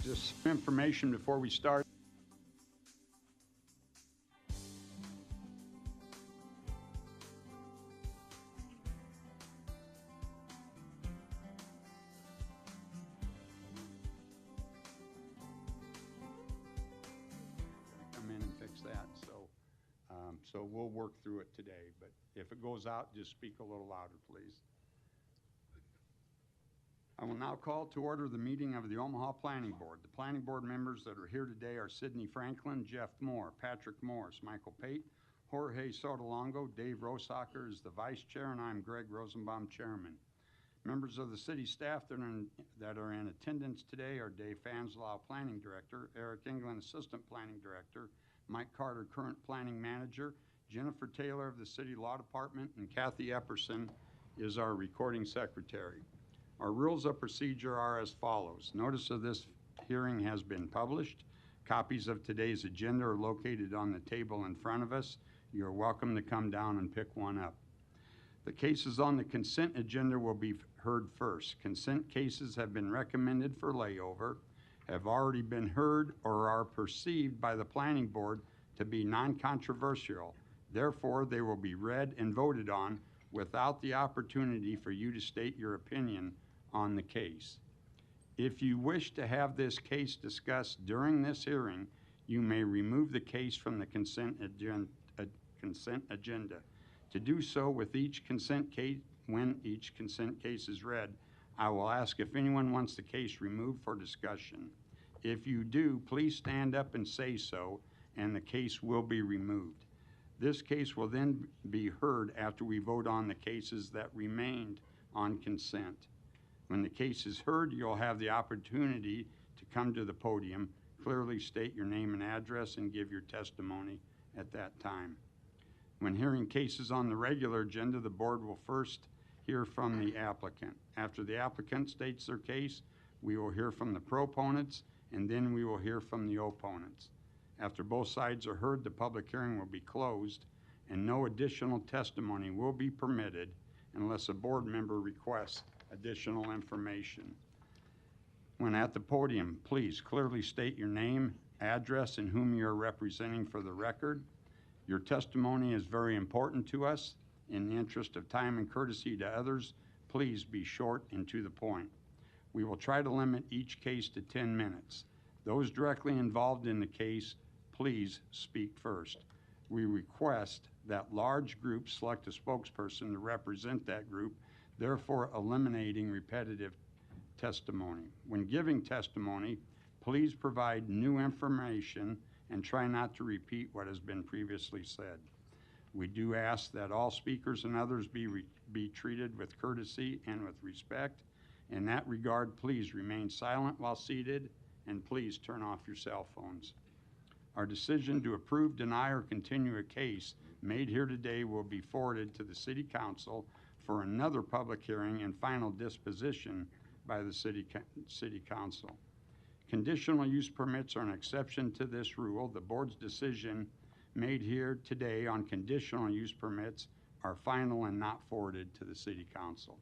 Just some information before we start. Come in and fix that. So we'll work through it today. But if it goes out, just speak a little louder, please. I will now call to order the meeting of the Omaha Planning Board. The Planning Board members that are here today are Sidney Franklin, Jeff Moore, Patrick Morris, Michael Pate, Jorge Sotolongo, Dave Rosacker is the Vice Chair, and I'm Greg Rosenbaum, Chairman. Members of the city staff that are in attendance today are Dave Fanslau, Planning Director, Eric England, Assistant Planning Director, Mike Carter, Current Planning Manager, Jennifer Taylor of the City Law Department, and Kathy Epperson is our Recording Secretary. Our rules of procedure are as follows. Notice of this hearing has been published. Copies of today's agenda are located on the table in front of us. You're welcome to come down and pick one up. The cases on the consent agenda will be heard first. Consent cases have been recommended for layover, have already been heard, or are perceived by the Planning Board to be non-controversial. Therefore, they will be read and voted on without the opportunity for you to state your opinion on the case. If you wish to have this case discussed during this hearing, you may remove the case from the consent agenda. To do so with each consent case, when each consent case is read, I will ask if anyone wants the case removed for discussion. If you do, please stand up and say so, and the case will be removed. This case will then be heard after we vote on the cases that remained on consent. When the case is heard, you'll have the opportunity to come to the podium, clearly state your name and address, and give your testimony at that time. When hearing cases on the regular agenda, the board will first hear from the applicant. After the applicant states their case, we will hear from the proponents, and then we will hear from the opponents. After both sides are heard, the public hearing will be closed, and no additional testimony will be permitted unless a board member requests additional information. When at the podium, please clearly state your name, address, and whom you are representing for the record. Your testimony is very important to us. In the interest of time and courtesy to others, please be short and to the point. We will try to limit each case to 10 minutes. Those directly involved in the case, please speak first. We request that large groups select a spokesperson to represent that group, therefore eliminating repetitive testimony. When giving testimony, please provide new information and try not to repeat what has been previously said. We do ask that all speakers and others be treated with courtesy and with respect. In that regard, please remain silent while seated, and please turn off your cell phones. Our decision to approve, deny, or continue a case made here today will be forwarded to the City Council for another public hearing and final disposition by the City Council. Conditional use permits are an exception to this rule. The board's decision made here today on conditional use permits are final and not forwarded to the City Council.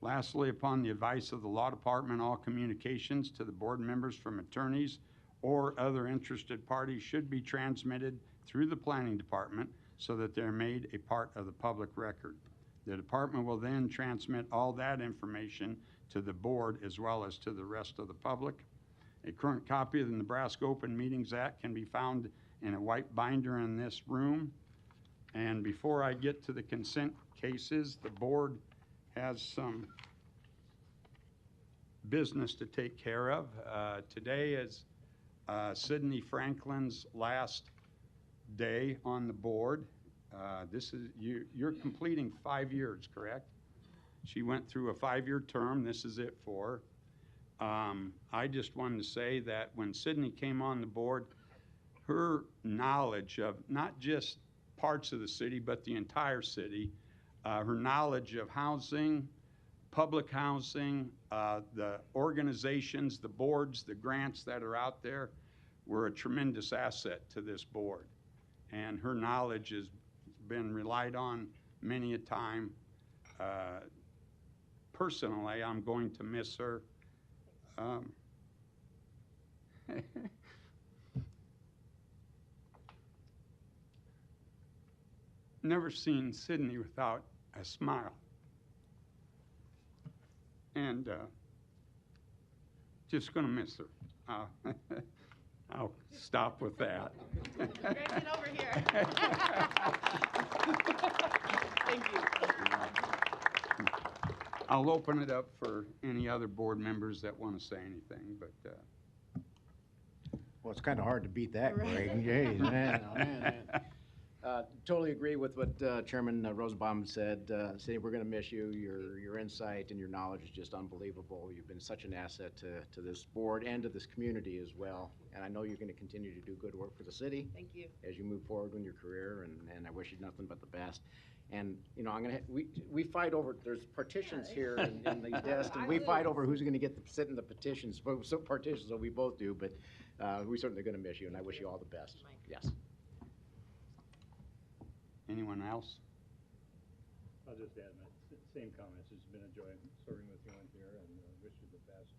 Lastly, upon the advice of the Law Department, all communications to the board members from attorneys or other interested parties should be transmitted through the Planning Department so that they're made a part of the public record. The department will then transmit all that information to the board as well as to the rest of the public. A current copy of the Nebraska Open Meetings Act can be found in a white binder in this room. And before I get to the consent cases, the board has some business to take care of. Today is Sidney Franklin's last day on the board. You're completing 5 years, correct? She went through a 5-year term. This is it for her. I just wanted to say that when Sidney came on the board, her knowledge of not just parts of the city, but the entire city, her knowledge of housing, public housing, the organizations, the boards, the grants that are out there were a tremendous asset to this board. And her knowledge has been relied on many a time. Personally, I'm going to miss her, Never seen Sydney without a smile. And just going to miss her. I'll stop with that. Get over here. Thank you. I'll open it up for any other board members that want to say anything, but Well, it's kind of hard to beat that, Greg. Right. Jeez, man. Totally agree with what Chairman Rosenbaum said. Cindy, we're going to miss you. Your insight and your knowledge is just unbelievable. You've been such an asset to this board and to this community as well. And I know you're going to continue to do good work for the city. Thank you. As you move forward in your career, and I wish you nothing but the best. And, you know, we fight over, there's partitions here in these desks, and we fight over who's going to get to sit in the partitions, so partitions, so we both do, but we're certainly going to miss you, and I wish you all the best. Yes. anyone else? I'll just add my same comments. It's been a joy serving with you on here, and wish you the best.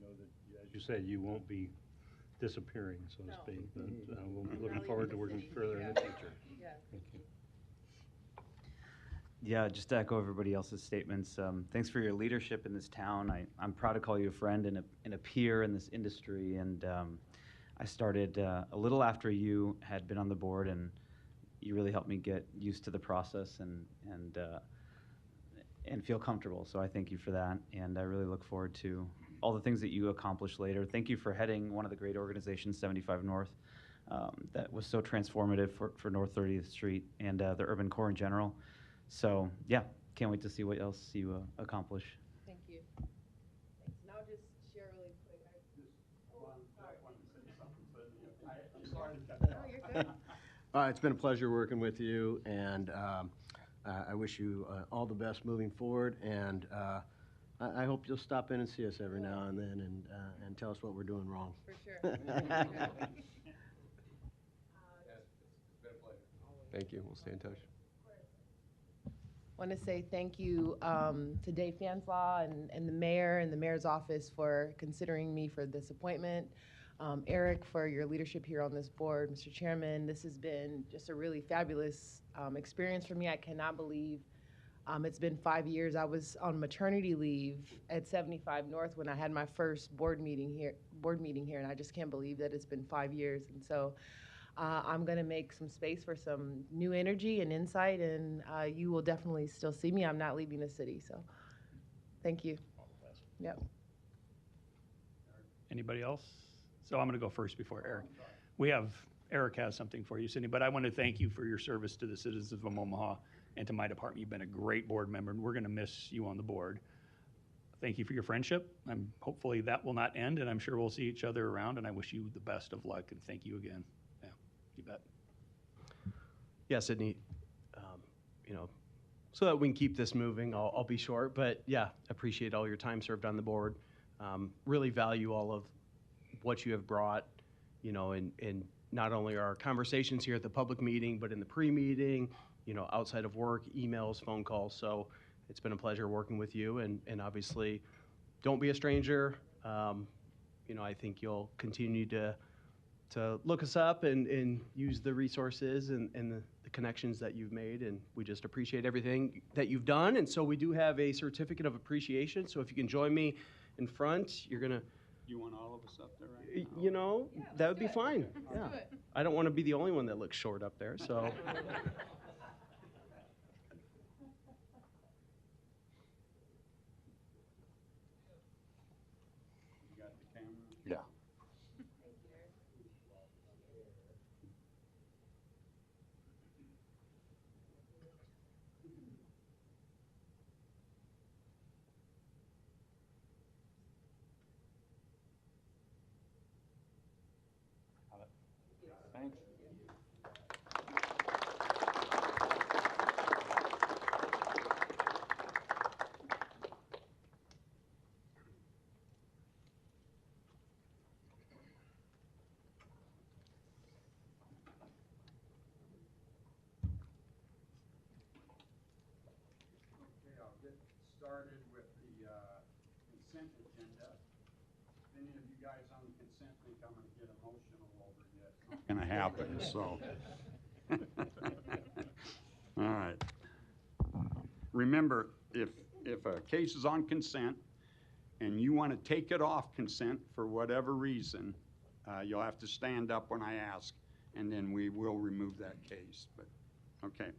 Know that, as you said, you won't be disappearing, so to speak, but we'll be looking forward to working further in the future. Yeah. Thank you. Yeah, just to echo everybody else's statements. Thanks for your leadership in this town. I'm proud to call you a friend and a peer in this industry. And I started a little after you had been on the board, and you really helped me get used to the process and feel comfortable. So I thank you for that, and I really look forward to all the things that you accomplish later. Thank you for heading one of the great organizations, 75 North, that was so transformative for North 30th Street and the urban core in general. So yeah, can't wait to see what else you accomplish. Thank you. Thanks. And I'll just share really quick. Oh, you're good. It's been a pleasure working with you, and I wish you all the best moving forward. And I hope you'll stop in and see us every now and then, and tell us what we're doing wrong. For sure. Thank you. We'll stay in touch. I want to say thank you to Dave Fanslaw and the mayor and the mayor's office for considering me for this appointment. Eric, for your leadership here on this board. Mr. Chairman, this has been just a really fabulous experience for me. I cannot believe it's been 5 years. I was on maternity leave at 75 North when I had my first board meeting here, and I just can't believe that it's been 5 years. And so I'm going to make some space for some new energy and insight, and you will definitely still see me. I'm not leaving the city, so thank you. All the best. Yep. Anybody else? So I'm going to go first before Eric. Eric has something for you, Cindy, but I want to thank you for your service to the citizens of Omaha and to my department. You've been a great board member, and we're going to miss you on the board. Thank you for your friendship. Hopefully that will not end, and I'm sure we'll see each other around, and I wish you the best of luck, and thank you again. Yeah, you bet. Yeah, Sydney, so that we can keep this moving, I'll be short, but yeah, appreciate all your time served on the board. Really value all of what you have brought, in not only our conversations here at the public meeting, but in the pre-meeting, outside of work, emails, phone calls. So it's been a pleasure working with you, and obviously don't be a stranger. I think you'll continue to look us up and use the resources and the connections that you've made, and we just appreciate everything that you've done. And so we do have a certificate of appreciation. So if you can join me in front, you're gonna. You want all of us up there right now? Yeah, That would be fine. Let's Yeah. do it. I don't want to be the only one that looks short up there, so. You got the camera? Yeah. Thanks. Okay, I'll get started with the consent agenda. guys on the consent think I'm gonna get emotional over yet. Not gonna happen, so. All right. Remember, if a case is on consent and you want to take it off consent for whatever reason, you'll have to stand up when I ask, and then we will remove that case, but, okay.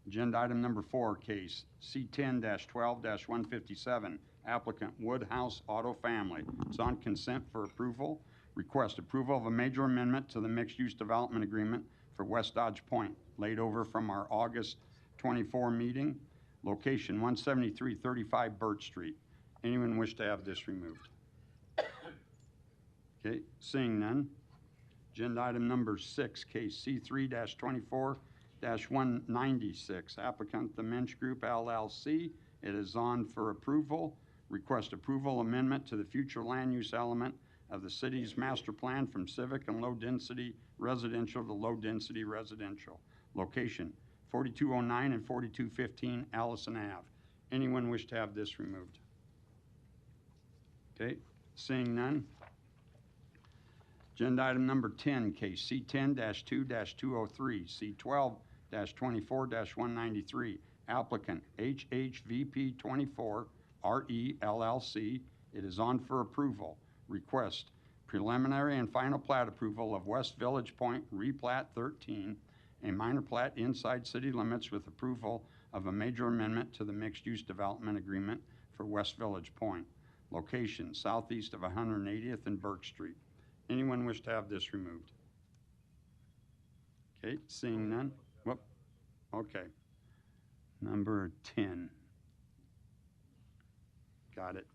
Agenda item number 4, case C10-12-157, applicant Woodhouse Auto Family. It's on consent for approval. Request approval of a major amendment to the mixed-use development agreement for West Dodge Point, laid over from our August 24 meeting. Location 17335 Birch Street. Anyone wish to have this removed? Okay, seeing none. Agenda item number 6, case C3-24-196, applicant The Mensch Group LLC. It is on for approval. Request approval amendment to the future land use element of the city's master plan from civic and low-density residential to low-density residential. Location 4209 and 4215 Allison Ave. Anyone wish to have this removed? Okay, seeing none. Agenda item number 10, case C10-2-203, C12-24-193, applicant HHVP 24 RE LLC. It is on for approval. Request preliminary and final plat approval of West Village Point replat 13, a minor plat inside city limits with approval of a major amendment to the mixed-use development agreement for West Village Point. Location southeast of 180th and Burke Street. Anyone wish to have this removed? Okay, seeing none. Whoop. Okay. Number 10. Got it.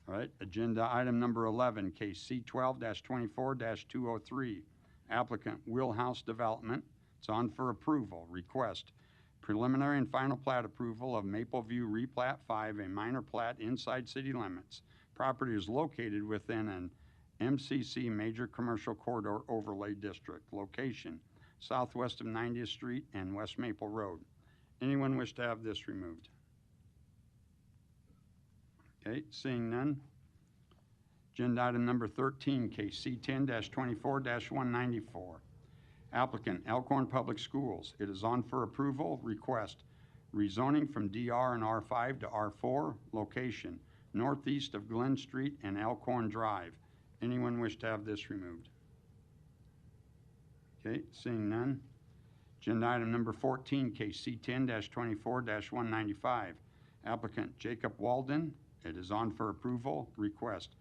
All right, agenda item number 11, case C12-24-203, applicant Wheelhouse Development. It's on for approval. Request preliminary and final plat approval of Mapleview Replat 5, a minor plat inside city limits. Property is located within an MCC Major Commercial Corridor Overlay District. Location southwest of 90th Street and West Maple Road. Anyone wish to have this removed? Okay, seeing none. Agenda item number 13, case C10-24-194. Applicant Elkhorn Public Schools. It is on for approval. Request rezoning from DR and R5 to R4. Location northeast of Glen Street and Elkhorn Drive. Anyone wish to have this removed? Okay, seeing none. Agenda item number 14, case C10-24-195. Applicant Jacob Walden. It is on for approval. Request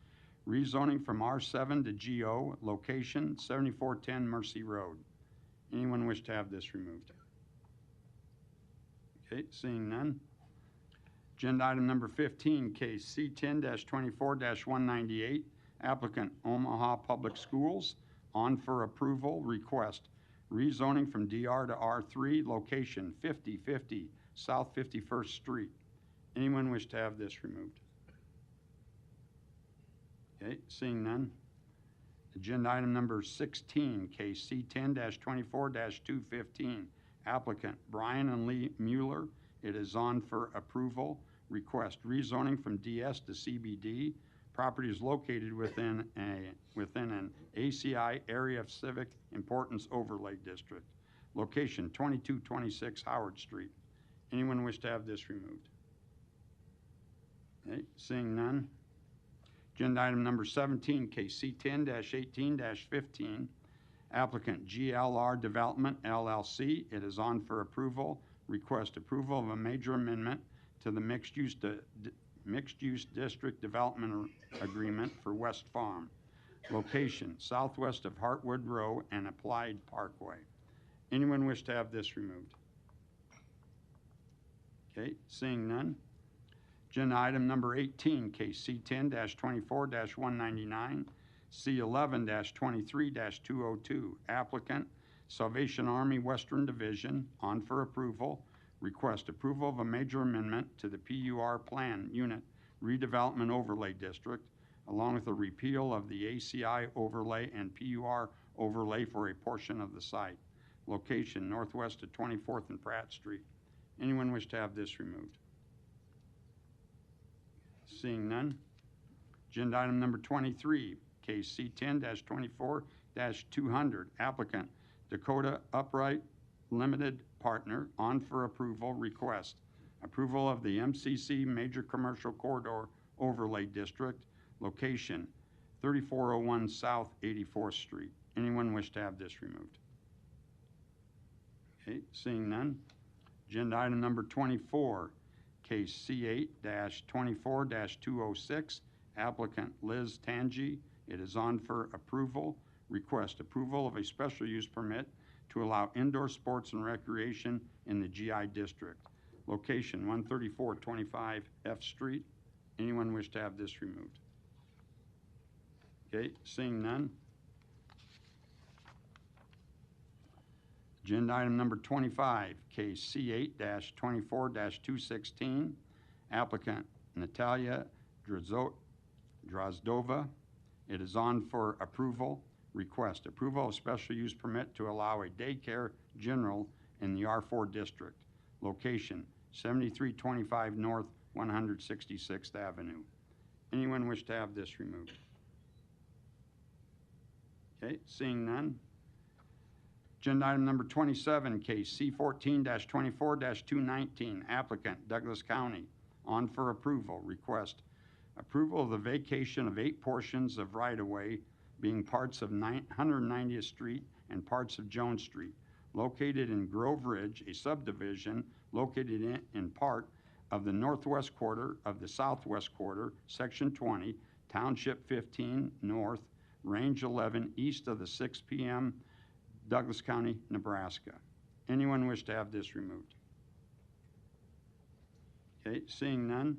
rezoning from R7 to GO. Location 7410 Mercy Road. Anyone wish to have this removed? Okay, seeing none. Agenda item number 15, case C10-24-198. Applicant Omaha Public Schools. On for approval. Request rezoning from DR to R3. Location 5050 South 51st Street. Anyone wish to have this removed? Okay, seeing none. Agenda item number 16, case C10-24-215. Applicant Brian and Lee Mueller. It is on for approval. Request rezoning from DS to CBD. Property is located within an ACI Area of Civic Importance Overlay District. Location 2226 Howard Street. Anyone wish to have this removed? Okay, seeing none. Agenda item number 17, case C10-18-15. Applicant GLR Development LLC. It is on for approval. Request approval of a major amendment to the mixed-use district development agreement for West Farm. Location southwest of Hartwood Row and Applied Parkway. Anyone wish to have this removed? Okay, seeing none. Agenda item number 18, case C10-24-199, C11-23-202. Applicant Salvation Army Western Division. On for approval. Request approval of a major amendment to the PUR Plan Unit Redevelopment Overlay District, along with a repeal of the ACI overlay and PUR overlay for a portion of the site. Location northwest of 24th and Pratt Street. Anyone wish to have this removed? Seeing none. Agenda item number 23, case C10-24-200, applicant Dakota Upright Limited Partner, on for approval request. Approval of the MCC Major Commercial Corridor Overlay District, location 3401 South 84th Street. Anyone wish to have this removed? Okay, seeing none. Agenda item number 24, case C8-24-206, applicant Liz Tangi. It is on for approval. Request approval of a special use permit to allow indoor sports and recreation in the GI district. Location 13425 F Street. Anyone wish to have this removed? Okay, seeing none. Agenda item number 25, case C8-24-216, applicant Natalia Drozdova. It is on for approval. Request approval of special use permit to allow a daycare general in the R4 district. Location 7325 North 166th Avenue. Anyone wish to have this removed? Okay, seeing none. Agenda item number 27, case C14-24-219, applicant Douglas County, on for approval. Request approval of the vacation of 8 portions of right-of-way being parts of 190th Street and parts of Jones Street, located in Grove Ridge, a subdivision located in part of the northwest quarter of the southwest quarter, section 20, township 15 north, range 11, east of the 6 p.m. Douglas County, Nebraska. Anyone wish to have this removed? Okay, seeing none.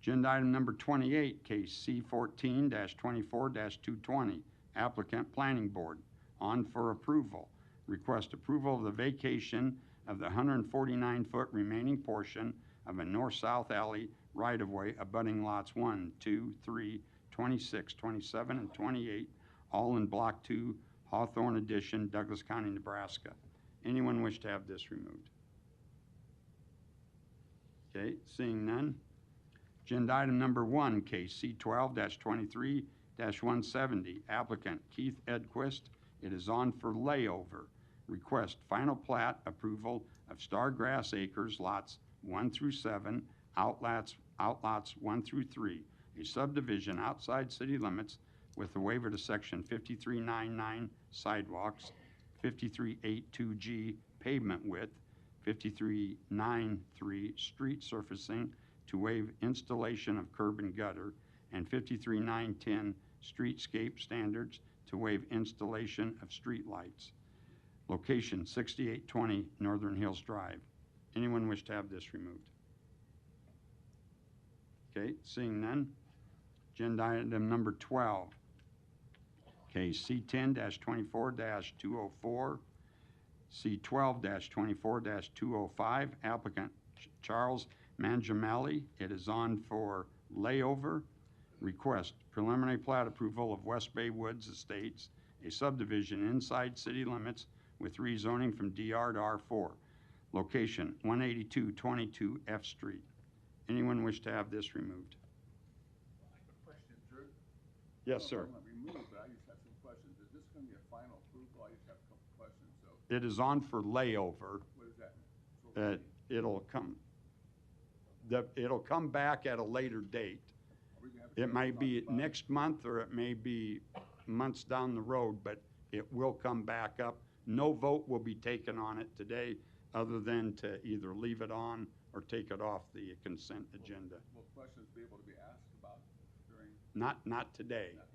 Agenda item number 28, case C14-24-220, applicant Planning Board, on for approval. Request approval of the vacation of the 149-foot remaining portion of a north-south alley right-of-way abutting lots 1, 2, 3, 26, 27, and 28, all in Block 2, Hawthorne Addition, Douglas County, Nebraska. Anyone wish to have this removed? Okay, seeing none. Agenda item number 1, case C12-23-170, applicant Keith Edquist. It is on for layover. Request final plat approval of Stargrass Acres lots 1 through 7, outlots 1 through 3, a subdivision outside city limits with a waiver to section 5399 sidewalks, 5382G pavement width, 5393 street surfacing to waive installation of curb and gutter, and 53910 streetscape standards to waive installation of street lights. Location 6820 Northern Hills Drive. Anyone wish to have this removed? Okay, seeing none. Agenda item number 12. Case C10-24-204, C12-24-205, applicant Charles Mangiamali. It is on for layover. Request preliminary plat approval of West Bay Woods Estates, a subdivision inside city limits with rezoning from DR to R4. Location 18222 F Street. Anyone wish to have this removed? Question, Drew? Yes, sir. Removed, but I just have some questions. Is this going to be a final approval? I just have a couple questions. So It is on for layover. what does that mean? It'll come back at a later date. Are we gonna have It to may talk be about next month or it may be months down the road, but it will come back up. No vote will be taken on it today other than to either leave it on or take it off the consent agenda. Will questions be able to be asked about during, Not today. not today?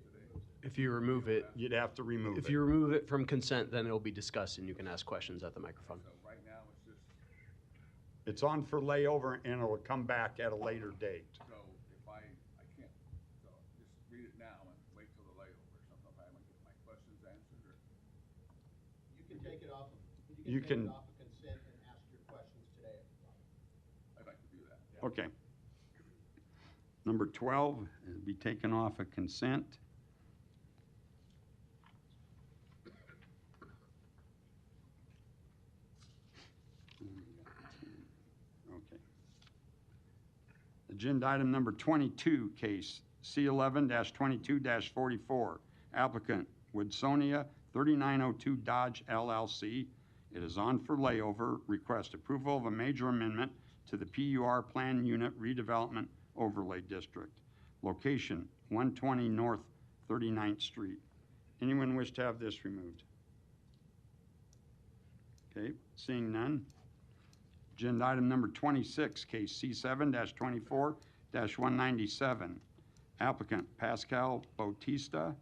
If you remove it, You'd have to remove if it. you remove it from consent, then it'll be discussed and you can ask questions at the microphone. So right now, it's just, It's on for layover and it'll come back at a later date. so if I can't, so just read it now and wait till the layover or something, if I haven't get my questions answered, or? You can take it off, You take can- it off of consent and ask your questions today if you want. I'd like to do that. Yeah. Okay. Number 12 will be taken off of consent. Agenda item number 22, case C11-22-44. Applicant Woodsonia 3902 Dodge LLC. It is on for layover. Request approval of a major amendment to the PUR Plan Unit Redevelopment Overlay District. Location 120 North 39th Street. Anyone wish to have this removed? Okay, seeing none. Agenda item number 26, case C7-24-197. Applicant Pascal Bautista.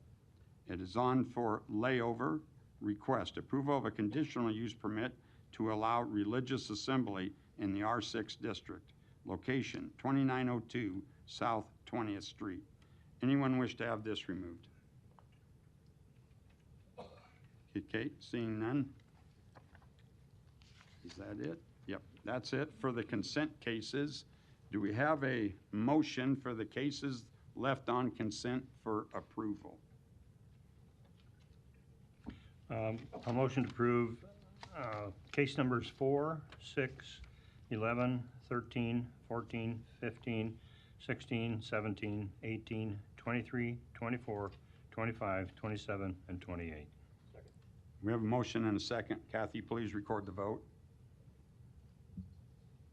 It is on for layover. Request approval of a conditional use permit to allow religious assembly in the R6 district. Location 2902 South 20th Street. Anyone wish to have this removed? Okay, seeing none. Is that it? Yep, that's it for the consent cases. Do we have a motion for the cases left on consent for approval? A motion to approve case numbers 4, 6, 11, 13, 14, 15, 16, 17, 18, 23, 24, 25, 27, and 28. We have a motion and a second. Kathy, please record the vote.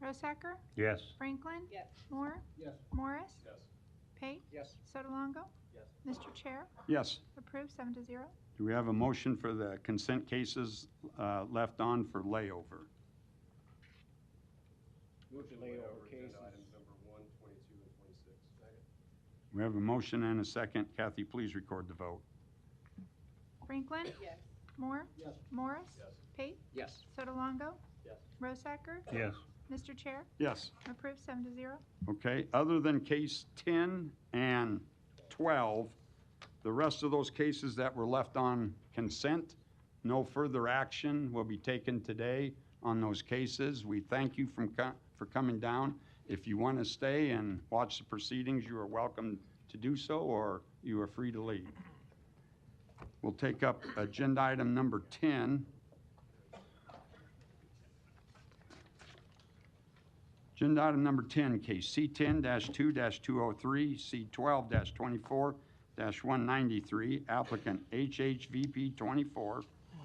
Rosacker? Yes. Franklin? Yes. Moore? Yes. Morris? Yes. Pate? Yes. Sotolongo? Yes. Mr. Chair? Yes. Approved 7-0. Do we have a motion for the consent cases left on for layover? Move to layover cases. We have a motion and a second. Kathy, please record the vote. Franklin? Yes. Moore? Yes. Morris? Yes. Pate? Yes. Sotolongo? Yes. Rosacker? Yes. Mr. Chair? Yes. Approved 7-0. Okay, other than case 10 and 12, the rest of those cases that were left on consent, no further action will be taken today on those cases. We thank you for coming down. If you want to stay and watch the proceedings, you are welcome to do so, or you are free to leave. We'll take up agenda item number 10. Agenda item number 10, case C10-2-203, C12-24-193, applicant HHVP 24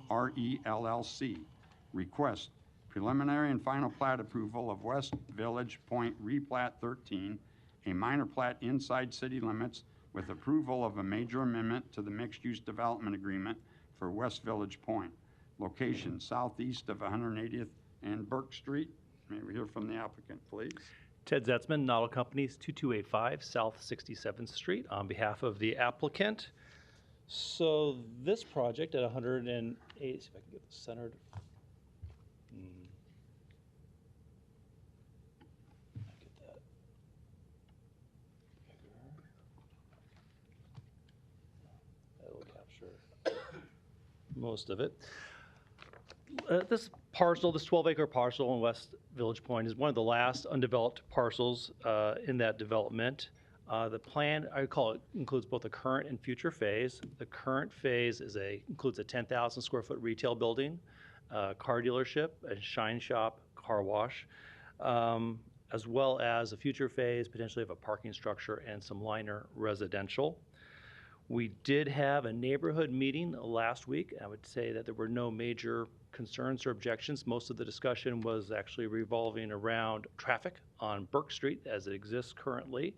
RE LLC. Request preliminary and final plat approval of West Village Point Replat 13, a minor plat inside city limits with approval of a major amendment to the mixed-use development agreement for West Village Point. Location southeast of 180th and Burke Street. May we hear from the applicant, please? Ted Zetzman, Nodal Companies, 2285 South 67th Street, on behalf of the applicant. So this project at 108, see if I can get this centered. Get that bigger. That'll capture most of it. This parcel, this 12-acre parcel in West Village Point, is one of the last undeveloped parcels in that development. The plan, I call it, includes both a current and future phase. The current phase includes a 10,000 square foot retail building, car dealership, a shine shop, car wash, as well as a future phase potentially of a parking structure and some minor residential. We did have a neighborhood meeting last week. I would say that there were no major concerns or objections. Most of the discussion was actually revolving around traffic on Burke Street as it exists currently,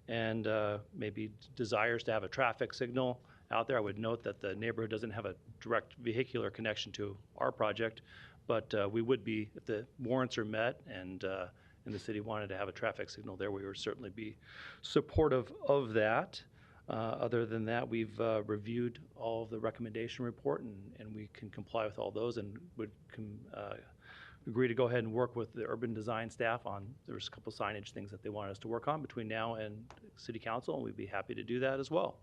and maybe desires to have a traffic signal out there. I would note that the neighborhood doesn't have a direct vehicular connection to our project, but we would be, if the warrants are met and the city wanted to have a traffic signal there, we would certainly be supportive of that. Other than that, we've reviewed all of the recommendation report, and we can comply with all those, and would agree to go ahead and work with the urban design staff on, there's a couple signage things that they wanted us to work on between now and city council, and we'd be happy to do that as well.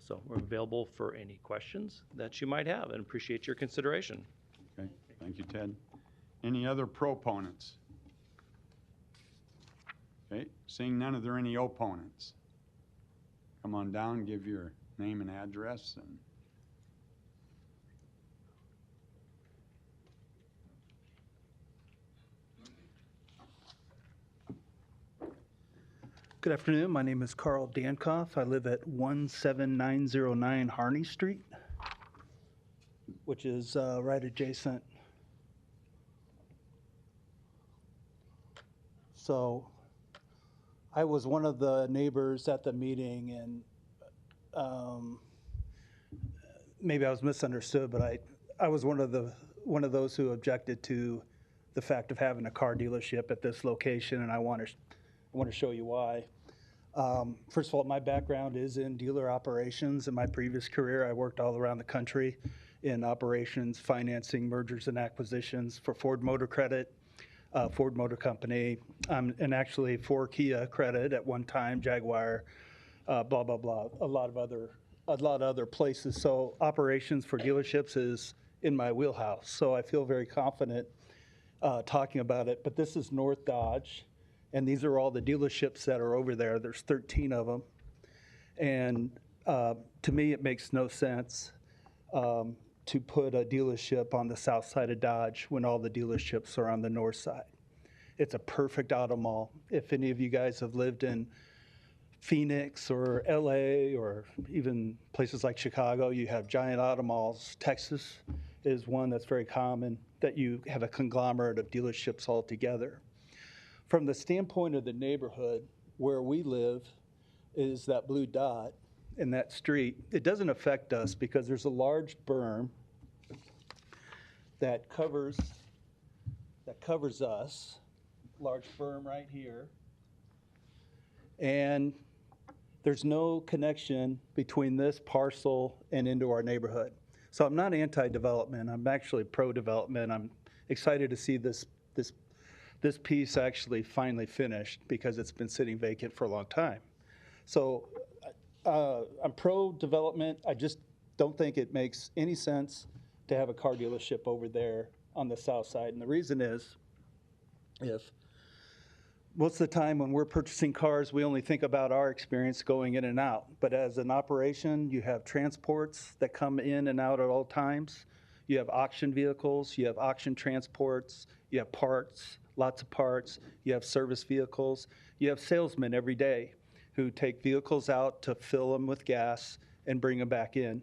So we're available for any questions that you might have, and appreciate your consideration. Okay, thank you, Ted. Any other proponents? Okay, seeing none, are there any opponents? Come on down, give your name and address, and Good afternoon. My name is Carl Dankoff. I live at 17909 Harney Street, which is right adjacent. So I was one of the neighbors at the meeting, and maybe I was misunderstood, but I was one of those who objected to the fact of having a car dealership at this location, and I want to show you why. First of all, my background is in dealer operations. In my previous career, I worked all around the country in operations, financing, mergers and acquisitions for Ford Motor Credit, Ford Motor Company, and actually for Kia Credit at one time, Jaguar, blah, blah, blah, a lot of other places. So operations for dealerships is in my wheelhouse. So I feel very confident talking about it. But this is North Dodge, and these are all the dealerships that are over there. There's 13 of them. And to me, it makes no sense to put a dealership on the south side of Dodge when all the dealerships are on the north side. It's a perfect auto mall. If any of you guys have lived in Phoenix or LA or even places like Chicago, you have giant auto malls. Texas is one that's very common, that you have a conglomerate of dealerships all together. From the standpoint of the neighborhood, where we live is that blue dot in that street. It doesn't affect us because there's a large berm that covers us, large berm right here. And there's no connection between this parcel and into our neighborhood. So I'm not anti-development. I'm actually pro-development. I'm excited to see this piece actually finally finished because it's been sitting vacant for a long time. So I'm pro-development. I just don't think it makes any sense to have a car dealership over there on the south side. And the reason is, if most of the time when we're purchasing cars, we only think about our experience going in and out. But as an operation, you have transports that come in and out at all times. You have auction vehicles, you have auction transports, you have parts, lots of parts, you have service vehicles, you have salesmen every day who take vehicles out to fill them with gas and bring them back in.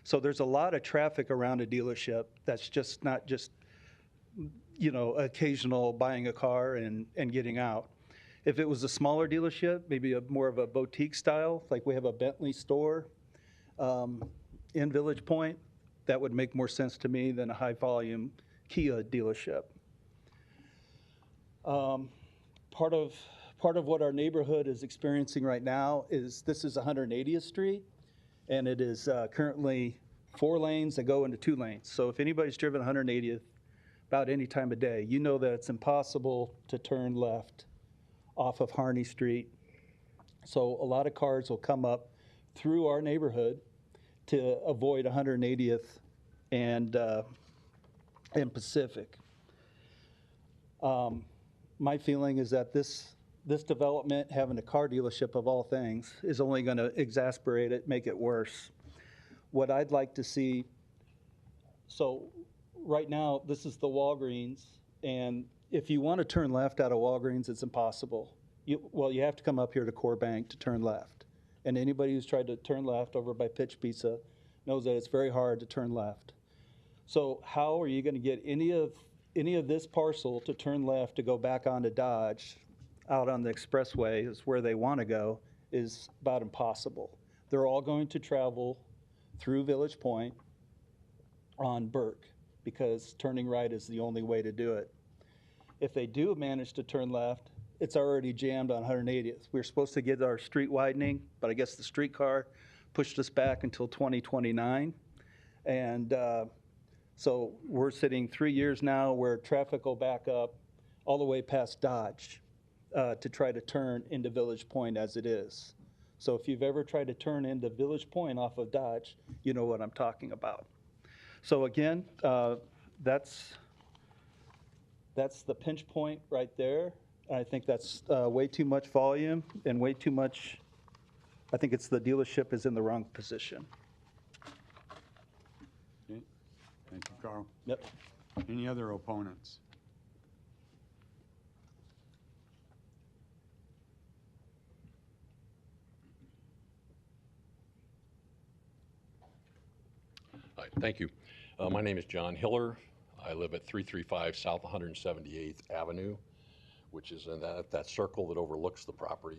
So there's a lot of traffic around a dealership that's just not just, occasional buying a car and getting out. If it was a smaller dealership, maybe more of a boutique style, like we have a Bentley store in Village Point, that would make more sense to me than a high volume Kia dealership. Part of what our neighborhood is experiencing right now is this is 180th Street, and it is currently 4 lanes that go into 2 lanes. So if anybody's driven 180th about any time of day, you know that it's impossible to turn left off of Harney Street. So a lot of cars will come up through our neighborhood to avoid 180th and Pacific. My feeling is that this development, having a car dealership of all things, is only going to exasperate it, make it worse. What I'd like to see, so right now, this is the Walgreens, and if you want to turn left out of Walgreens, it's impossible. You have to come up here to Core Bank to turn left. And anybody who's tried to turn left over by Pitch Pizza knows that it's very hard to turn left. So how are you going to get any of this parcel to turn left to go back onto Dodge out on the expressway is where they want to go, is about impossible. They're all going to travel through Village Point on Burke because turning right is the only way to do it. If they do manage to turn left, it's already jammed on 180th. We were supposed to get our street widening, but I guess the streetcar pushed us back until 2029. And so we're sitting 3 years now where traffic will back up all the way past Dodge to try to turn into Village Point as it is. So if you've ever tried to turn into Village Point off of Dodge, you know what I'm talking about. So again, that's the pinch point right there. I think that's way too much volume and way too much. I think it's the dealership is in the wrong position. Okay. Thank you, Carl. Yep. Any other opponents? Hi, thank you. My name is John Hiller. I live at 335 South 178th Avenue, which is in that circle that overlooks the property,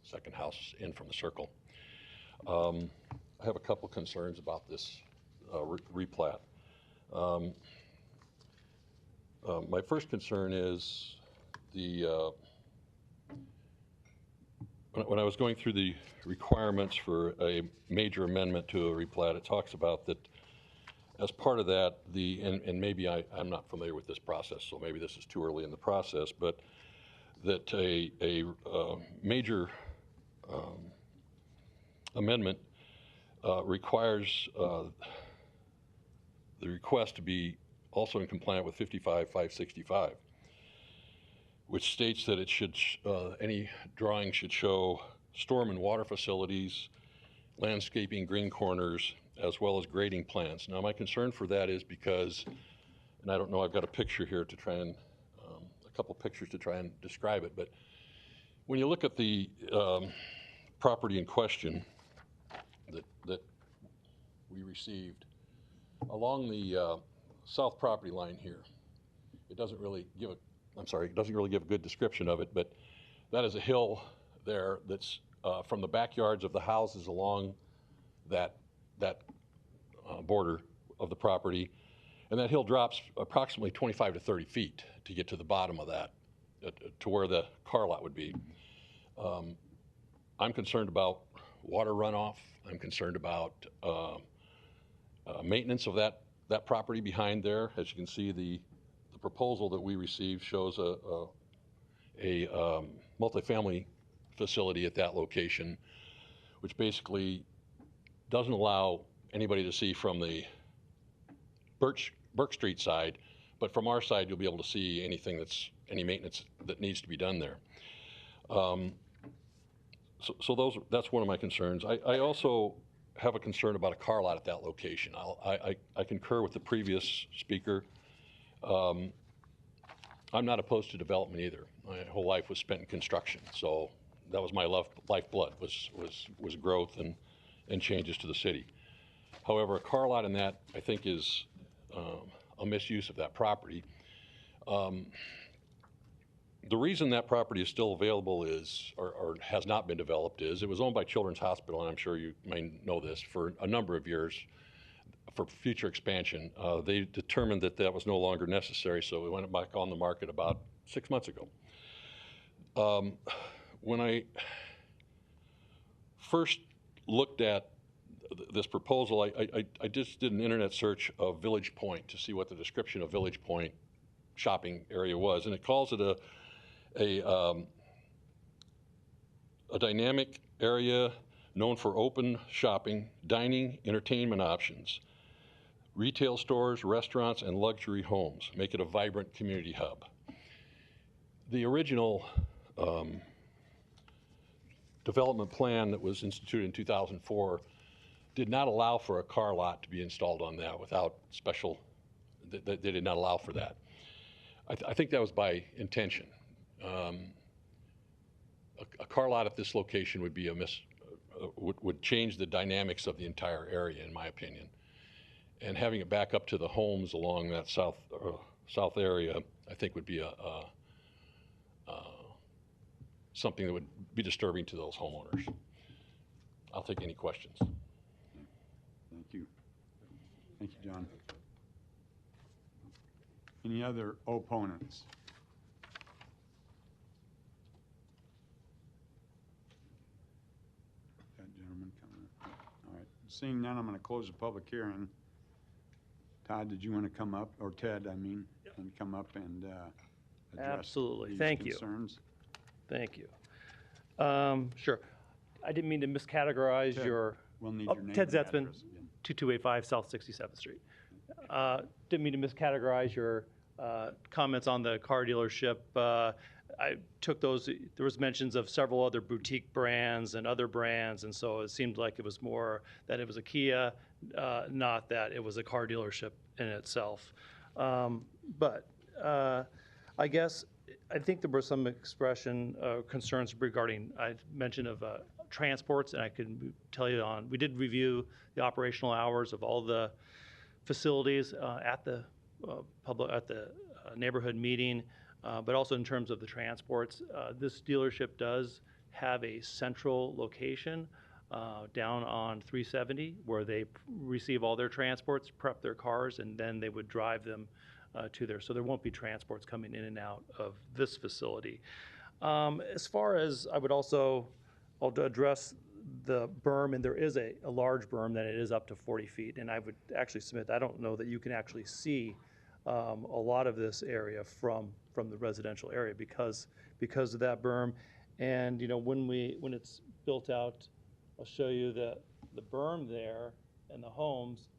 second house in from the circle. I have a couple concerns about this replat. My first concern is when I was going through the requirements for a major amendment to a replat, it talks about that as part of that, and maybe I'm not familiar with this process, so maybe this is too early in the process, but that a major amendment requires the request to be also in compliant with 55-565, which states that it should any drawing should show storm and water facilities, landscaping, green corners, as well as grading plans. Now, my concern for that is because, and I don't know, I've got a picture here to try and, a couple pictures to try and describe it, but when you look at the property in question that we received, along the south property line here, it doesn't really give a good description of it, but that is a hill there that's from the backyards of the houses along that border of the property, and that hill drops approximately 25 to 30 feet to get to the bottom of that, to where the car lot would be. I'm concerned about water runoff. I'm concerned about maintenance of that property behind there. As you can see, the proposal that we received shows a multifamily facility at that location, which basically doesn't allow anybody to see from the Burke Street side, but from our side you'll be able to see any maintenance that needs to be done there. So that's one of my concerns. I also have a concern about a car lot at that location. I concur with the previous speaker. I'm not opposed to development either. My whole life was spent in construction, so that was my lifeblood was growth and changes to the city. However, a car lot in that, I think, is a misuse of that property. The reason that property is still available or has not been developed is it was owned by Children's Hospital, and I'm sure you may know this, for a number of years for future expansion. They determined that was no longer necessary, so we went back on the market about 6 months ago. When I first looked at this proposal, I just did an internet search of Village Point to see what the description of Village Point shopping area was, and it calls it a dynamic area known for open shopping, dining, entertainment options, retail stores, restaurants, and luxury homes. Make it a vibrant community hub. The original development plan that was instituted in 2004 did not allow for a car lot to be installed on that without special, they did not allow for that. I think that was by intention. A car lot at this location would be would change the dynamics of the entire area, in my opinion. And having it back up to the homes along that south area, I think would be something that would be disturbing to those homeowners. I'll take any questions. Thank you. Thank you, John. Any other opponents? That gentleman coming up. All right. Seeing none, I'm going to close the public hearing. Todd, did you want to come up, or Ted, I mean, and come up and address Absolutely. these Thank concerns? Thank you. Sure. I didn't mean to miscategorize Ted, your. We'll need your name Ted and Zetzman, address again. 2285 South 67th Street. Didn't mean to miscategorize your comments on the car dealership. I took those, there was mentions of several other boutique brands and other brands, and so it seemed like it was more that it was a Kia, not that it was a car dealership in itself. But I guess I think there was some concerns regarding, I mentioned of transports, and I can tell you we did review the operational hours of all the facilities at the neighborhood meeting, but also in terms of the transports. This dealership does have a central location down on 370 where they receive all their transports, prep their cars, and then they would drive them to there. So there won't be transports coming in and out of this facility. As far as I'll address the berm, and there is a large berm that it is up to 40 feet. And I would actually submit, I don't know that you can actually see a lot of this area from the residential area because of that berm. And when it's built out, I'll show you the berm there and the homes.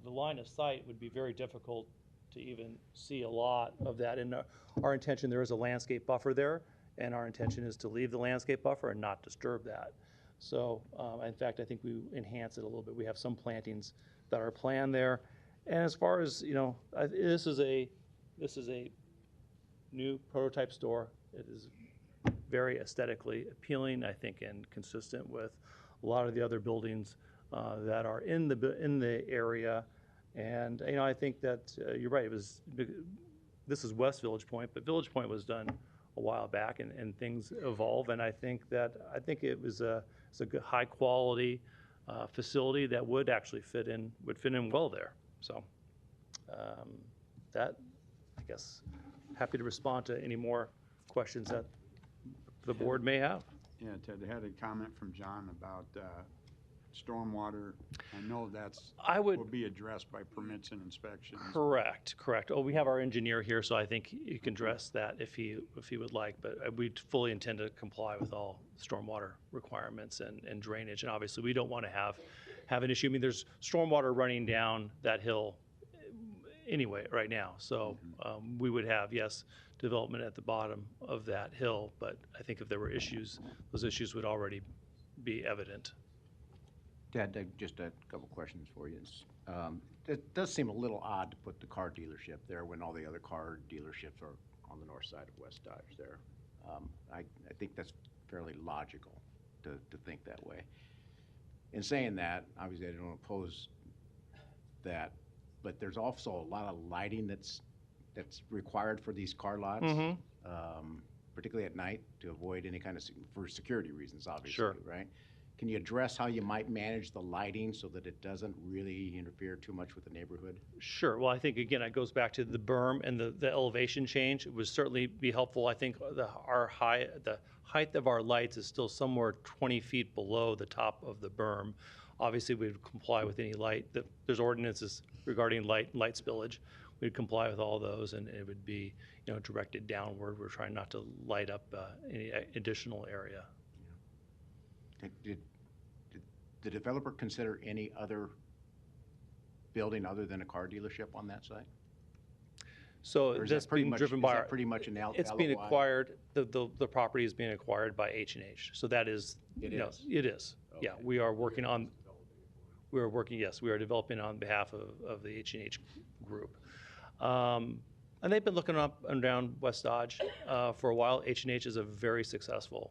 The line of sight would be very difficult to even see a lot of that. And our intention, there is a landscape buffer there, and our intention is to leave the landscape buffer and not disturb that. So, in fact, I think we enhance it a little bit. We have some plantings that are planned there. And as far as, this is a new prototype store. It is very aesthetically appealing, I think, and consistent with a lot of the other buildings that are in the area. And I think that you're right. This is West Village Point, but Village Point was done a while back, and things evolve. And I think it was a good, high quality facility that would actually fit in well there. So that, I guess, happy to respond to any more questions that the board may have. Yeah, Ted, I had a comment from John about stormwater. I know will be addressed by permits and inspections. Correct. Oh, we have our engineer here, so I think he can address that if he would like. But we fully intend to comply with all stormwater requirements and drainage. And obviously, we don't want to have an issue. I mean, there's stormwater running down that hill anyway right now. So we would have, yes, development at the bottom of that hill. But I think if there were issues, those issues would already be evident. Ted, just a couple questions for you. It does seem a little odd to put the car dealership there when all the other car dealerships are on the north side of West Dodge there. I think that's fairly logical to think that way. In saying that, obviously I don't oppose that, but there's also a lot of lighting that's required for these car lots, particularly at night, to avoid any kind of, for security reasons, obviously, sure. Right? Can you address how you might manage the lighting so that it doesn't really interfere too much with the neighborhood? Sure. Well, I think, again, it goes back to the berm and the elevation change. It would certainly be helpful. I think the height of our lights is still somewhere 20 feet below the top of the berm. Obviously, we would comply with any light. There's ordinances regarding light spillage. We'd comply with all those, and it would be directed downward. We're trying not to light up any additional area. Did the developer consider any other building other than a car dealership on that site? So that's being driven by pretty much an LOI? It's being acquired. The property is being acquired by H&H. So that is. It is. It is. Okay. Yeah, we are working on. Yes, we are developing on behalf of the H&H group. And they've been looking up and down West Dodge for a while. H&H is a very successful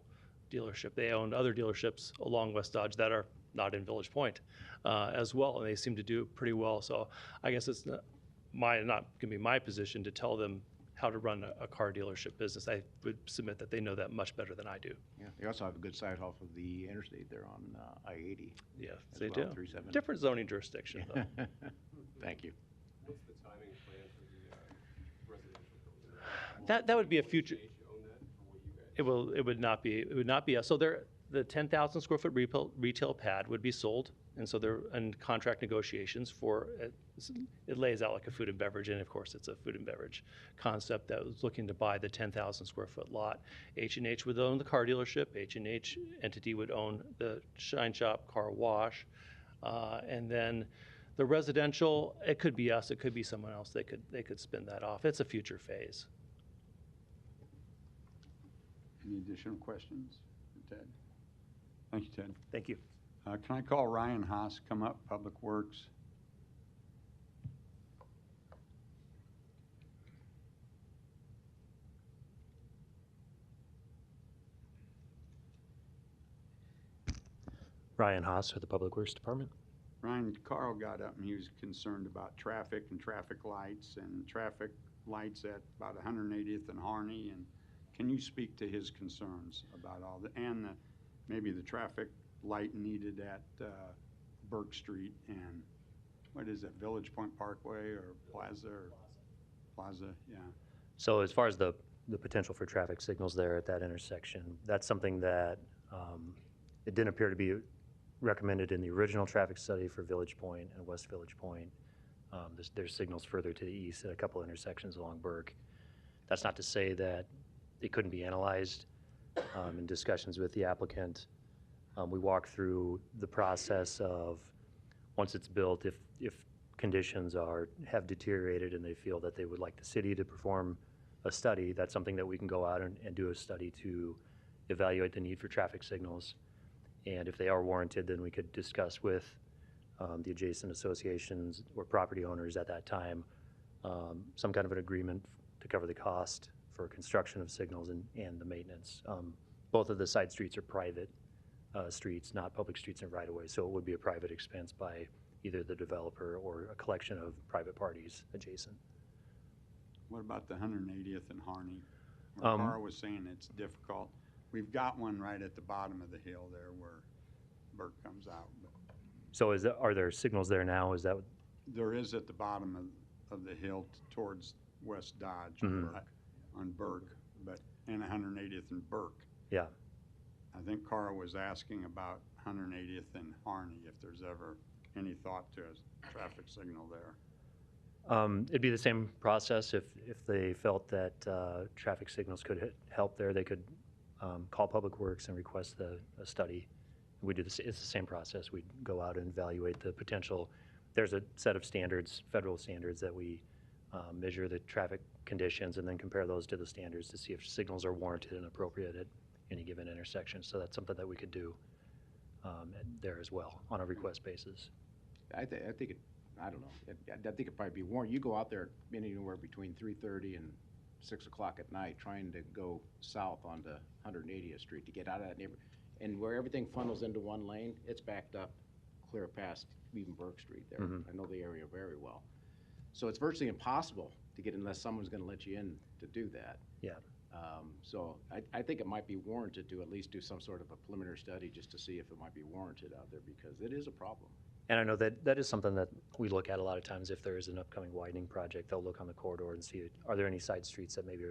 dealership. They own other dealerships along West Dodge that are not in Village Point as well, and they seem to do pretty well. So I guess it's not going to be my position to tell them how to run a car dealership business. I would submit that they know that much better than I do. Yeah, they also have a good site off of the interstate there on I-80. Yeah, they do. Different zoning jurisdiction, though. Thank you. What's the timing plan for the residential building? That would be a future. It would not be us. So the 10,000 square foot retail pad would be sold, and so they're in contract negotiations for it lays out like a food and beverage, and of course it's a food and beverage concept that was looking to buy the 10,000 square foot lot. H&H would own the car dealership. H&H entity would own the shine shop, car wash, and then the residential. It could be us. It could be someone else. They could spin that off. It's a future phase. Any additional questions for Ted? Thank you, Ted. Thank you. Can I call Ryan Haas, come up, Public Works? Ryan Haas with the Public Works Department. Ryan, Carl got up and he was concerned about traffic and traffic lights at about 180th and Harney. And can you speak to his concerns about all the, and maybe the traffic light needed at Burke Street and what is it, Village Point Parkway or Plaza? Plaza, yeah. So as far as the potential for traffic signals there at that intersection, that's something that it didn't appear to be recommended in the original traffic study for Village Point and West Village Point. There's signals further to the east at a couple intersections along Burke. That's not to say that it couldn't be analyzed in discussions with the applicant. We walked through the process of once it's built, if conditions have deteriorated and they feel that they would like the city to perform a study, that's something that we can go out and do a study to evaluate the need for traffic signals. And if they are warranted, then we could discuss with the adjacent associations or property owners at that time some kind of an agreement to cover the cost for construction of signals and the maintenance. Both of the side streets are private streets, not public streets and right-of-way, so it would be a private expense by either the developer or a collection of private parties adjacent. What about the 180th and Harney? Where Carl was saying it's difficult. We've got one right at the bottom of the hill there where Burke comes out. But so are there signals there now? Is that there is at the bottom of the hill towards West Dodge on Burke, but and 180th and Burke. Yeah. I think Carl was asking about 180th and Harney, if there's ever any thought to a traffic signal there. It'd be the same process. If they felt that traffic signals could help there, they could call Public Works and request a study. We do this. It's the same process. We'd go out and evaluate the potential. There's a set of standards, federal standards, that we measure the traffic conditions and then compare those to the standards to see if signals are warranted and appropriate at any given intersection. So that's something that we could do there as well on a request basis. I think it, I don't know, I think it'd probably be warranted. You go out there anywhere between 3:30 and 6 o'clock at night trying to go south onto 180th Street to get out of that neighborhood. And where everything funnels into one lane, it's backed up clear past even Burke Street there. I know the area very well. So it's virtually impossible to get unless someone's going to let you in to do that. Yeah. So I think it might be warranted to at least do some sort of a preliminary study just to see if it might be warranted out there because it is a problem. And I know that is something that we look at a lot of times. If there is an upcoming widening project, they'll look on the corridor and see, are there any side streets that maybe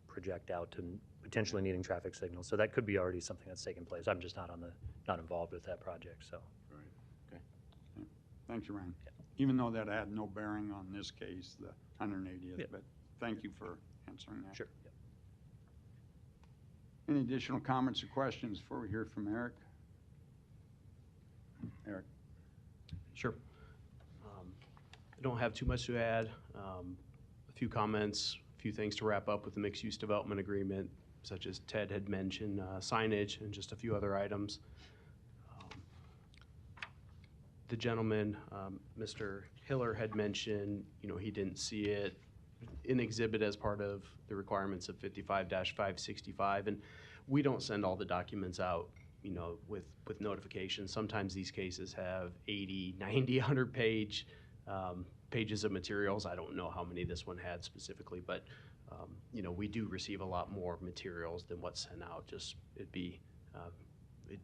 project out to potentially needing traffic signals? So that could be already something that's taken place. I'm just not involved with that project, so. Right, okay. Thanks, Ryan. Yeah. Even though that had no bearing on this case, the 180th, Yeah. but thank you for answering that. Sure. Yeah. Any additional comments or questions before we hear from Eric? Eric. Sure. I don't have too much to add. A few comments, a few things to wrap up with the mixed-use development agreement, such as Ted had mentioned, signage and just a few other items. The gentleman, Mr. Hiller, had mentioned, he didn't see it in exhibit as part of the requirements of 55-565, and we don't send all the documents out with notifications. Sometimes these cases have 80, 90, 100 pages of materials. I don't know how many this one had specifically, but we do receive a lot more materials than what's sent out. It'd be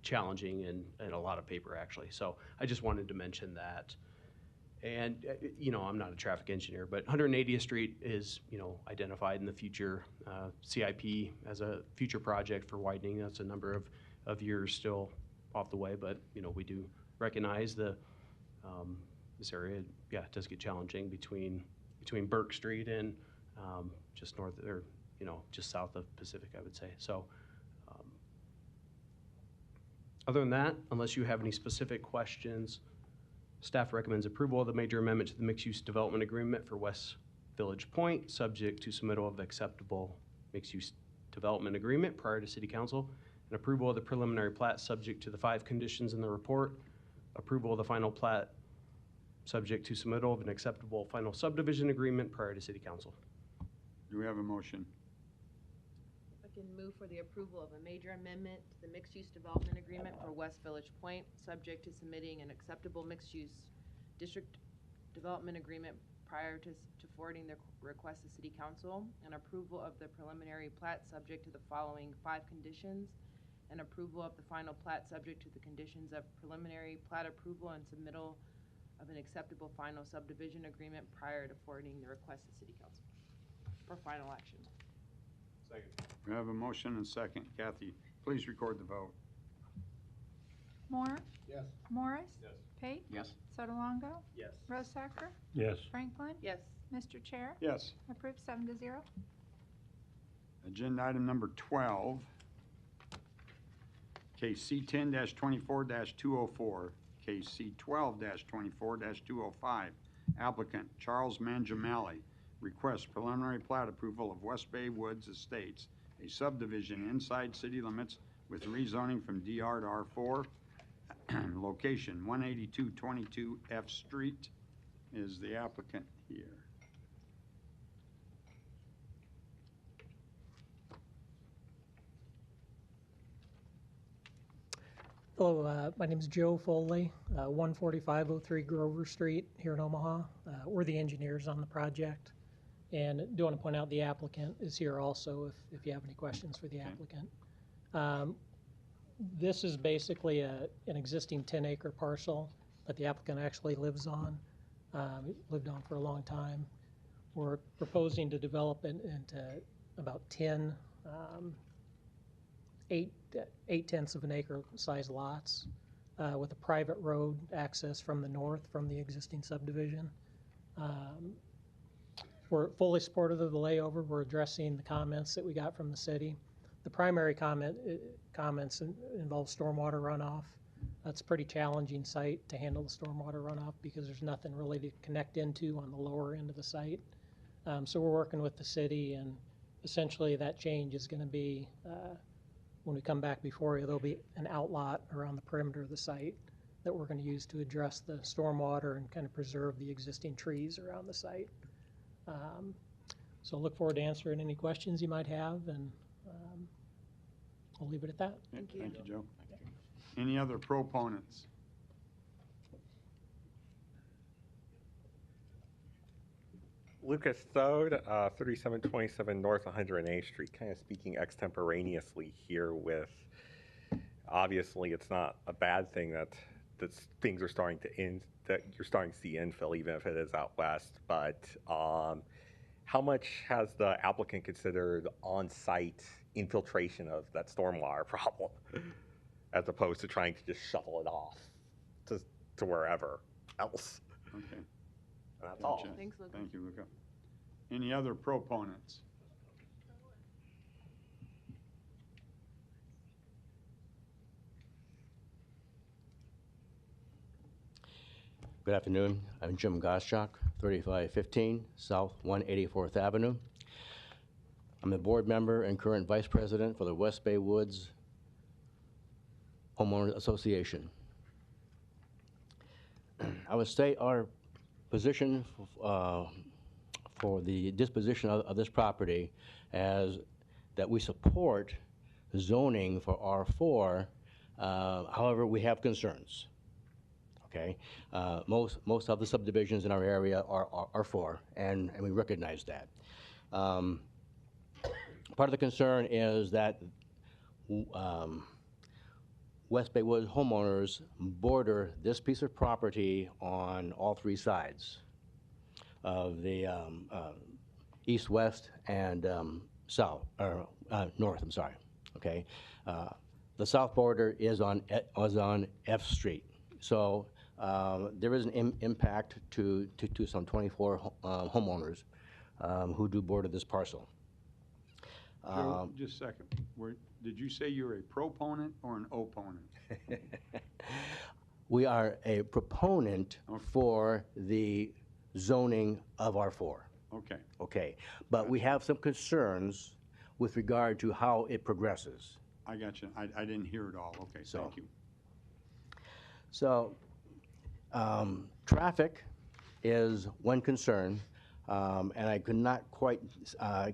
challenging and a lot of paper actually. So I just wanted to mention that. And I'm not a traffic engineer, but 180th Street is identified in the future CIP as a future project for widening. That's a number of years still off the way, but we do recognize this area. Yeah, it does get challenging between Burke Street and just north or just south of Pacific, I would say. So other than that, unless you have any specific questions, staff recommends approval of the major amendment to the mixed-use development agreement for West Village Point, subject to submittal of acceptable mixed-use development agreement prior to City Council, and approval of the preliminary plat subject to the 5 conditions in the report, approval of the final plat subject to submittal of an acceptable final subdivision agreement prior to City Council. Do we have a motion? applicant move for the approval of a major amendment to the mixed-use development agreement for West Village Point, subject to submitting an acceptable mixed-use district development agreement prior to forwarding the request to City Council, and approval of the preliminary plat subject to the following 5 conditions, and approval of the final plat subject to the conditions of preliminary plat approval and submittal of an acceptable final subdivision agreement prior to forwarding the request to City Council for final action. Second. We have a motion and second. Kathy, please record the vote. Moore, Yes. Morris. Yes. Pate, Yes. Sotolongo, Yes. Rosacker, Yes. Franklin. Yes. Mr. Chair, Yes. approved 7-0. Agenda item number 12, case C10-24-204, case C12-24-205. Applicant Charles Mangiamali requests preliminary plat approval of West Bay Woods Estates, a subdivision inside city limits with rezoning from DR to R4. Location 18222 F Street. Is the applicant here? Hello, my name is Joe Foley, 14503 Grover Street here in Omaha. We're the engineers on the project, and do want to point out the applicant is here also if you have any questions for the applicant. This is basically an existing 10-acre parcel that the applicant actually lives on, lived on for a long time. We're proposing to develop it into about 10 8/10 of an acre size lots with a private road access from the north from the existing subdivision. We're fully supportive of the layover. We're addressing the comments that we got from the city. The primary comments involve stormwater runoff. That's a pretty challenging site to handle the stormwater runoff because there's nothing really to connect into on the lower end of the site. So we're working with the city, and essentially that change is going to be when we come back before you, there'll be an outlot around the perimeter of the site that we're going to use to address the stormwater and kind of preserve the existing trees around the site. So look forward to answering any questions you might have, and I'll leave it at that. Thank you, Joe. Any other proponents? Lucas Thode, 3727 North 108th Street, kind of speaking extemporaneously here with, obviously it's not a bad thing that things are starting to that you're starting to see infill, even if it is out west, but how much has the applicant considered on-site infiltration of that stormwater problem as opposed to trying to just shovel it off to wherever else? Okay. That's Gotcha. all. Thanks, Luca. Thank you, Luca. Any other proponents? Good afternoon. I'm Jim Goschak, 3515 South 184th Avenue. I'm a board member and current vice president for the West Bay Woods Homeowners Association. I would state our position for the disposition of this property as that we support zoning for R4. However, we have concerns. Okay, most of the subdivisions in our area are R4, and we recognize that. Part of the concern is that West Bay Woods homeowners border this piece of property on all 3 sides of the east, west, and south, or north, I'm sorry, okay? The south border is on F Street. So there is an impact to some 24 homeowners who do border this parcel. Joe, just a second. Did you say you're a proponent or an opponent? We are a proponent for the zoning of R4. Okay. Okay, but we have some concerns with regard to how it progresses. I got you. I didn't hear it all. Okay, So- thank you. So, traffic is one concern, and I could not quite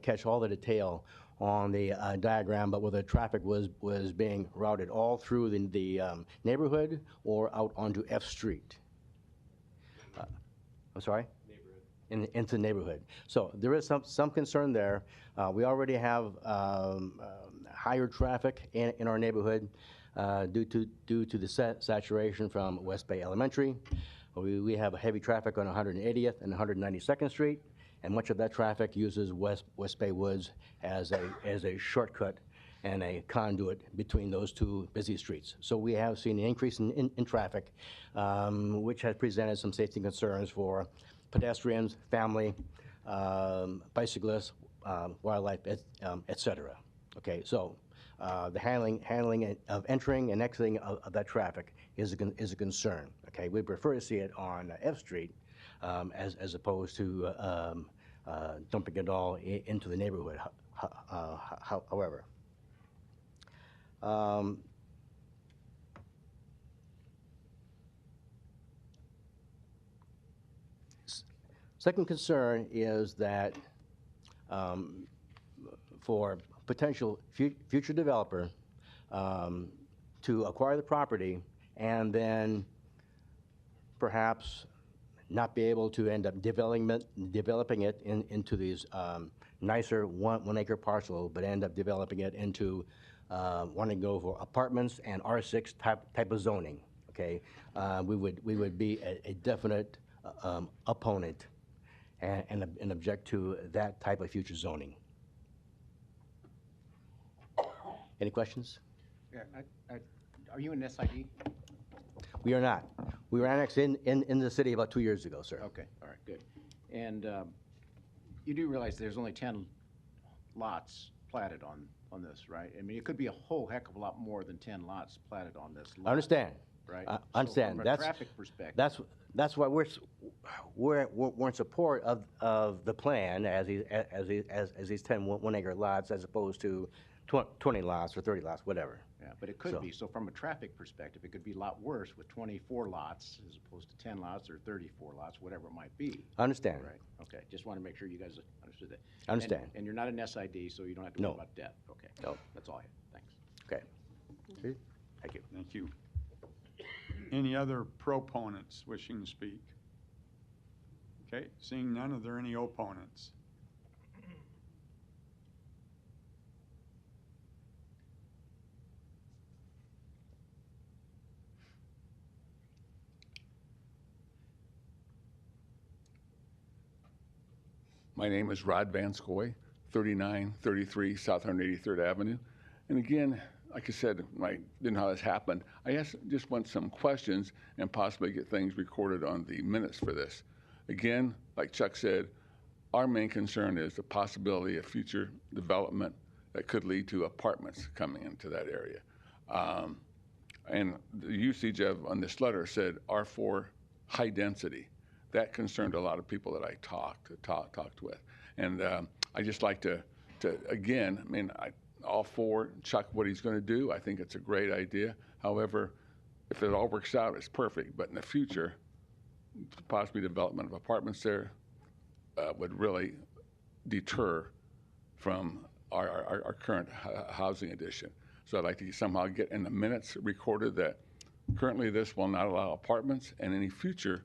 catch all the detail on the diagram, but where the traffic was being routed all through the neighborhood or out onto F Street. I'm sorry? Into the neighborhood. So there is some concern there. We already have higher traffic in our neighborhood due to the saturation from West Bay Elementary. We have heavy traffic on 180th and 192nd Street, and much of that traffic uses West Bay Woods as a shortcut and a conduit between those two busy streets. So we have seen an increase in traffic, which has presented some safety concerns for pedestrians, family, bicyclists, wildlife, et cetera. Okay, so the handling of entering and exiting of that traffic is a concern. Okay, we prefer to see it on F Street as opposed to dumping it all into the neighborhood. However, second concern is that for potential future developer to acquire the property and then perhaps not be able to end up developing it into these nicer one acre parcel, but end up developing it into wanting to go for apartments and R6 type of zoning. Okay, we would be a definite opponent and object to that type of future zoning. Any questions? Yeah, are you an SID? We are not. We were annexed in the city about 2 years ago, sir. Okay, all right, good. And you do realize there's only 10 lots platted on this, right? I mean, it could be a whole heck of a lot more than 10 lots platted on this lot. I understand. Right? I understand. So from a traffic perspective. That's why we're in support of the plan as these 10 one acre lots as opposed to 20 lots or 30 lots, whatever. Yeah, but it could be. So from a traffic perspective, it could be a lot worse with 24 lots as opposed to 10 lots or 34 lots, whatever it might be. I understand. Right. Okay. Just want to make sure you guys understood that. I understand. And you're not an SID, so you don't have to worry No. about debt. Okay. No. That's all I have. Thanks. Okay. Thank you. Thank you. Any other proponents wishing to speak? Okay, seeing none, are there any opponents? My name is Rod Van Scoy, 3933 South 183rd Avenue. And again, like I said, I didn't know how this happened. I just want some questions and possibly get things recorded on the minutes for this. Again, like Chuck said, our main concern is the possibility of future development that could lead to apartments coming into that area. And the usage on this letter said R4 high density. That concerned a lot of people that I talked with. And I just like to again, I mean, all for Chuck, what he's going to do. I think it's a great idea. However, if it all works out, it's perfect. But in the future, possibly development of apartments there would really deter from our current housing addition. So I'd like to somehow get in the minutes recorded that currently this will not allow apartments, and any future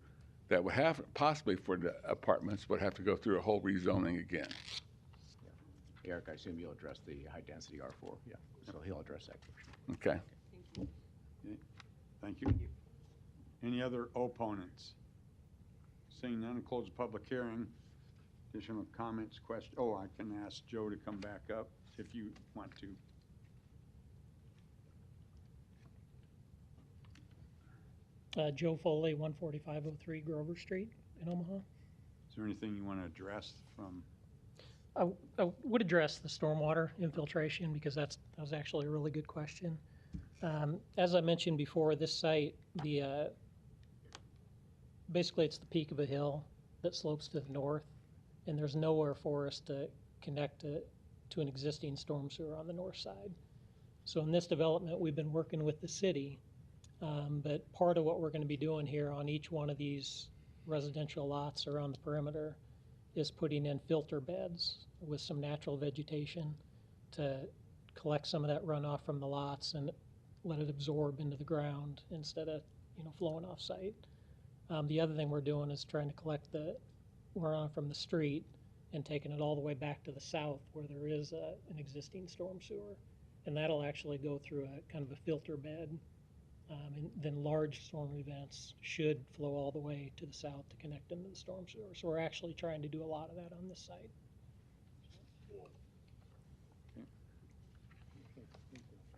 that would have possibly for the apartments would have to go through a whole rezoning again. Eric, I assume you'll address the high-density R4. Yeah, so he'll address that question. Okay. Okay, thank you. Any other opponents? Seeing none, close the public hearing. Additional comments, questions? Oh, I can ask Joe to come back up if you want to. Joe Foley, 14503 Grover Street in Omaha. Is there anything you want to address from? I would address the stormwater infiltration because that was actually a really good question. As I mentioned before, this site, basically it's the peak of a hill that slopes to the north, and there's nowhere for us to connect to an existing storm sewer on the north side. So in this development, we've been working with the city, but part of what we're going to be doing here on each one of these residential lots around the perimeter is putting in filter beds with some natural vegetation to collect some of that runoff from the lots and let it absorb into the ground instead of, flowing off site. The other thing we're doing is trying to collect the runoff from the street and taking it all the way back to the south where there is an existing storm sewer. And that'll actually go through a kind of a filter bed. And then large storm events should flow all the way to the south to connect into the storm sewer. So we're actually trying to do a lot of that on this site.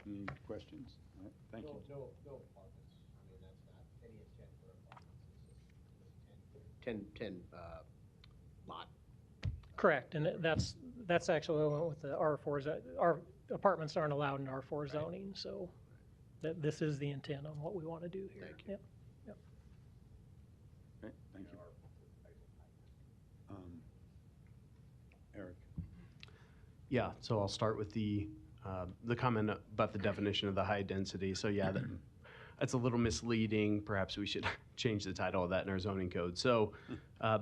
Any questions? All right, thank you. No apartments. I mean, that's not any intent for apartments. It's just 10 lot. Correct, and that's actually what I went with the R4. Our apartments aren't allowed in R4 zoning, so this is the intent on what we want to do here. Thank you. Yep. Okay, thank you. Eric. Yeah, so I'll start with the comment about the definition of the high density. So yeah, that's a little misleading. Perhaps we should change the title of that in our zoning code. So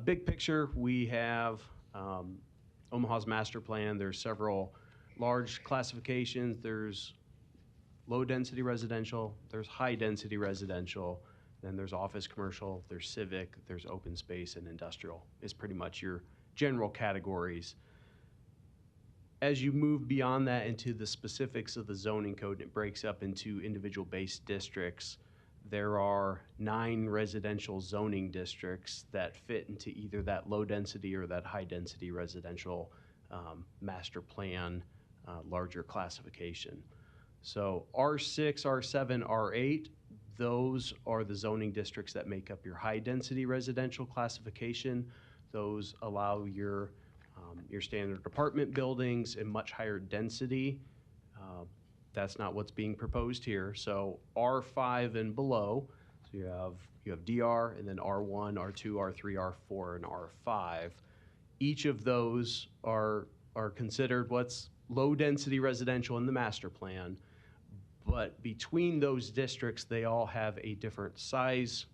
big picture, we have Omaha's master plan. There's several large classifications. There's low density residential, there's high density residential, then there's office commercial, there's civic, there's open space, and industrial is pretty much your general categories. As you move beyond that into the specifics of the zoning code, it breaks up into individual based districts. There are 9 residential zoning districts that fit into either that low density or that high density residential master plan larger classification. So R6, R7, R8, those are the zoning districts that make up your high density residential classification. Those allow your standard apartment buildings and much higher density. That's not what's being proposed here. So R5 and below, so you have DR and then R1, R2, R3, R4, and R5. Each of those are considered what's low density residential in the master plan. But between those districts, they all have a different size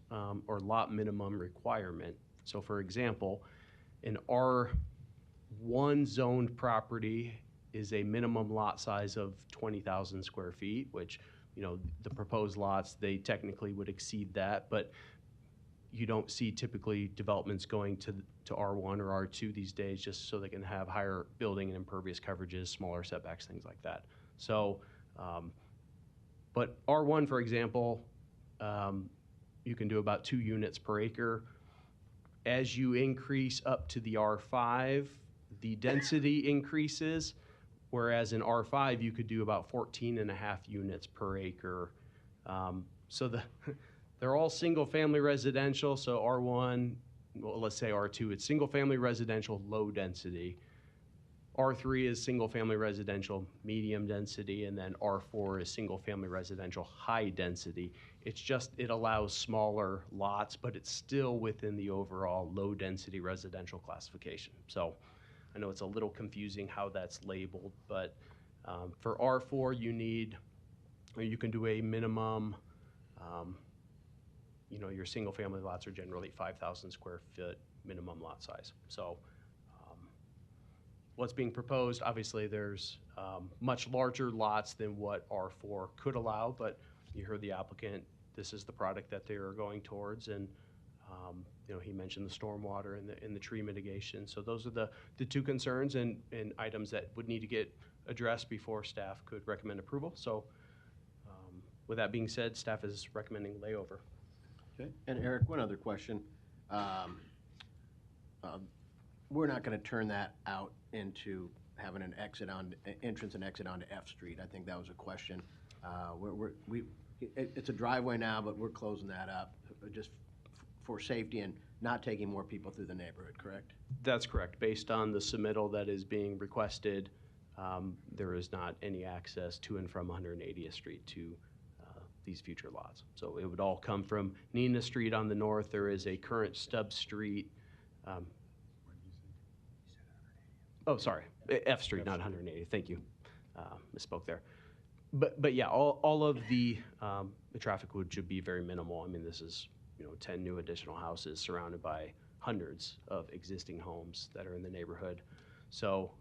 or lot minimum requirement. So for example, an R1 zoned property is a minimum lot size of 20,000 square feet, which, the proposed lots, they technically would exceed that, but you don't see typically developments going to R1 or R2 these days just so they can have higher building and impervious coverages, smaller setbacks, things like that. So, but R1, for example, you can do about 2 units per acre. As you increase up to the R5, the density increases, whereas in R5, you could do about 14.5 units per acre. So they're all single-family residential, so R1, well, let's say R2, it's single-family residential, low density. R3 is single-family residential, medium density, and then R4 is single-family residential, high density. It's just, it allows smaller lots, but it's still within the overall low-density residential classification. So I know it's a little confusing how that's labeled, but for R4, you can do a minimum, your single-family lots are generally 5,000 square foot minimum lot size. So what's being proposed, obviously there's much larger lots than what R4 could allow, but you heard the applicant, this is the product that they are going towards, and he mentioned the stormwater and the tree mitigation. So those are the 2 concerns and items that would need to get addressed before staff could recommend approval. So with that being said, staff is recommending layover. Okay. And Eric, one other question. We're not going to turn that out into having an entrance and exit onto F Street. I think that was a question. It's a driveway now, but we're closing that up just for safety and not taking more people through the neighborhood, correct? That's correct. Based on the submittal that is being requested, there is not any access to and from 180th Street to these future lots. So it would all come from Nina Street on the north. There is a current stub street. Sorry, F Street, not 180. Thank you. Misspoke there. But yeah, all of the traffic should be very minimal. I mean, this is 10 new additional houses surrounded by hundreds of existing homes that are in the neighborhood. So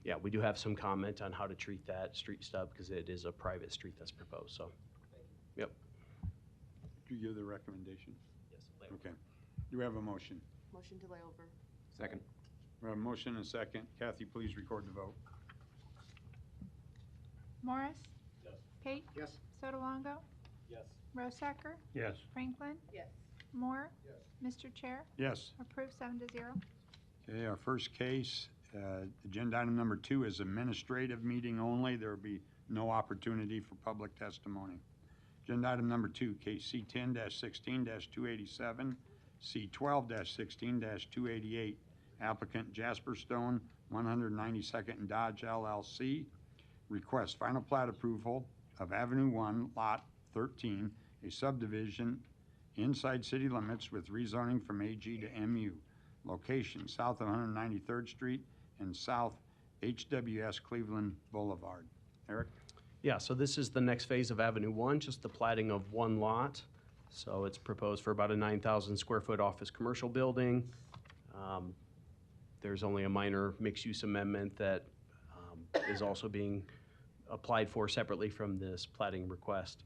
yeah, we do have some comment on how to treat that street stub because it is a private street that's proposed, so. Yep. Do you give the recommendation? Yes. Okay. Do we have a motion? Motion to lay over. Second. We have a motion and a second. Kathy, please record the vote. Morris? Yes. Pate? Yes. Sotolongo? Yes. Rosacker? Yes. Franklin? Yes. Moore? Mr. Chair? Yes. Approved 7-0. Okay, our first case, agenda item number 2 is administrative meeting only. There will be no opportunity for public testimony. Agenda item number 2, case C10-16-287, C12-16-288. Applicant Jasper Stone, 192nd and Dodge LLC. Request final plat approval of Avenue 1, Lot 13, a subdivision inside city limits with rezoning from AG to MU. Location south of 193rd Street and south HWS Cleveland Boulevard. Eric? Yeah, so this is the next phase of Avenue 1, just the platting of one lot. So it's proposed for about a 9,000 square foot office commercial building. There's only a minor mixed-use amendment that is also being applied for separately from this platting request.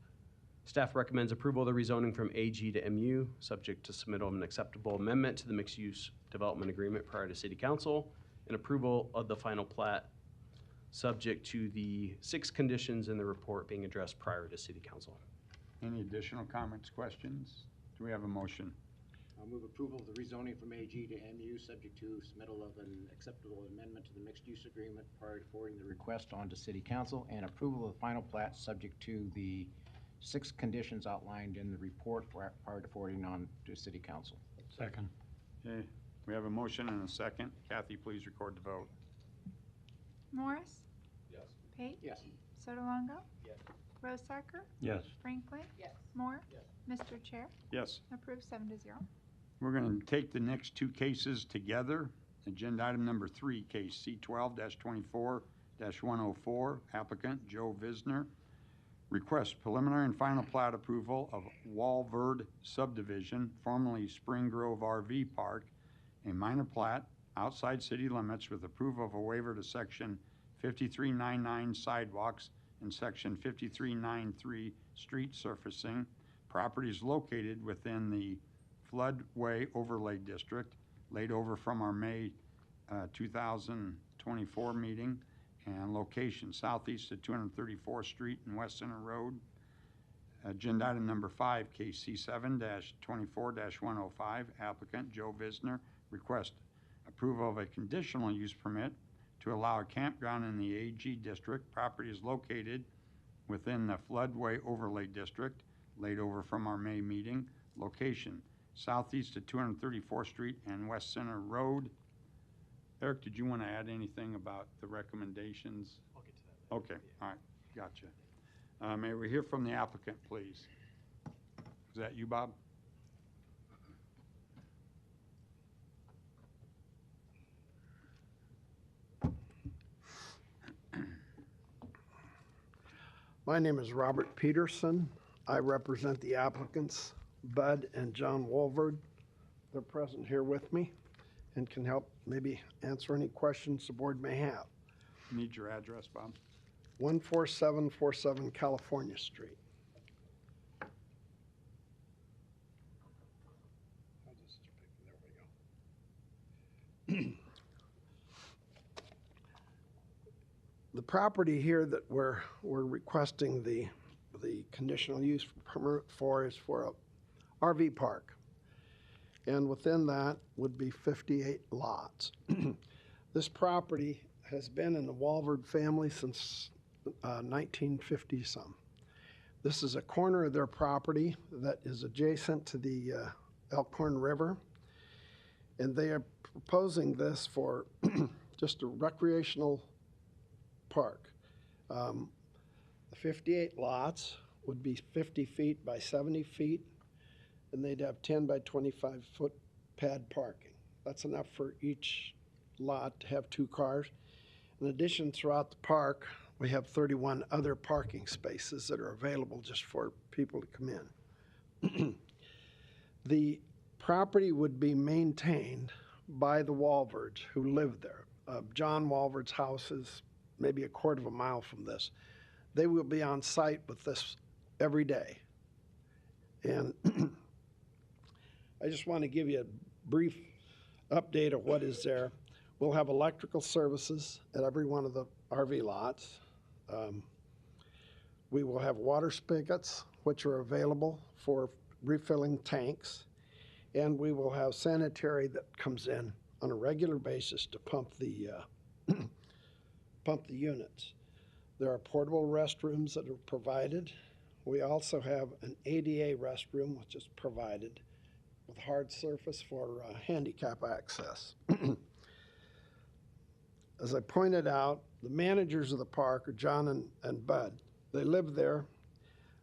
Staff recommends approval of the rezoning from AG to MU, subject to submittal of an acceptable amendment to the mixed-use development agreement prior to City Council, and approval of the final plat, subject to the 6 conditions in the report being addressed prior to City Council. Any additional comments, questions? Do we have a motion? I'll move approval of the rezoning from AG to MU, subject to submittal of an acceptable amendment to the mixed-use agreement prior to forwarding the request on to City Council, and approval of the final plat, subject to the 6 conditions outlined in the report prior to forwarding on to City Council. Second. Okay, we have a motion and a second. Kathy, please record the vote. Morris? Yes. Pate? Yes. Sotolongo? Yes. Rosacker? Yes. Franklin? Yes. Moore? Yes. Mr. Chair? Yes. Approved 7-0. We're going to take the next 2 cases together. Agenda item number 3, case C12-24-104, applicant Joe Visner. Request preliminary and final plat approval of Walverd subdivision, formerly Spring Grove RV Park, a minor plat outside city limits with approval of a waiver to section 5399 sidewalks and section 5393 street surfacing. Property is located within the floodway overlay district, laid over from our May 2024 meeting, and location southeast of 234th Street and West Center Road. Agenda item number 5, case C7-24-105, applicant Joe Visner, request approval of a conditional use permit to allow a campground in the AG district. Property is located within the floodway overlay district, laid over from our May meeting. Location southeast of 234th Street and West Center Road. Eric, did you want to add anything about the recommendations? I'll get to that later. Okay, all right, gotcha. May we hear from the applicant, please? Is that you, Bob? My name is Robert Peterson. I represent the applicants, Bud and John Walverd. They're present here with me and can help maybe answer any questions the board may have. Need your address, Bob? 14747 California Street. There we go. The property here that we're requesting the conditional use permit for is for a RV park. And within that would be 58 lots. This property has been in the Walverd family since 1950-some. This is a corner of their property that is adjacent to the Elkhorn River. And they are proposing this for just a recreational park. The 58 lots would be 50 feet by 70 feet, and they'd have 10 by 25 foot pad parking. That's enough for each lot to have 2 cars. In addition, throughout the park, we have 31 other parking spaces that are available just for people to come in. The property would be maintained by the Walverds who live there. John Walvard's house is maybe a quarter of a mile from this. They will be on site with this every day. And I just want to give you a brief update of what is there. We'll have electrical services at every one of the RV lots. We will have water spigots, which are available for refilling tanks. And we will have sanitary that comes in on a regular basis to pump the pump the units. There are portable restrooms that are provided. We also have an ADA restroom, which is provided with hard surface for handicap access. As I pointed out, the managers of the park are John and Bud. They live there.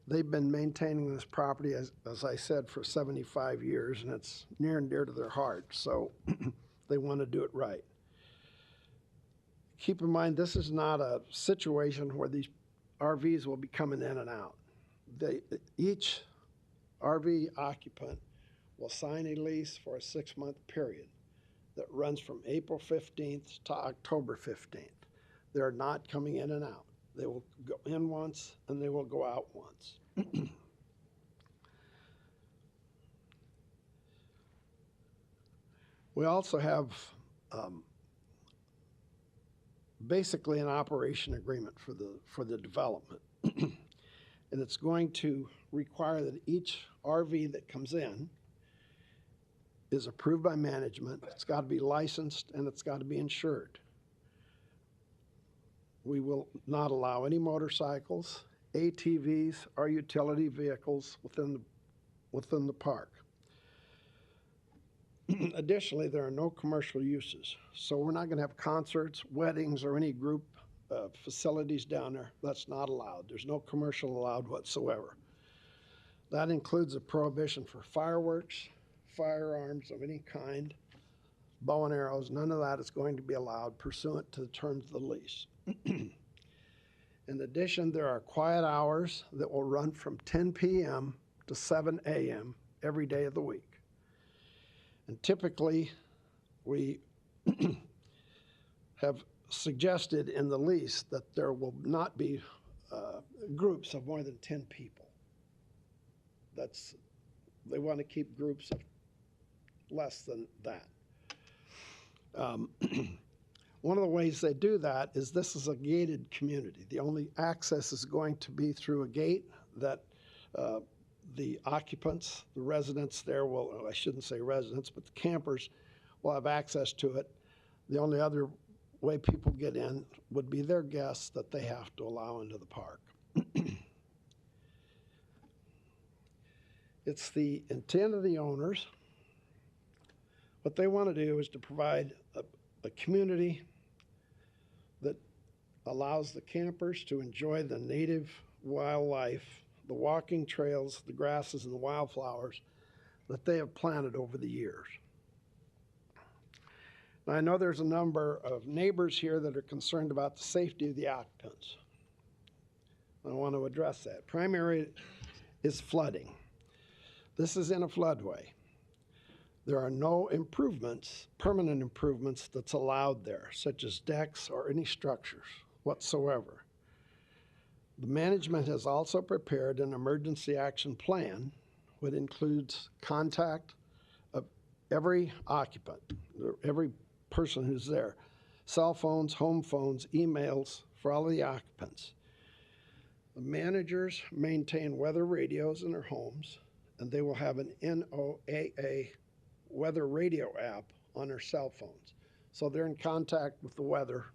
They've been maintaining this property, as I said, for 75 years, and it's near and dear to their heart, so they want to do it right. Keep in mind, this is not a situation where these RVs will be coming in and out. Each RV occupant will sign a lease for a 6-month period that runs from April 15th to October 15th. They're not coming in and out. They will go in once and they will go out once. We also have basically an operation agreement for the development. And it's going to require that each RV that comes in is approved by management. It's got to be licensed and it's got to be insured. We will not allow any motorcycles, ATVs, or utility vehicles within the park. Additionally, there are no commercial uses, so we're not going to have concerts, weddings, or any group facilities down there. That's not allowed. There's no commercial allowed whatsoever. That includes a prohibition for fireworks, firearms of any kind, bow and arrows. None of that is going to be allowed pursuant to the terms of the lease. In addition, there are quiet hours that will run from 10 p.m. to 7 a.m. every day of the week. And typically, we have suggested in the lease that there will not be groups of more than 10 people. They want to keep groups of less than that. One of the ways they do that is this is a gated community. The only access is going to be through a gate that the occupants, the residents there will, I shouldn't say residents, but the campers will have access to it. The only other way people get in would be their guests that they have to allow into the park. It's the intent of the owners. What they want to do is to provide a community that allows the campers to enjoy the native wildlife, the walking trails, the grasses, and the wildflowers that they have planted over the years. Now, I know there's a number of neighbors here that are concerned about the safety of the occupants. I want to address that. Primary is flooding. This is in a floodway. There are no improvements, permanent improvements that's allowed there, such as decks or any structures whatsoever. The management has also prepared an emergency action plan, which includes contact of every occupant, every person who's there, cell phones, home phones, emails for all of the occupants. The managers maintain weather radios in their homes, and they will have an NOAA weather radio app on their cell phones. So they're in contact with the weather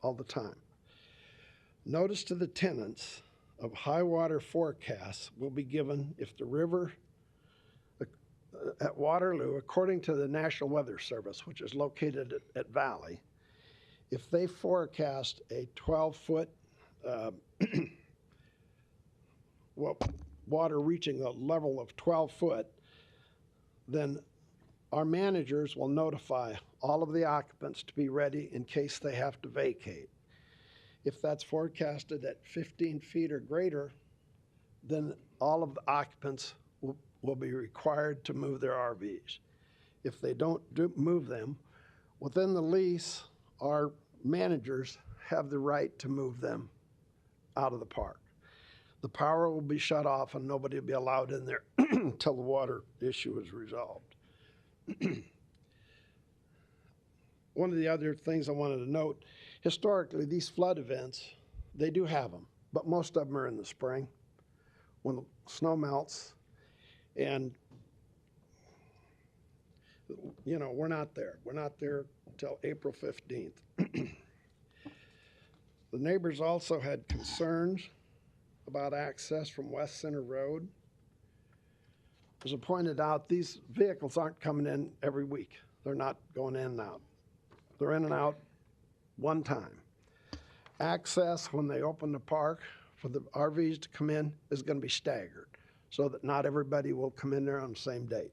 all the time. Notice to the tenants of high water forecasts will be given if the river at Waterloo, according to the National Weather Service, which is located at Valley, if they forecast a 12-foot water reaching a level of 12 foot, then our managers will notify all of the occupants to be ready in case they have to vacate. If that's forecasted at 15 feet or greater, then all of the occupants will be required to move their RVs. If they don't move them, within the lease, our managers have the right to move them out of the park. The power will be shut off and nobody will be allowed in there until the water issue is resolved. One of the other things I wanted to note, historically, these flood events, they do have them, but most of them are in the spring when the snow melts. And, you know, we're not there. We're not there until April 15th. The neighbors also had concerns about access from West Center Road. As I pointed out, these vehicles aren't coming in every week. They're not going in and out. They're in and out one time. Access when they open the park for the RVs to come in is going to be staggered so that not everybody will come in there on the same date.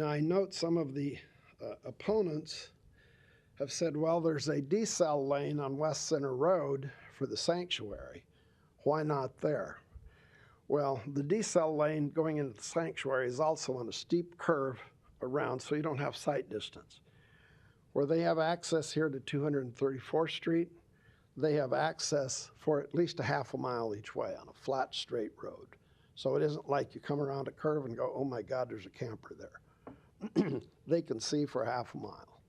I note some of the opponents have said, well, there's a decel lane on West Center Road for the sanctuary. Why not there? Well, the decel lane going into the sanctuary is also on a steep curve around, so you don't have sight distance. Where they have access here to 234th Street, they have access for at least a half a mile each way on a flat, straight road. So it isn't like you come around a curve and go, oh my God, there's a camper there. They can see for a half a mile.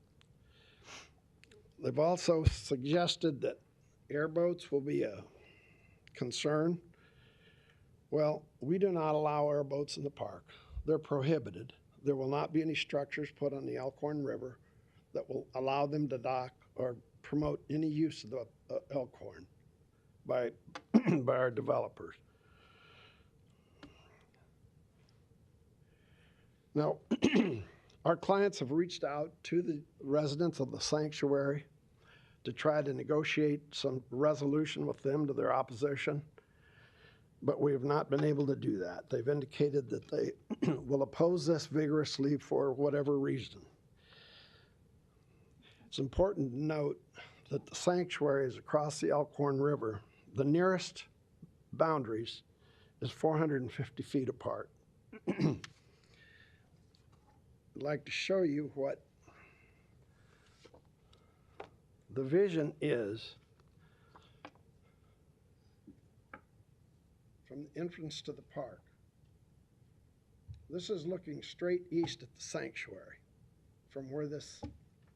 They've also suggested that airboats will be a concern. Well, we do not allow airboats in the park. They're prohibited. There will not be any structures put on the Elkhorn River that will allow them to dock or promote any use of the Elkhorn by our developers. Now, our clients have reached out to the residents of the sanctuary to try to negotiate some resolution with them to their opposition, but we have not been able to do that. They've indicated that they will oppose this vigorously for whatever reason. It's important to note that the sanctuary is across the Elkhorn River. The nearest boundaries is 450 feet apart. I'd like to show you what the vision is from the entrance to the park. This is looking straight east at the sanctuary from where this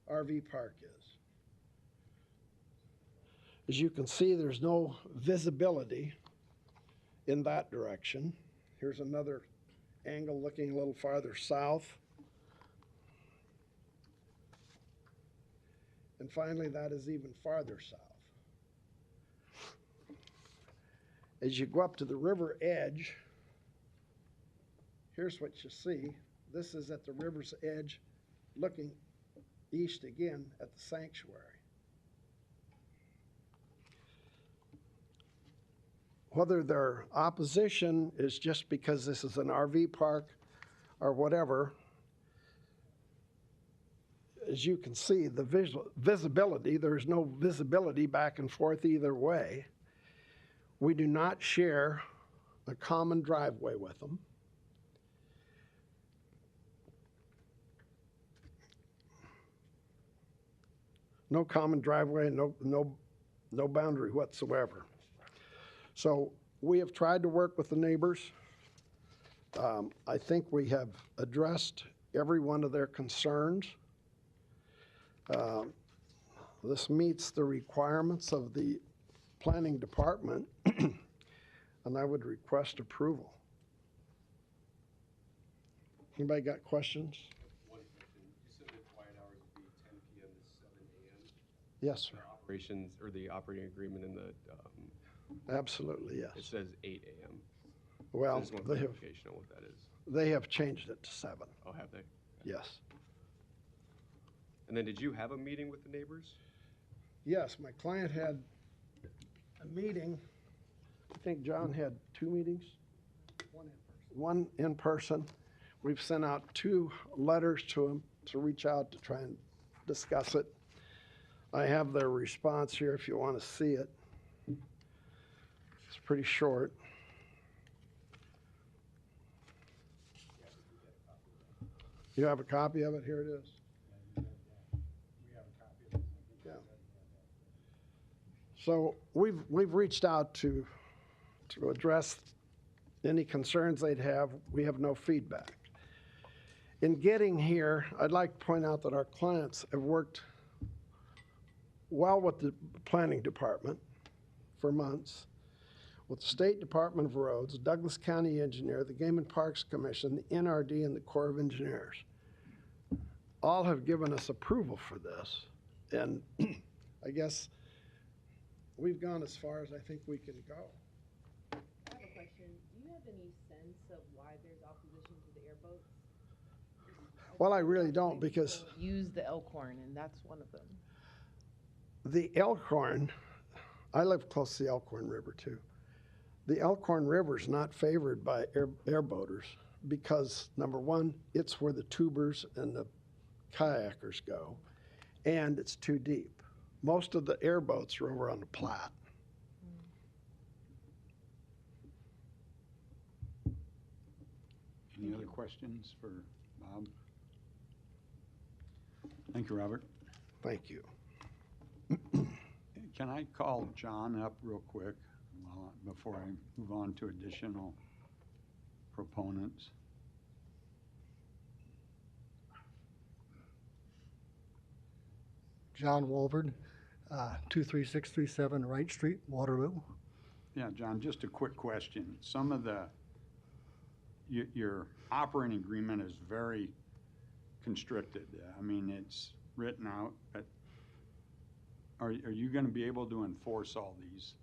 RV park is. As you can see, there's no visibility in that direction. Here's another angle looking a little farther south. And finally, that is even farther south. As you go up to the river edge, here's what you see. This is at the river's edge, looking east again at the sanctuary. Whether their opposition is just because this is an RV park or whatever, as you can see, the visibility, there's no visibility back and forth either way. We do not share a common driveway with them. No common driveway, no boundary whatsoever. So we have tried to work with the neighbors. I think we have addressed every one of their concerns. This meets the requirements of the planning department, and I would request approval. Anybody got questions? One question. You said the quiet hours would be 10 p.m. to 7 a.m. Yes, sir. Operations or the operating agreement in the. Absolutely, yes. It says 8 a.m. Well, So I just want clarification on what that is. They have changed it to 7. Oh, have they? Yes. And then did you have a meeting with the neighbors? Yes, my client had a meeting. I think John had 2 meetings. One in person. We've sent out 2 letters to him to reach out to try and discuss it. I have their response here if you want to see it. It's pretty short. You have a copy of it? Here it is. Yeah. So we've reached out to address any concerns they'd have. We have no feedback. In getting here, I'd like to point out that our clients have worked well with the planning department for months, with the State Department of Roads, Douglas County Engineer, the Game and Parks Commission, the NRD, and the Corps of Engineers. All have given us approval for this. And I guess we've gone as far as I think we can go. I have a question. Do you have any sense of why there's opposition to the airboats? Well, I really don't, because Use the Elkhorn, and that's one of them. the Elkhorn, I live close to the Elkhorn River too. The Elkhorn River is not favored by airboaters because, number one, it's where the tubers and the kayakers go, and it's too deep. Most of the airboats are over on the Platte. Any other questions for Bob? Thank you, Robert. Thank you. Can I call John up real quick before I move on to additional proponents? John Wolverd, 23637 Wright Street, Waterloo. Yeah, John, just a quick question. Some of your operating agreement is very constricted. I mean, it's written out, but are you going to be able to enforce all these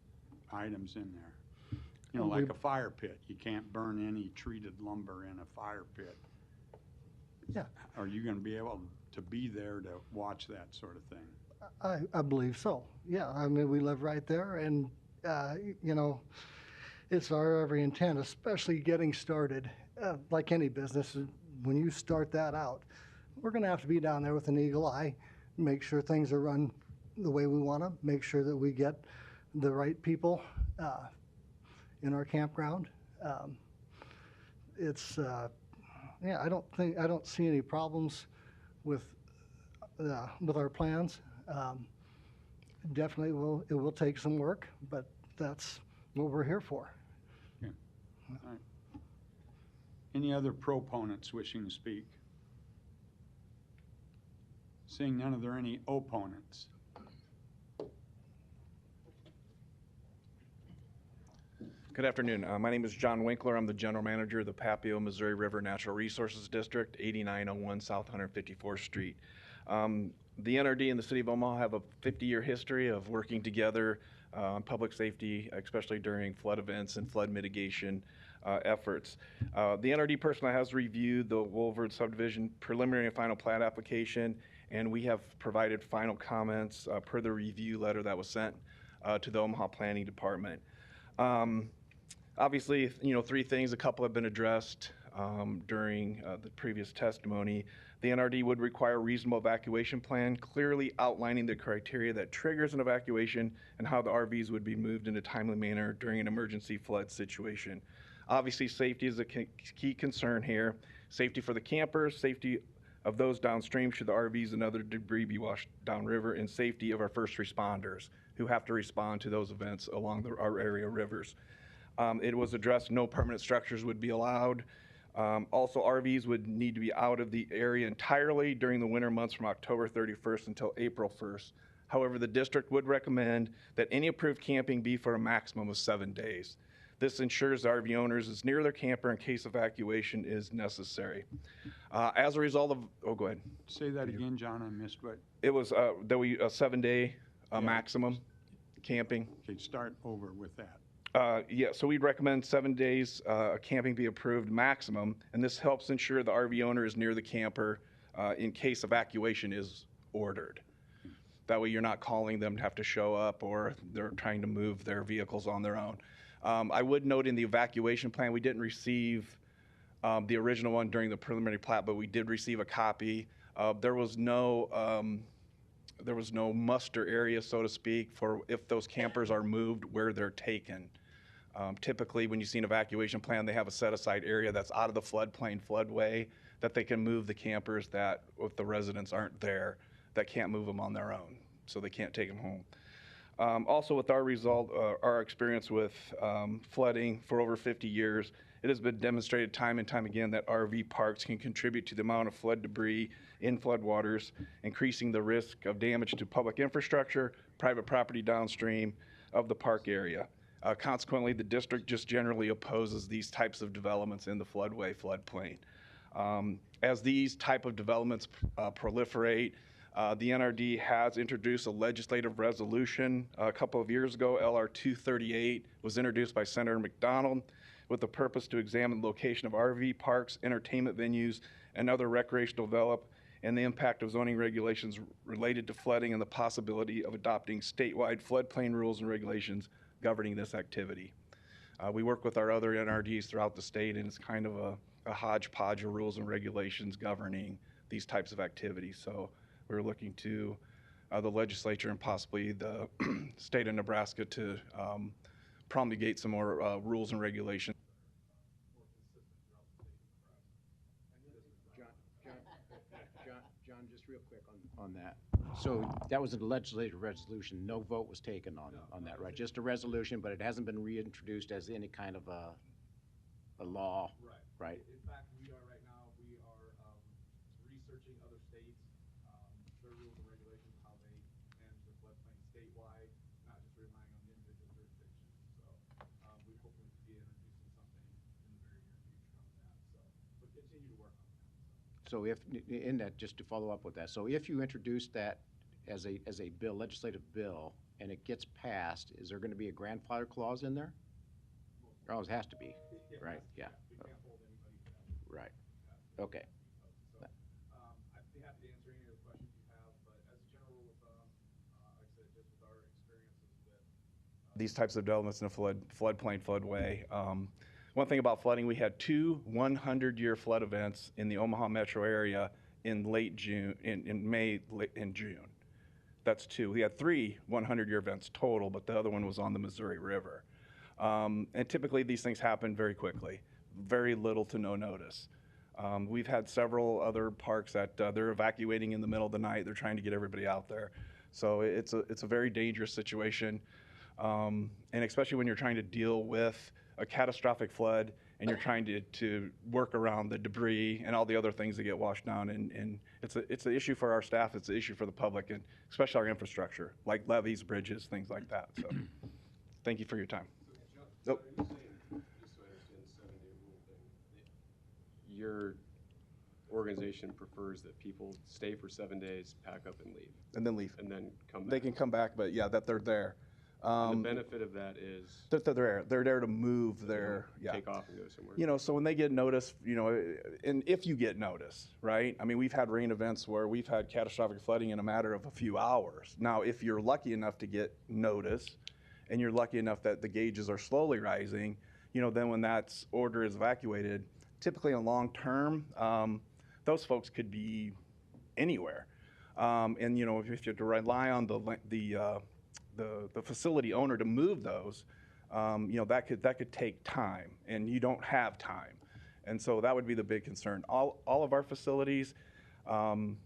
items in there? You know, like a fire pit. You can't burn any treated lumber in a fire pit. Yeah. Are you going to be able to be there to watch that sort of thing? I believe so. Yeah, I mean, we live right there, and, you know, it's our every intent, especially getting started. Like any business, when you start that out, we're going to have to be down there with an eagle eye, make sure things are run the way we want to, make sure that we get the right people in our campground. Yeah, I don't see any problems with our plans. Definitely it will take some work, but that's what we're here for. Yeah. All right. Any other proponents wishing to speak? Seeing none, are there any opponents? Good afternoon. My name is John Winkler. I'm the general manager of the Papio Missouri River Natural Resources District, 8901 South 154th Street. The NRD and the City of Omaha have a 50-year history of working together on public safety, especially during flood events and flood mitigation efforts. The NRD personally has reviewed the Wolverd subdivision preliminary and final plat application, and we have provided final comments per the review letter that was sent to the Omaha Planning Department. Obviously, you know, three things, a couple have been addressed during the previous testimony. The NRD would require a reasonable evacuation plan, clearly outlining the criteria that triggers an evacuation and how the RVs would be moved in a timely manner during an emergency flood situation. Obviously, safety is a key concern here. Safety for the campers, safety of those downstream should the RVs and other debris be washed downriver, and safety of our first responders who have to respond to those events along our area rivers. It was addressed no permanent structures would be allowed. Also, RVs would need to be out of the area entirely during the winter months from October 31st until April 1st. However, the district would recommend that any approved camping be for a maximum of 7 days. This ensures the RV owners is near their camper in case evacuation is necessary. As a result of, oh, go ahead. Say that again, John, I missed what? It was a 7-day maximum camping. Okay, start over with that. Yeah, so we'd recommend 7 days camping be approved maximum, and this helps ensure the RV owner is near the camper in case evacuation is ordered. That way you're not calling them to have to show up or they're trying to move their vehicles on their own. I would note in the evacuation plan, we didn't receive the original one during the preliminary plat, but we did receive a copy. There was no muster area, so to speak, for if those campers are moved where they're taken. Typically, when you see an evacuation plan, they have a set-aside area that's out of the floodplain floodway that they can move the campers that, if the residents aren't there, that can't move them on their own, so they can't take them home. Also, with our experience with flooding for over 50 years, it has been demonstrated time and time again that RV parks can contribute to the amount of flood debris in floodwaters, increasing the risk of damage to public infrastructure, private property downstream of the park area. Consequently, the district just generally opposes these types of developments in the floodplain. As these type of developments proliferate, the NRD has introduced a legislative resolution a couple of years ago. LR 238 was introduced by Senator McDonald with the purpose to examine the location of RV parks, entertainment venues, and other recreational development and the impact of zoning regulations related to flooding and the possibility of adopting statewide floodplain rules and regulations governing this activity. We work with our other NRDs throughout the state, and it's kind of a hodgepodge of rules and regulations governing these types of activities. So we're looking to the legislature and possibly the state of Nebraska to promulgate some more rules and regulations. John, just real quick on that. So that was a legislative resolution. No vote was taken on that, right? Just a resolution, but it hasn't been reintroduced as any kind of a law, right? In fact, we are right now, researching other states, their rules and regulations, how they manage the floodplain statewide, not just relying on the individual jurisdictions. So we hopefully be introducing something in the very near future on that. So continue to work on that. So if, in that, just to follow up with that, so if you introduce that as a bill, legislative bill, and it gets passed, is there going to be a grandfather clause in there? There always has to be, right? Yeah. Right. Okay. I'd be happy to answer any of the questions you have, but as a general rule of thumb, like I said, just with our experiences with these types of developments in a floodplain, floodway. One thing about flooding, we had 2 100-year flood events in the Omaha metro area in late June, in May and June. That's 2. We had 3 100-year events total, but the other one was on the Missouri River. And typically these things happen very quickly, very little to no notice. We've had several other parks that they're evacuating in the middle of the night. They're trying to get everybody out there. So it's a very dangerous situation. And especially when you're trying to deal with a catastrophic flood and you're trying to work around the debris and all the other things that get washed down. And it's an issue for our staff, it's an issue for the public, and especially our infrastructure, like levees, bridges, things like that. So thank you for your time. So are you saying, just so I understand the 7-day rule thing, that your organization prefers that people stay for 7 days, pack up and leave? And then leave. And then come back? They can come back, but yeah, that they're there. The benefit of that is? They're there to move their, Take off and go somewhere. You know, so when they get notice, you know, and if you get notice, right? I mean, we've had rain events where we've had catastrophic flooding in a matter of a few hours. Now, if you're lucky enough to get notice, and you're lucky enough that the gauges are slowly rising, you know, then when that order is evacuated, typically in long term, those folks could be anywhere. And, you know, if you have to rely on the facility owner to move those, you know, that could take time, and you don't have time. And so that would be the big concern. All of our facilities, when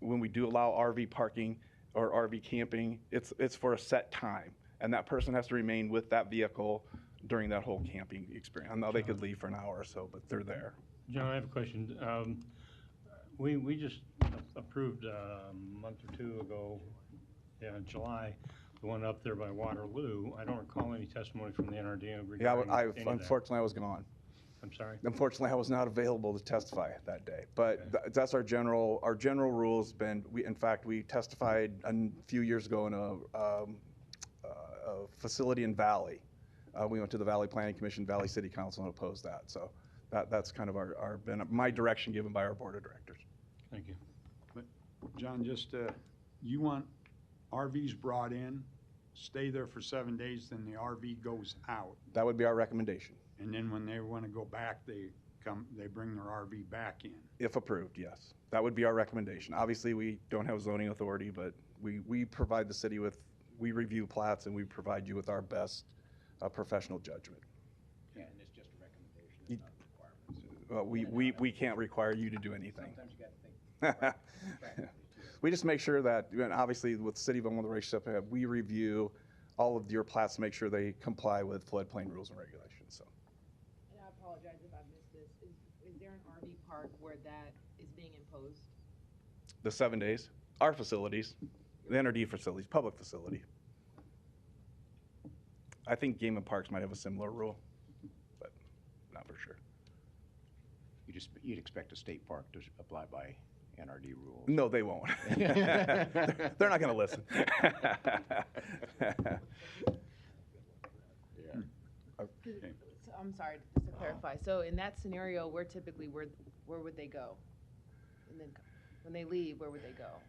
we do allow RV parking or RV camping, it's for a set time. And that person has to remain with that vehicle during that whole camping experience. I know they could leave for an hour or so, but they're there. John, I have a question. We just approved a month or 2 ago, in July, the one up there by Waterloo. I don't recall any testimony from the NRD regarding any of that. Unfortunately, I was gone. I'm sorry? Unfortunately, I was not available to testify that day. But that's our general rules. In fact, we testified a few years ago in a facility in Valley. We went to the Valley Planning Commission, Valley City Council, and opposed that. So that's kind of my direction given by our board of directors. Thank you. But John, just you want RVs brought in, stay there for 7 days, then the RV goes out. That would be our recommendation. And then when they want to go back, they bring their RV back in. If approved, yes. That would be our recommendation. Obviously, we don't have zoning authority, but we provide the city with, we review plats and we provide you with our best professional judgment. And it's just a recommendation, it's not a requirement. We can't require you to do anything. Sometimes you got to think. We just make sure that, and obviously with the City of Omaha, the relationship we have, we review all of your plats to make sure they comply with floodplain rules and regulations, so. And I apologize if I missed this. Is there an RV park where that is being imposed? The 7 days, our facilities, the NRD facilities, public facility. I think Game and Parks might have a similar rule, but not for sure. You'd expect a state park to apply by NRD rules. No, they won't. They're not going to listen. So, I'm sorry, just to clarify. So in that scenario, where would they go? And then when they leave, where would they go?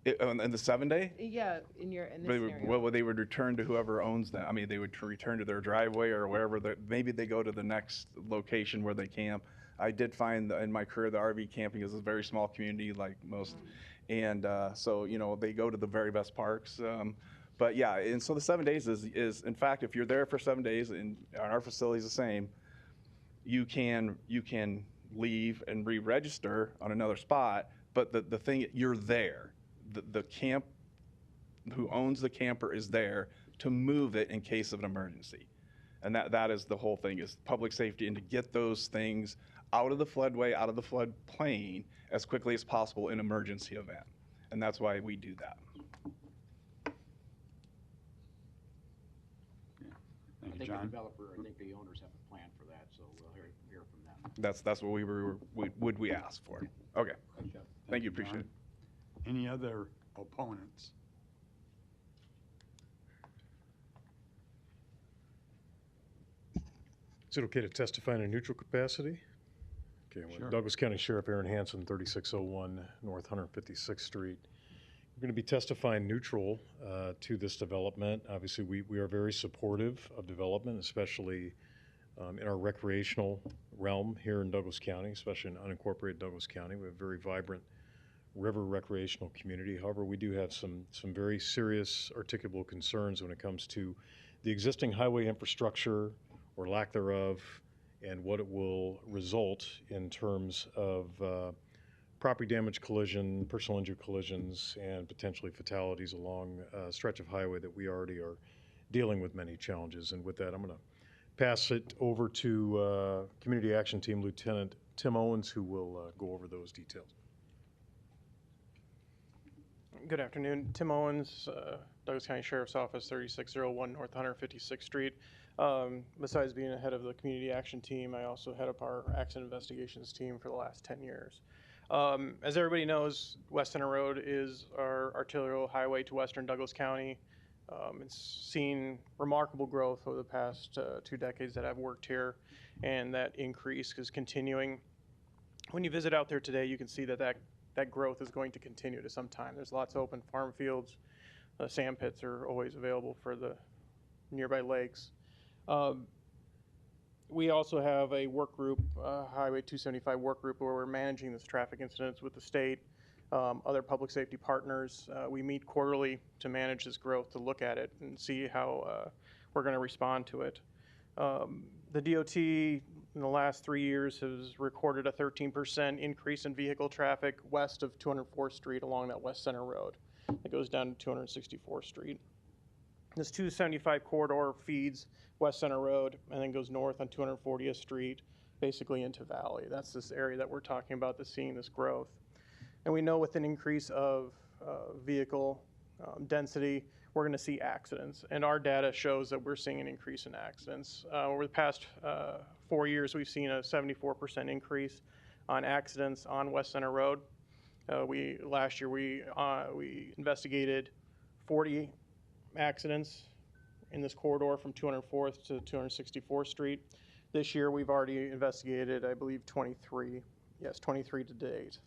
In the 7 day? Yeah, in this scenario. Well, they would return to whoever owns them. I mean, they would return to their driveway or wherever. Maybe they go to the next location where they camp. I did find in my career the RV camping is a very small community, like most, and so they go to the very best parks. But yeah, and so the 7 days is in fact, if you're there for 7 days, and our facility is the same, you can leave and re-register on another spot. But the thing, you're there. The camp, who owns the camper, is there to move it in case of an emergency. And that is the whole thing, is public safety, and to get those things out of the floodway, out of the floodplain as quickly as possible in emergency event. And that's why we do that. I think the developer, I think the owners have a plan for that, so we'll hear from them. That's what we ask for. Okay. Thank you, appreciate it. Any other opponents? Is it okay to testify in a neutral capacity? Okay, Sure. Douglas County Sheriff Aaron Hansen, 3601 North 156th Street. We're going to be testifying neutral to this development. Obviously, we are very supportive of development, especially in our recreational realm here in Douglas County, especially in unincorporated Douglas County. We have a very vibrant river recreational community. However, we do have some very serious articulable concerns when it comes to the existing highway infrastructure or lack thereof, and what it will result in terms of property damage, collision, personal injury collisions, and potentially fatalities along a stretch of highway that we already are dealing with many challenges. And with that, I'm going to pass it over to Community Action Team Lieutenant Tim Owens, who will go over those details. Good afternoon. Tim Owens, Douglas County Sheriff's Office, 3601 North 156th Street. Besides being the head of the Community Action Team, I also head up our accident investigations team for the last 10 years. As everybody knows, West Center Road is our arterial highway to western Douglas County. It's seen remarkable growth over the past 2 decades that I've worked here, and that increase is continuing. When you visit out there today, you can see that growth is going to continue to some time. There's lots of open farm fields. Sand pits are always available for the nearby lakes. We also have a work group, Highway 275 work group, where we're managing this traffic incidents with the state, other public safety partners. We meet quarterly to manage this growth, to look at it and see how we're going to respond to it. The DOT in the last 3 years has recorded a 13% increase in vehicle traffic west of 204th Street along that West Center Road. It goes down to 264th Street. This 275 corridor feeds West Center Road and then goes north on 240th Street, basically into Valley. That's this area that we're talking about, that's seeing this growth. And we know with an increase of vehicle density, we're going to see accidents. And our data shows that we're seeing an increase in accidents. Over the past 4 years, we've seen a 74% increase on accidents on West Center Road. Last year, we investigated 40 accidents in this corridor from 204th to 264th Street. This year, we've already investigated, I believe, 23. Yes, 23 to date.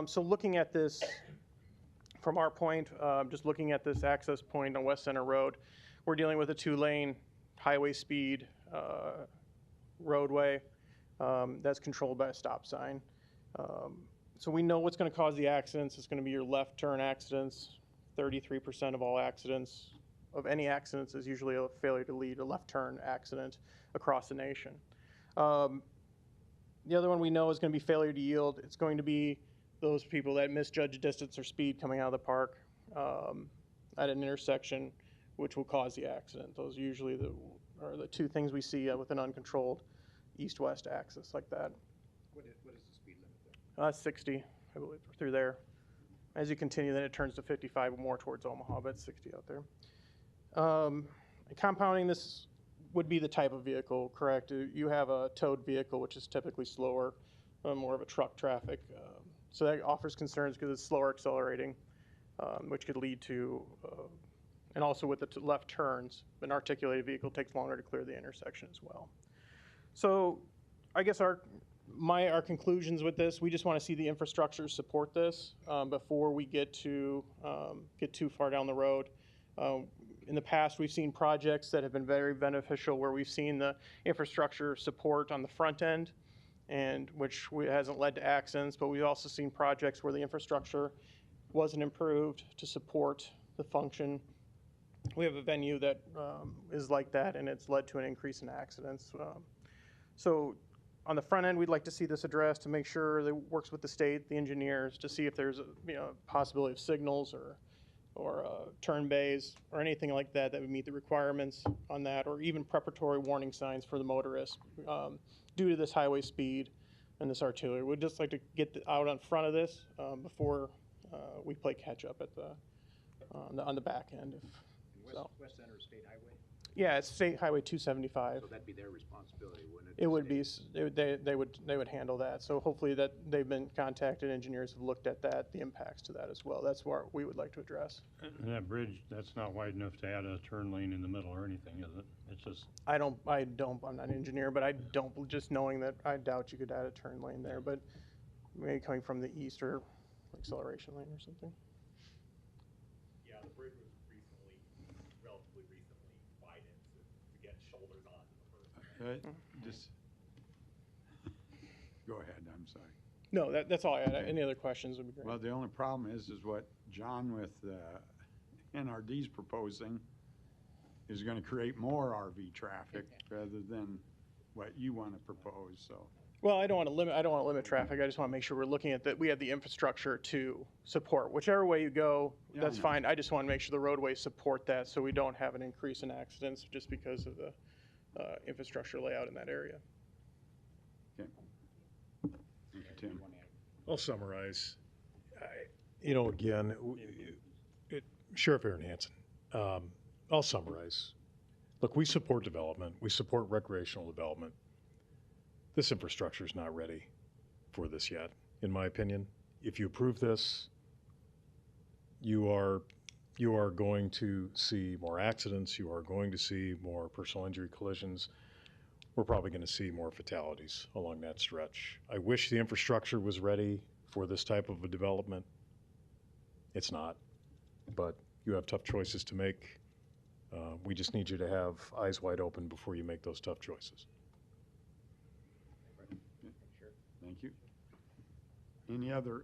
So looking at this from our point, just looking at this access point on West Center Road, we're dealing with a 2-lane highway speed roadway that's controlled by a stop sign. So we know what's going to cause the accidents. It's going to be your left turn accidents. 33% of all accidents any accidents is usually a failure to lead or left turn accident across the nation. The other one we know is going to be failure to yield. It's going to be those people that misjudge distance or speed coming out of the park at an intersection, which will cause the accident. Those usually are the two things we see with an uncontrolled east-west axis like that. What is the speed limit there? 60, I believe, through there. As you continue, then it turns to 55 or more towards Omaha, but it's 60 out there. Compounding this would be the type of vehicle, correct? You have a towed vehicle, which is typically slower, more of a truck traffic. So that offers concerns because it's slower accelerating, which could lead to, and also with the left turns, an articulated vehicle takes longer to clear the intersection as well. So I guess our conclusions with this, we just want to see the infrastructure support this before we get too far down the road. In the past, we've seen projects that have been very beneficial where we've seen the infrastructure support on the front end, and which hasn't led to accidents, but we've also seen projects where the infrastructure wasn't improved to support the function. We have a venue that is like that, and it's led to an increase in accidents. So on the front end, we'd like to see this addressed to make sure that it works with the state, the engineers, to see if there's a possibility of signals or turn bays or anything like that that would meet the requirements on that, or even preparatory warning signs for the motorists due to this highway speed and this artillery. We'd just like to get out on front of this before we play catch up at on the back end. West Center State Highway? Yeah, it's State Highway 275. So that'd be their responsibility, wouldn't it? It would be. They would handle that. So hopefully that they've been contacted. Engineers have looked at that, the impacts to that as well. That's what we would like to address. And that bridge, that's not wide enough to add a turn lane in the middle or anything, is it? It's just. I'm not an engineer, but I don't. Just knowing that, I doubt you could add a turn lane there. But maybe coming from the east or acceleration lane or something. Yeah, the bridge was relatively recently widened to get shoulders on. Just go ahead. I'm sorry. No, that's all I had. Any other questions would be great. Well, the only problem is what John with NRD's proposing is going to create more RV traffic rather than what you want to propose. So. Well, I don't want to limit traffic. I just want to make sure we're looking at that. We have the infrastructure to support whichever way you go. Yeah, that's fine. I just want to make sure the roadways support that, so we don't have an increase in accidents just because of the infrastructure layout in that area. Okay. Thank you, Tim. I'll summarize. Again, Sheriff Aaron Hansen, I'll summarize. Look, we support development. We support recreational development. This infrastructure is not ready for this yet, in my opinion. If you approve this, you are going to see more accidents. You are going to see more personal injury collisions. We're probably going to see more fatalities along that stretch. I wish the infrastructure was ready for this type of a development. It's not, but you have tough choices to make. We just need you to have eyes wide open before you make those tough choices. Thank you. Any other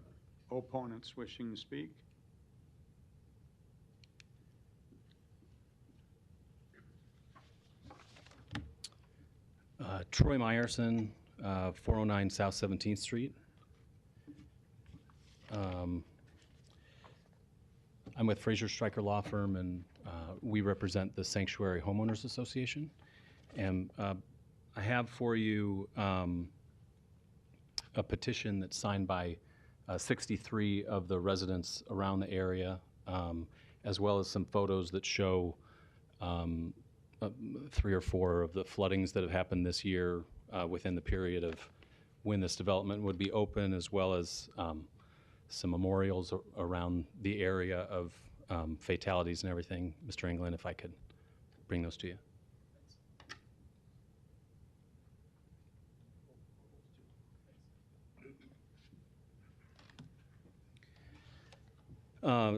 opponents wishing to speak? Troy Meyerson, 409 South 17th Street. I'm with Fraser Stryker Law Firm, and we represent the Sanctuary Homeowners Association. And I have for you a petition that's signed by 63 of the residents around the area, as well as some photos that show 3 or 4 of the floodings that have happened this year within the period of when this development would be open, as well as some memorials around the area of fatalities and everything. Mr. England, if I could bring those to you.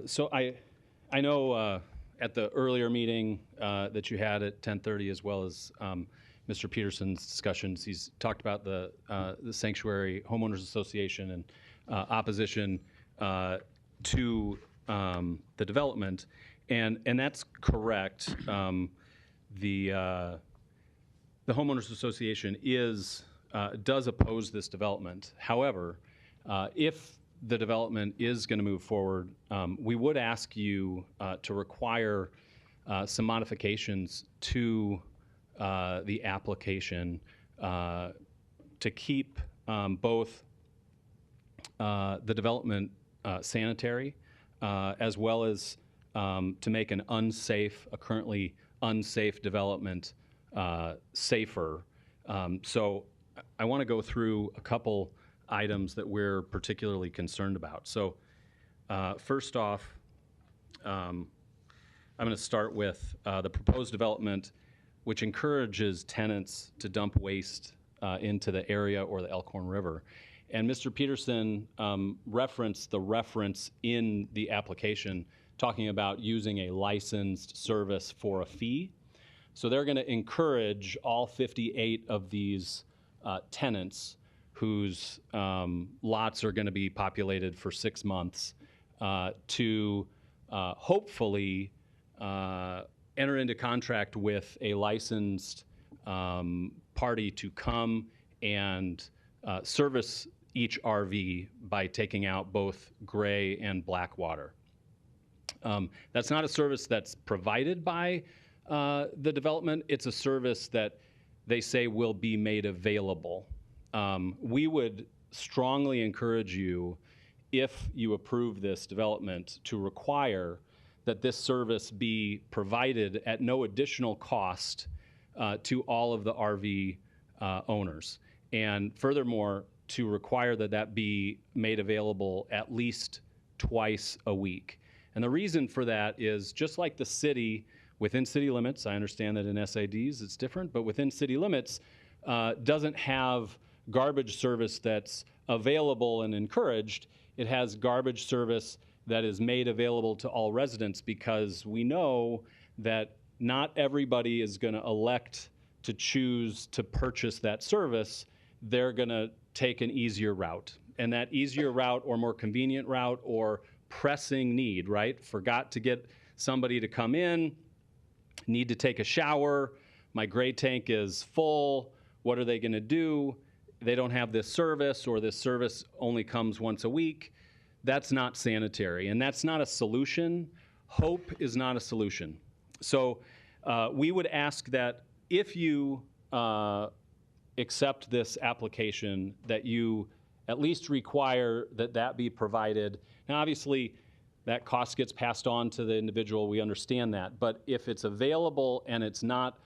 So I know at the earlier meeting that you had at 10:30, as well as Mr. Peterson's discussions, he's talked about the Sanctuary Homeowners Association and opposition to the development. And that's correct. The homeowners association does oppose this development. However, if the development is going to move forward, we would ask you to require some modifications to the application to keep both the development sanitary, as well as to make a currently unsafe development safer. So I want to go through a couple items that we're particularly concerned about. So first off, I'm going to start with the proposed development, which encourages tenants to dump waste into the area or the Elkhorn River. And Mr. Peterson referenced the reference in the application talking about using a licensed service for a fee. So they're going to encourage all 58 of these tenants whose lots are going to be populated for 6 months to hopefully enter into contract with a licensed party to come and service each RV by taking out both gray and black water. That's not a service that's provided by the development. It's a service that they say will be made available. We would strongly encourage you, if you approve this development, to require that this service be provided at no additional cost to all of the RV owners. And furthermore, to require that that be made available at least twice a week. And the reason for that is, just like the city, within city limits, I understand that in SIDs it's different, but within city limits doesn't have garbage service that's available and encouraged. It has garbage service that is made available to all residents, because we know that not everybody is going to elect to choose to purchase that service. They're going to take an easier route. And that easier route, or more convenient route, or pressing need, right? Forgot to get somebody to come in, need to take a shower, my gray tank is full, what are they going to do? They don't have this service, or this service only comes once a week. That's not sanitary, and that's not a solution. Hope is not a solution. So we would ask that if you accept this application, that you at least require that that be provided. Now, obviously, that cost gets passed on to the individual. We understand that. But if it's available and it's not,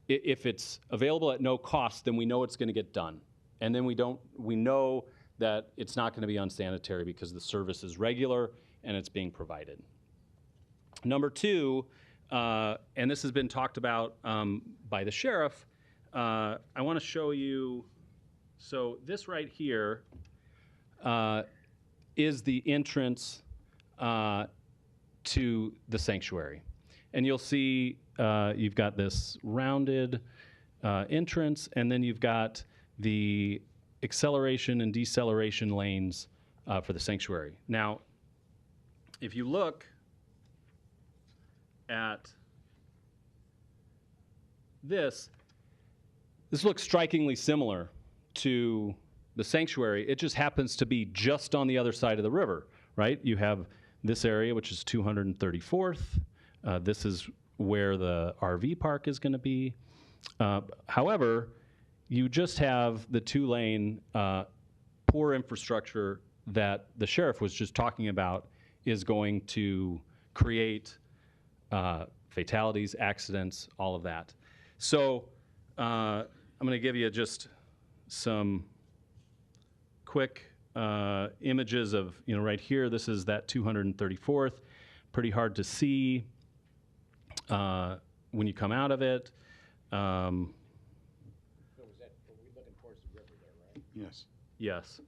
if it's available at no cost, then we know it's going to get done. And then we know that it's not going to be unsanitary, because the service is regular and it's being provided. Number two, and this has been talked about by the sheriff, I want to show you, so this right here is the entrance to the sanctuary. And you'll see you've got this rounded entrance, and then you've got the acceleration and deceleration lanes for the sanctuary. Now, if you look at this looks strikingly similar to the sanctuary. It just happens to be just on the other side of the river, right? You have this area, which is 234th. This is where the RV park is going to be. However, you just have the two-lane poor infrastructure that the sheriff was just talking about is going to create fatalities, accidents, all of that. So I'm going to give you just some quick images of, right here, this is that 234th. Pretty hard to see when you come out of it. Yes. Yes.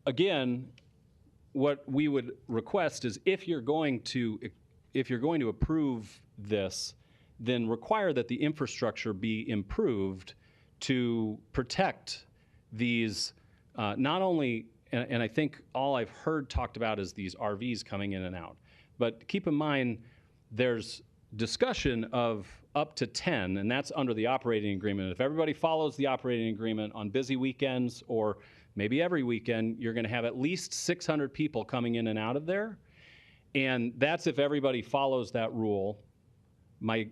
Again, what we would request is, if you're going to approve this, then require that the infrastructure be improved to protect these not only and I think all I've heard talked about is these RVs coming in and out. But keep in mind, there's discussion of up to 10, and that's under the operating agreement. If everybody follows the operating agreement on busy weekends or maybe every weekend, you're going to have at least 600 people coming in and out of there. And that's if everybody follows that rule. My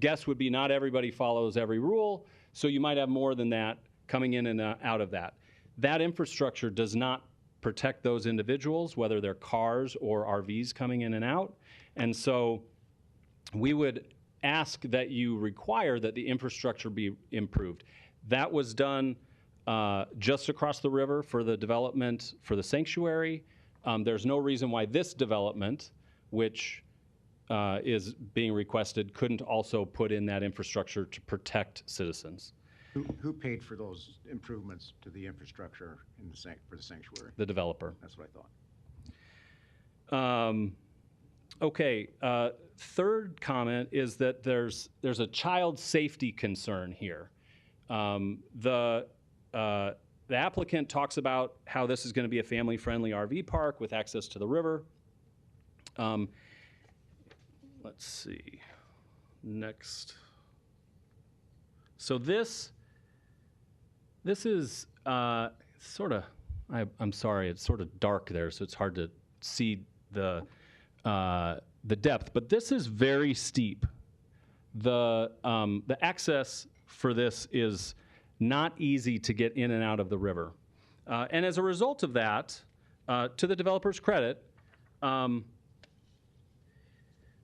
guess would be not everybody follows every rule, so you might have more than that coming in and out of that. That infrastructure does not protect those individuals, whether they're cars or RVs coming in and out. And so we would ask that you require that the infrastructure be improved. That was done just across the river for the development for the sanctuary. There's no reason why this development, which is being requested, couldn't also put in that infrastructure to protect citizens. Who paid for those improvements to the infrastructure in for the sanctuary? The developer. That's what I thought. Okay, third comment is that there's a child safety concern here. The applicant talks about how this is going to be a family-friendly RV park with access to the river. Let's see, next. So this is sort of, I'm sorry, it's sort of dark there, so it's hard to see the depth, but this is very steep. The access for this is not easy to get in and out of the river. And as a result of that, to the developer's credit,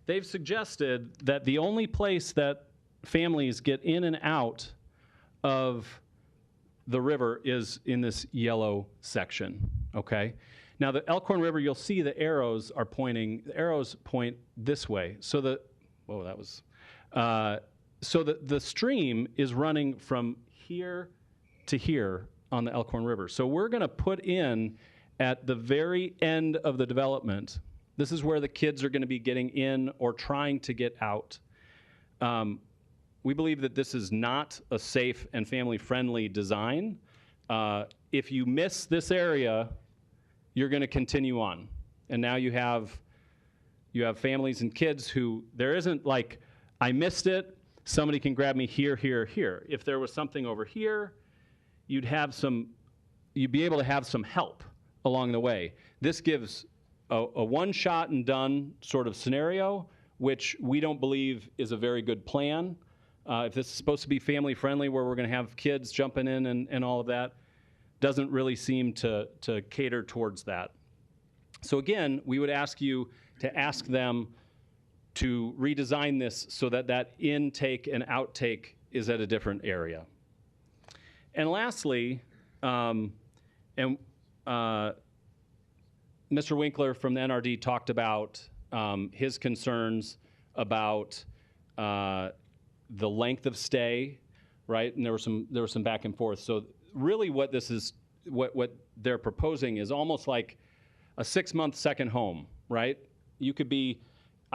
they've suggested that the only place that families get in and out of the river is in this yellow section, okay? Now the Elkhorn River, you'll see the arrows are pointing, the arrows point this way. So the stream is running from here to here on the Elkhorn River. So we're gonna put in at the very end of the development, this is where the kids are gonna be getting in or trying to get out. We believe that this is not a safe and family-friendly design. If you miss this area, you're going to continue on. And now you have families and kids who, there isn't like, I missed it, somebody can grab me here, here, here. If there was something over here, you'd be able to have some help along the way. This gives a one shot and done sort of scenario, which we don't believe is a very good plan. If this is supposed to be family-friendly, where we're going to have kids jumping in and all of that, doesn't really seem to cater towards that. So again, we would ask you to ask them to redesign this so that that intake and outtake is at a different area. And lastly, Mr. Winkler from the NRD talked about his concerns about the length of stay, right? And there was some back and forth. So really what this is, what they're proposing is almost like a 6-month second home, right? I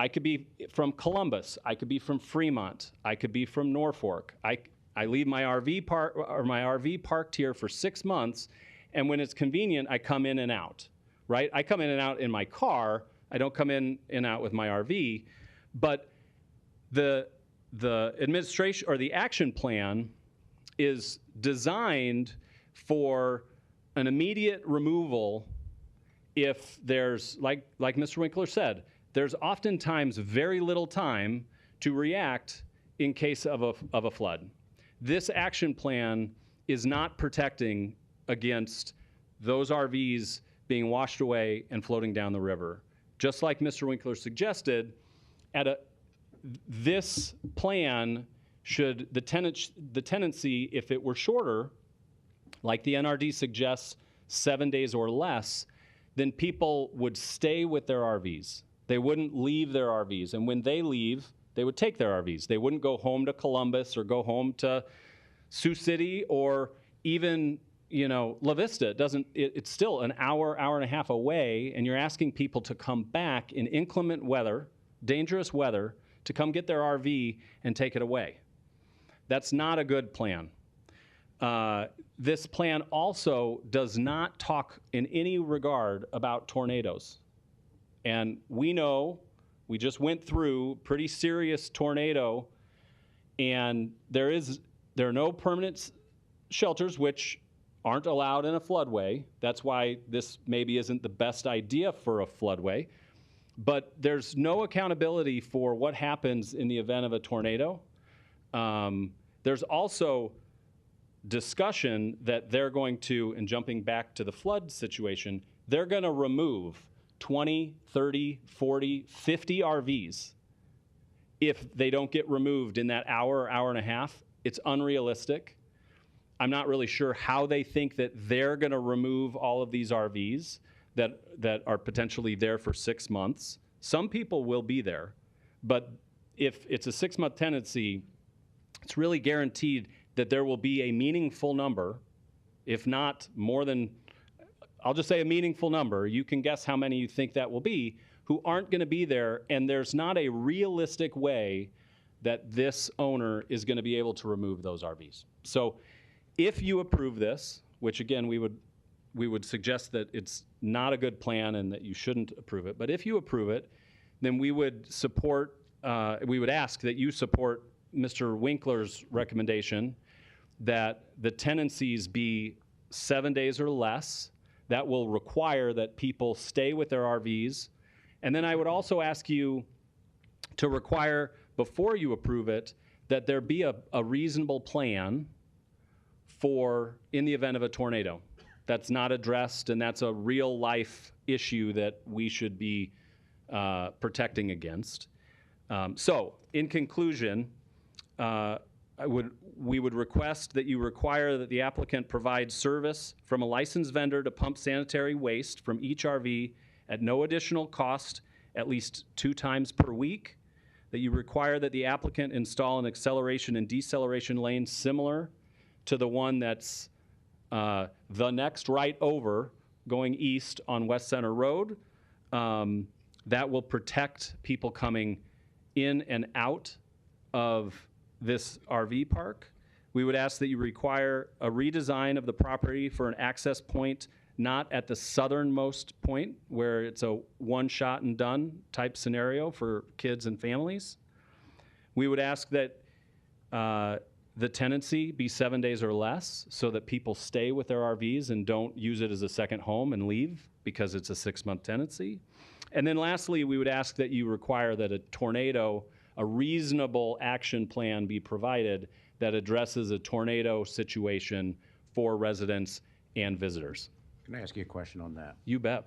could be from Columbus, I could be from Fremont, I could be from Norfolk. I leave my RV parked here for 6 months, and when it's convenient, I come in and out, right? I come in and out in my car, I don't come in and out with my RV, but the administration or the action plan is designed for an immediate removal if there's, like Mr. Winkler said, there's oftentimes very little time to react in case of a flood. This action plan is not protecting against those RVs being washed away and floating down the river. Just like Mr. Winkler suggested, this plan should, the tendency, if it were shorter, like the NRD suggests, 7 days or less, then people would stay with their RVs. They wouldn't leave their RVs. And when they leave, they would take their RVs. They wouldn't go home to Columbus or go home to Sioux City or even, La Vista. It's still an hour and a half away, and you're asking people to come back in inclement weather, dangerous weather, to come get their RV and take it away. That's not a good plan. This plan also does not talk in any regard about tornadoes. And we know, we just went through pretty serious tornado, and there are no permanent shelters, which aren't allowed in a floodway. That's why this maybe isn't the best idea for a floodway. But there's no accountability for what happens in the event of a tornado. There's also discussion that they're going to, and jumping back to the flood situation, they're going to remove 20, 30, 40, 50 RVs. If they don't get removed in that hour or hour and a half, it's unrealistic. I'm not really sure how they think that they're going to remove all of these RVs that are potentially there for 6 months. Some people will be there, but if it's a 6-month tenancy, it's really guaranteed that there will be a meaningful number, if not more than, I'll just say a meaningful number. You can guess how many you think that will be, who aren't going to be there, and there's not a realistic way that this owner is going to be able to remove those RVs. So if you approve this, which again we would suggest that it's not a good plan and that you shouldn't approve it, but if you approve it, then we would ask that you support Mr. Winkler's recommendation that the tenancies be 7 days or less. That will require that people stay with their RVs. And then I would also ask you to require, before you approve it, that there be a reasonable plan for in the event of a tornado. That's not addressed, and that's a real life issue that we should be protecting against. So in conclusion, we would request that you require that the applicant provide service from a licensed vendor to pump sanitary waste from each RV at no additional cost at least 2 times per week, that you require that the applicant install an acceleration and deceleration lane similar to the one that's the next right over going east on West Center Road. That will protect people coming in and out of this RV park. We would ask that you require a redesign of the property for an access point not at the southernmost point where it's a one shot and done type scenario for kids and families. We would ask that the tenancy be 7 days or less so that people stay with their RVs and don't use it as a second home and leave because it's a 6-month tenancy. And then lastly, we would ask that you require that a reasonable action plan be provided that addresses a tornado situation for residents and visitors. Can I ask you a question on that? You bet.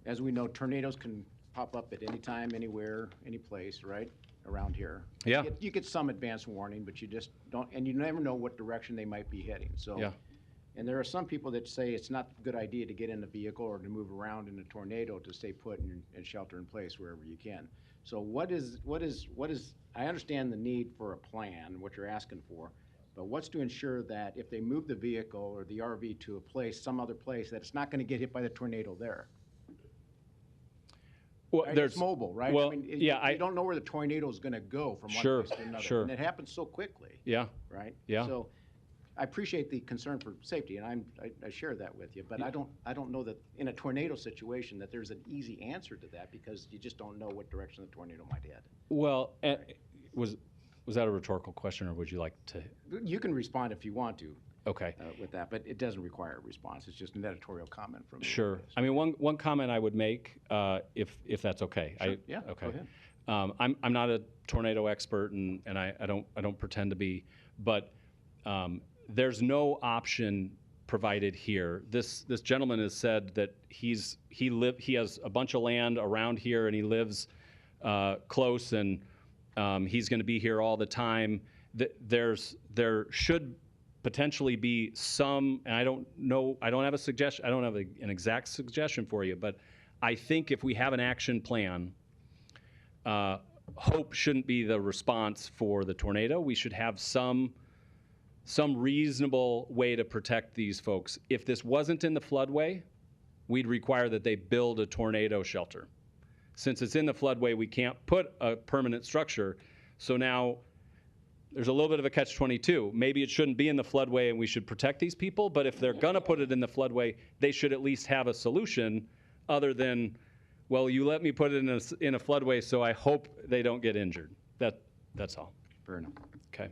As we know, tornadoes can pop up at any time, anywhere, any place, right, around here. Yeah. You get some advance warning, but you just don't, and you never know what direction they might be heading. So, yeah. And there are some people that say it's not a good idea to get in a vehicle or to move around in a tornado to stay put and shelter in place wherever you can. So what is, I understand the need for a plan, what you're asking for, but what's to ensure that if they move the vehicle or the RV to a place, some other place, that it's not going to get hit by the tornado there? Well, Right? there's It's mobile, right? Well, I mean, yeah, you don't know where the tornado is going to go from one Sure, place to another. sure. And it happens so quickly. Yeah. Right? Yeah. So I appreciate the concern for safety, and I share that with you, but I don't know that in a tornado situation that there's an easy answer to that because you just don't know what direction the tornado might head. Well, was that a rhetorical question, or would you like to? You can respond if you want to. Okay. With that, but it doesn't require a response. It's just an editorial comment from me. Sure. I mean, one comment I would make, if that's okay. Sure. Yeah, Okay. go ahead. I'm not a tornado expert, and I don't pretend to be, but there's no option provided here. This gentleman has said that he has a bunch of land around here, and he lives close, and he's going to be here all the time. There should potentially be some, and I don't know, I don't have a suggestion, I don't have an exact suggestion for you, but I think if we have an action plan, hope shouldn't be the response for the tornado. We should have some reasonable way to protect these folks. If this wasn't in the floodway, we'd require that they build a tornado shelter. Since it's in the floodway, we can't put a permanent structure. So now there's a little bit of a catch-22. Maybe it shouldn't be in the floodway and we should protect these people, but if they're gonna put it in the floodway, they should at least have a solution other than, well, you let me put it in a floodway, so I hope they don't get injured. That's all. Fair enough. Okay.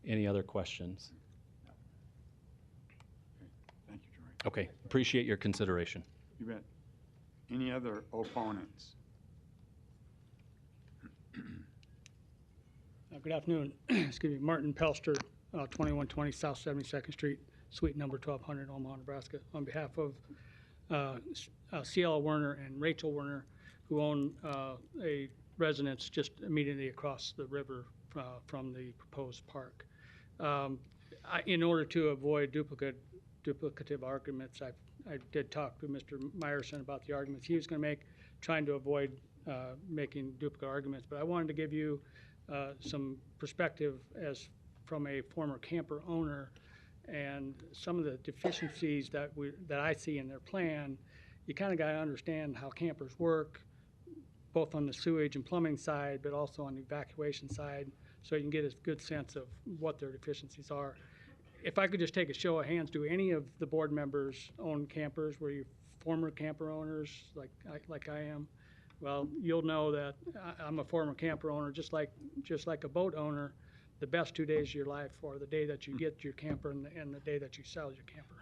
Any other questions? Thank you, Troy. Okay, appreciate your consideration. You bet. Any other opponents? Good afternoon. Excuse me, Martin Pelster, 2120 South 72nd Street, suite number 1200, Omaha, Nebraska. On behalf of C.L. Werner and Rachel Werner, who own a residence just immediately across the river from the proposed park. In order to avoid duplicative arguments, I did talk to Mr. Meyerson about the arguments he was going to make, trying to avoid making duplicate arguments. But I wanted to give you some perspective as from a former camper owner, and some of the deficiencies that I see in their plan. You kind of got to understand how campers work, both on the sewage and plumbing side, but also on the evacuation side, so you can get a good sense of what their deficiencies are. If I could just take a show of hands, do any of the board members own campers? Were you former camper owners like I am? Well, you'll know that I'm a former camper owner, just like a boat owner. The best 2 days of your life are the day that you get your camper and the day that you sell your camper.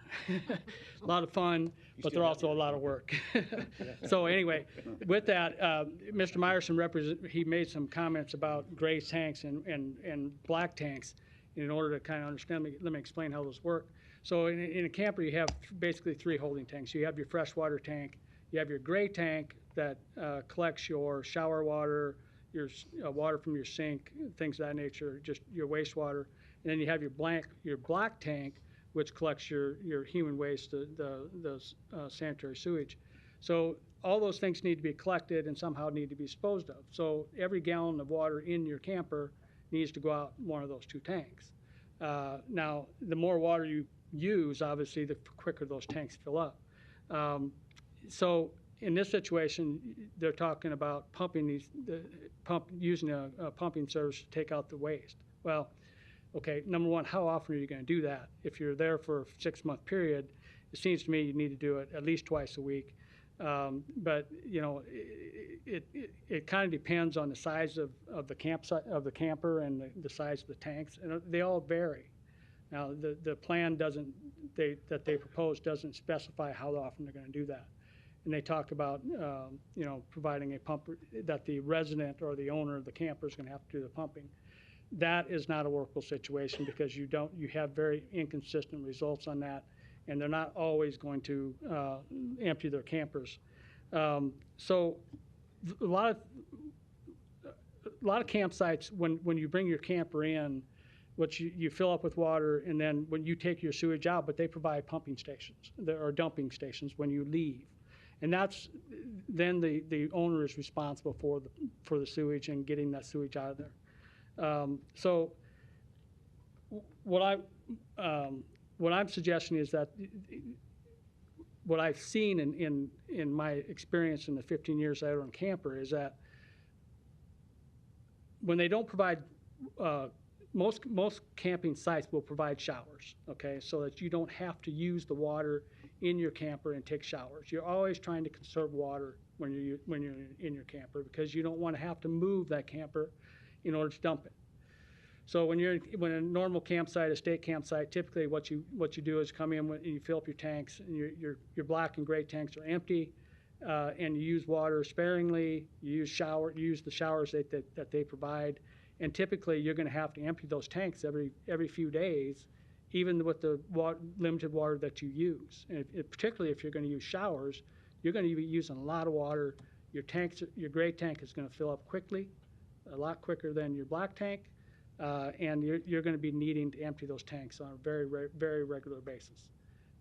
A lot of fun, but they're also a lot of work. So anyway, with that, Mr. Meyerson he made some comments about gray tanks and black tanks. In order to kind of understand, let me explain how those work. So in a camper, you have basically 3 holding tanks. You have your freshwater tank, you have your gray tank that collects your shower water, your water from your sink, things of that nature, just your wastewater. And then you have your black tank, which collects your human waste, the sanitary sewage. So all those things need to be collected and somehow need to be disposed of. So every gallon of water in your camper needs to go out one of those 2 tanks. Now, the more water you use, obviously, the quicker those tanks fill up. So in this situation, they're talking about using a pumping service to take out the waste. Well, okay, number one, how often are you going to do that? If you're there for a 6-month period, it seems to me you need to do it at least twice a week. But you know, it kind of depends on the size of the campsite of the camper and the size of the tanks, and they all vary. Now, the plan that they propose doesn't specify how often they're going to do that, and they talk about you know, providing a pump that the resident or the owner of the camper is going to have to do the pumping. That is not a workable situation because you have very inconsistent results on that, and they're not always going to empty their campers. So a lot of campsites, when you bring your camper in, what you fill up with water, and then when you take your sewage out, but they provide pumping stations or dumping stations when you leave. And then the owner is responsible for the sewage and getting that sewage out of there. So what I'm suggesting is that what I've seen in my experience in the 15 years I own a camper is that when they don't provide, most camping sites will provide showers, okay, so that you don't have to use the water in your camper and take showers. You're always trying to conserve water when you're in your camper because you don't want to have to move that camper in order to dump it. So when a normal campsite, a state campsite, typically what you do is come in and you fill up your tanks, and your black and gray tanks are empty, and you use water sparingly. You use the showers that they provide, and typically you're going to have to empty those tanks every few days, even with the limited water that you use. And particularly if you're going to use showers, you're going to be using a lot of water. Your gray tank is going to fill up quickly, a lot quicker than your black tank. And you're going to be needing to empty those tanks on a very, very regular basis.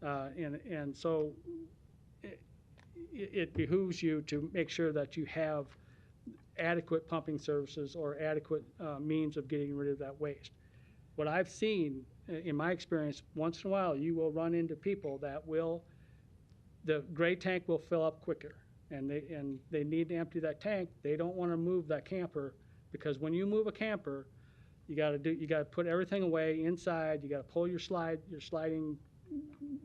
And so it behooves you to make sure that you have adequate pumping services or adequate means of getting rid of that waste. What I've seen in my experience, once in a while, you will run into people that the gray tank will fill up quicker, and they need to empty that tank. They don't want to move that camper because when you move a camper, You gotta put everything away inside. You gotta pull your sliding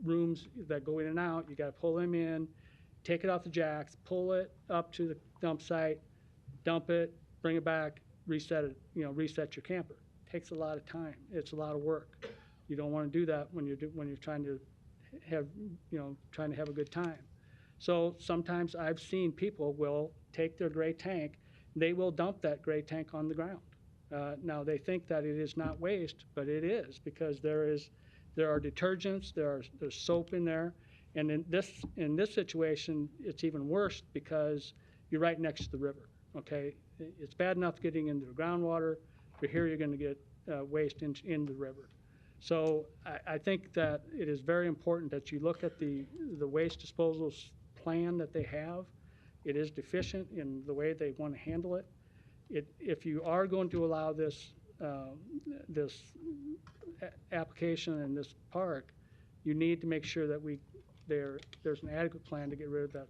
rooms that go in and out. You gotta pull them in, take it off the jacks, pull it up to the dump site, dump it, bring it back, reset it, reset your camper. Takes a lot of time. It's a lot of work. You don't want to do that when you're trying to have, trying to have a good time. So sometimes I've seen people will take their gray tank, they will dump that gray tank on the ground. Now they think that it is not waste, but it is, because there are detergents, there's soap in there, and in this situation it's even worse because you're right next to the river. Okay, it's bad enough getting into the groundwater, but here you're going to get waste in the river. So I think that it is very important that you look at the waste disposal plan that they have. It is deficient in the way they want to handle it. If you are going to allow this application in this park, you need to make sure that there's an adequate plan to get rid of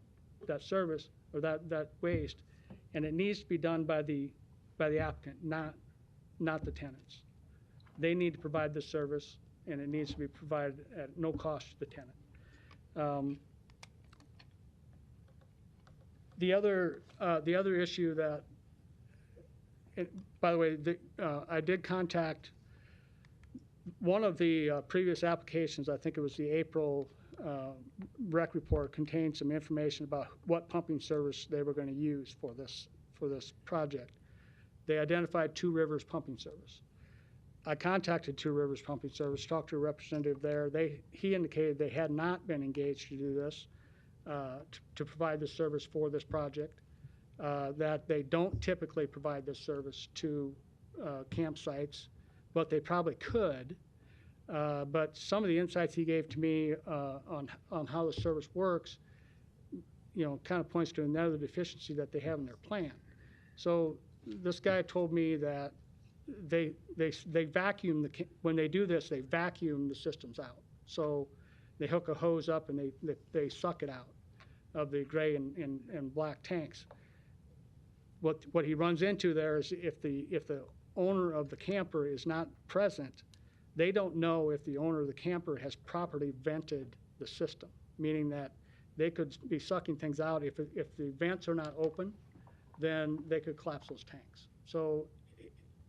that service or that waste, and it needs to be done by the applicant, not the tenants. They need to provide the service, and it needs to be provided at no cost to the tenant. The other issue that, by the way, I did contact one of the previous applications. I think it was the April rec report contained some information about what pumping service they were going to use for this project. They identified Two Rivers Pumping Service. I contacted Two Rivers Pumping Service, talked to a representative there. He indicated they had not been engaged to do this, to provide this service for this project, that they don't typically provide this service to campsites, but they probably could. But some of the insights he gave to me on how the service works, kind of points to another deficiency that they have in their plan. So this guy told me that they vacuum when they do this, they vacuum the systems out. So they hook a hose up and they suck it out of the gray and black tanks. What he runs into there is if the owner of the camper is not present, they don't know if the owner of the camper has properly vented the system, meaning that they could be sucking things out. If the vents are not open, then they could collapse those tanks. So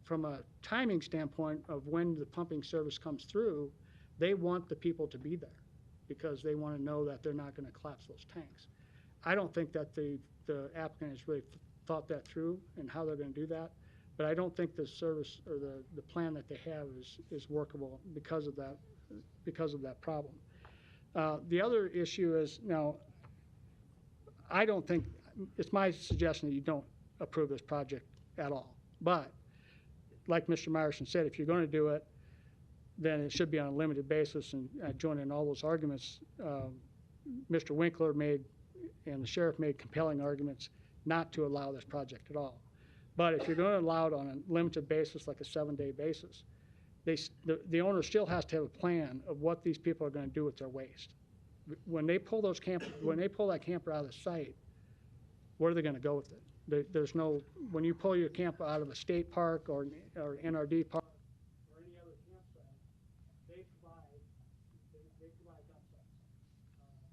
from a timing standpoint of when the pumping service comes through, they want the people to be there because they want to know that they're not going to collapse those tanks. I don't think that the applicant has really thought that through and how they're going to do that, but I don't think the service or the plan that they have is workable because of that problem. The other issue is, now, I don't think, it's my suggestion that you don't approve this project at all. But like Mr. Myerson said, if you're going to do it, then it should be on a limited basis, and I join in all those arguments. Mr. Winkler made and the sheriff made compelling arguments not to allow this project at all. But if you're going to allow it on a limited basis, like a 7-day basis, the owner still has to have a plan of what these people are going to do with their waste. When they pull that camper out of the site, where are they going to go with it? There's no, when you pull your camper out of a state park or NRD park or any other campsite, they provide dump sites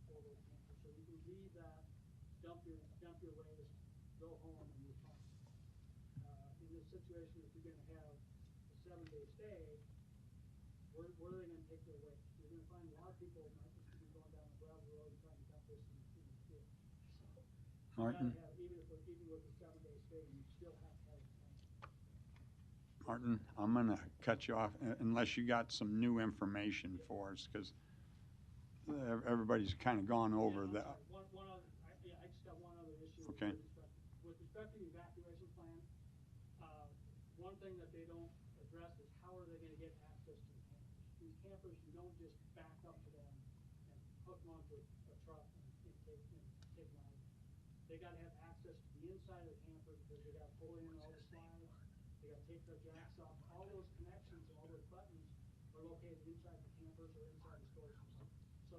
for those campers. So you can leave that, dump your waste, go home, and you're fine. In this situation, if you're going to have a 7-day stay, where are they going to take their waste? You're going to find a lot of people might just be going down the gravel road and trying to dump this in the ditch. Martin? Even with a 7-day stay, you still have to have a plan. Martin, I'm going to cut you off unless you got some new information for us, because everybody's kind of gone over that. I just got one other issue. Okay. With respect to the evacuation plan, one thing that they don't address is how are they going to get access to the campers. These campers, you don't just back up to them and hook them onto a truck and take them out. They got to have access to the inside of the camper because they got to pull in all the slides. They got to take their jacks off. All those connections and all those buttons are located inside the campers or inside the storage system. So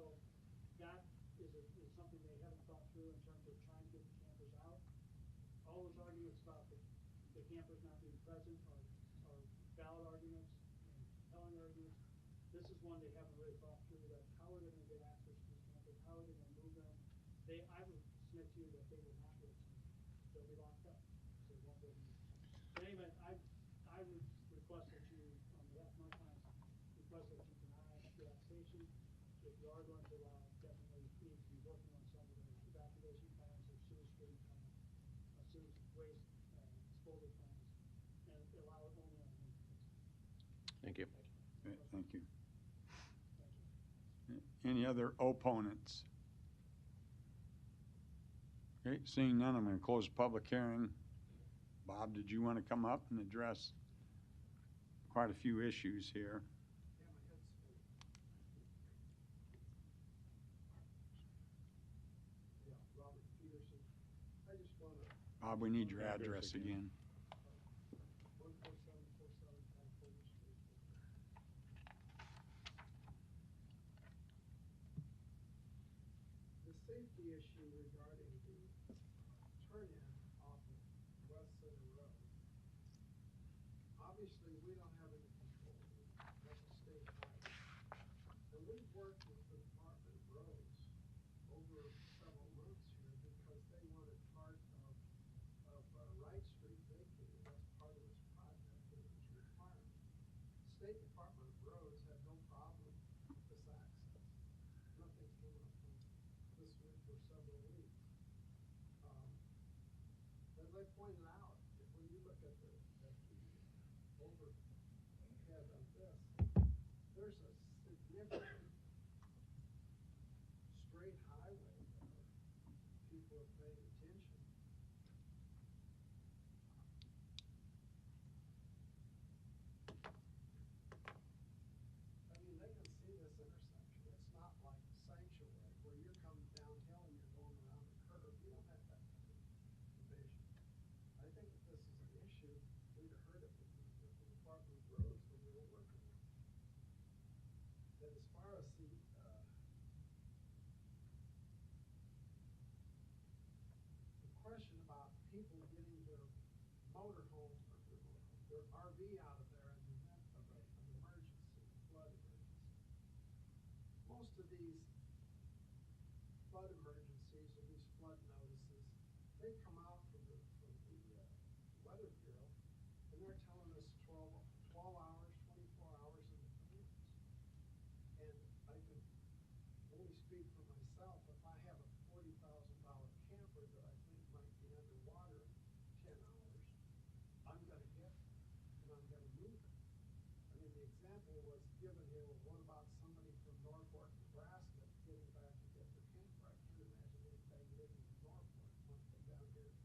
that is something they haven't thought through in terms of trying to get the campers out. All those arguments about the campers not being present are valid arguments and compelling arguments. This is one they haven't really thought through, that how are they gonna get access to these campers, how are they gonna move them? I would submit to you that they will not get to, they'll be locked up, so they won't be able to use them. But anyway, I would request that you, on behalf of my clients, request that you deny the application. If you are going to allow, definitely need to be working on some of the evacuation plans or sewage treatment plans, sewage waste disposal plans, and allow it only on one case. Thank you. Thank you. Any other opponents? Okay, seeing none, I'm going to close the public hearing. Bob, did you want to come up and address quite a few issues here? Bob, we need your address again. The safety issue regarding the turn-in off of West Center Road, obviously, we don't have any control. That's a state highway. And we've worked with the Department of Roads over several months here because they wanted part of Wright Street vacated as part of this project, and it was required. State Department of Roads had no problem with this access. Nothing's come up from this week for several weeks. As I pointed out, when you look at the overhead of this, there's a significant straight highway there. People are paying attention. I mean, they can see this intersection. It's not like Sanctuary where you're coming downhill and you're going around a curve. You don't have that kind of vision. I think if this is an issue, we'd have heard it with the Department of Roads when we were working with them. And as far as the question about people getting their motorhomes or their RV out of there in the event of an emergency, flood emergency. Most of these flood emergencies or these flood notices, they come out from the Weather Bureau, and they're telling us 12 hours, 24 hours in advance. And I can only speak for myself. If I have a $40,000 camper that I think might be underwater in 10 hours, I'm going to get it, and I'm going to move it. I mean, the example was given here, well, what about somebody from Norfolk, Nebraska, getting back to get their camper? I can't imagine anybody living in Norfolk want to come down here and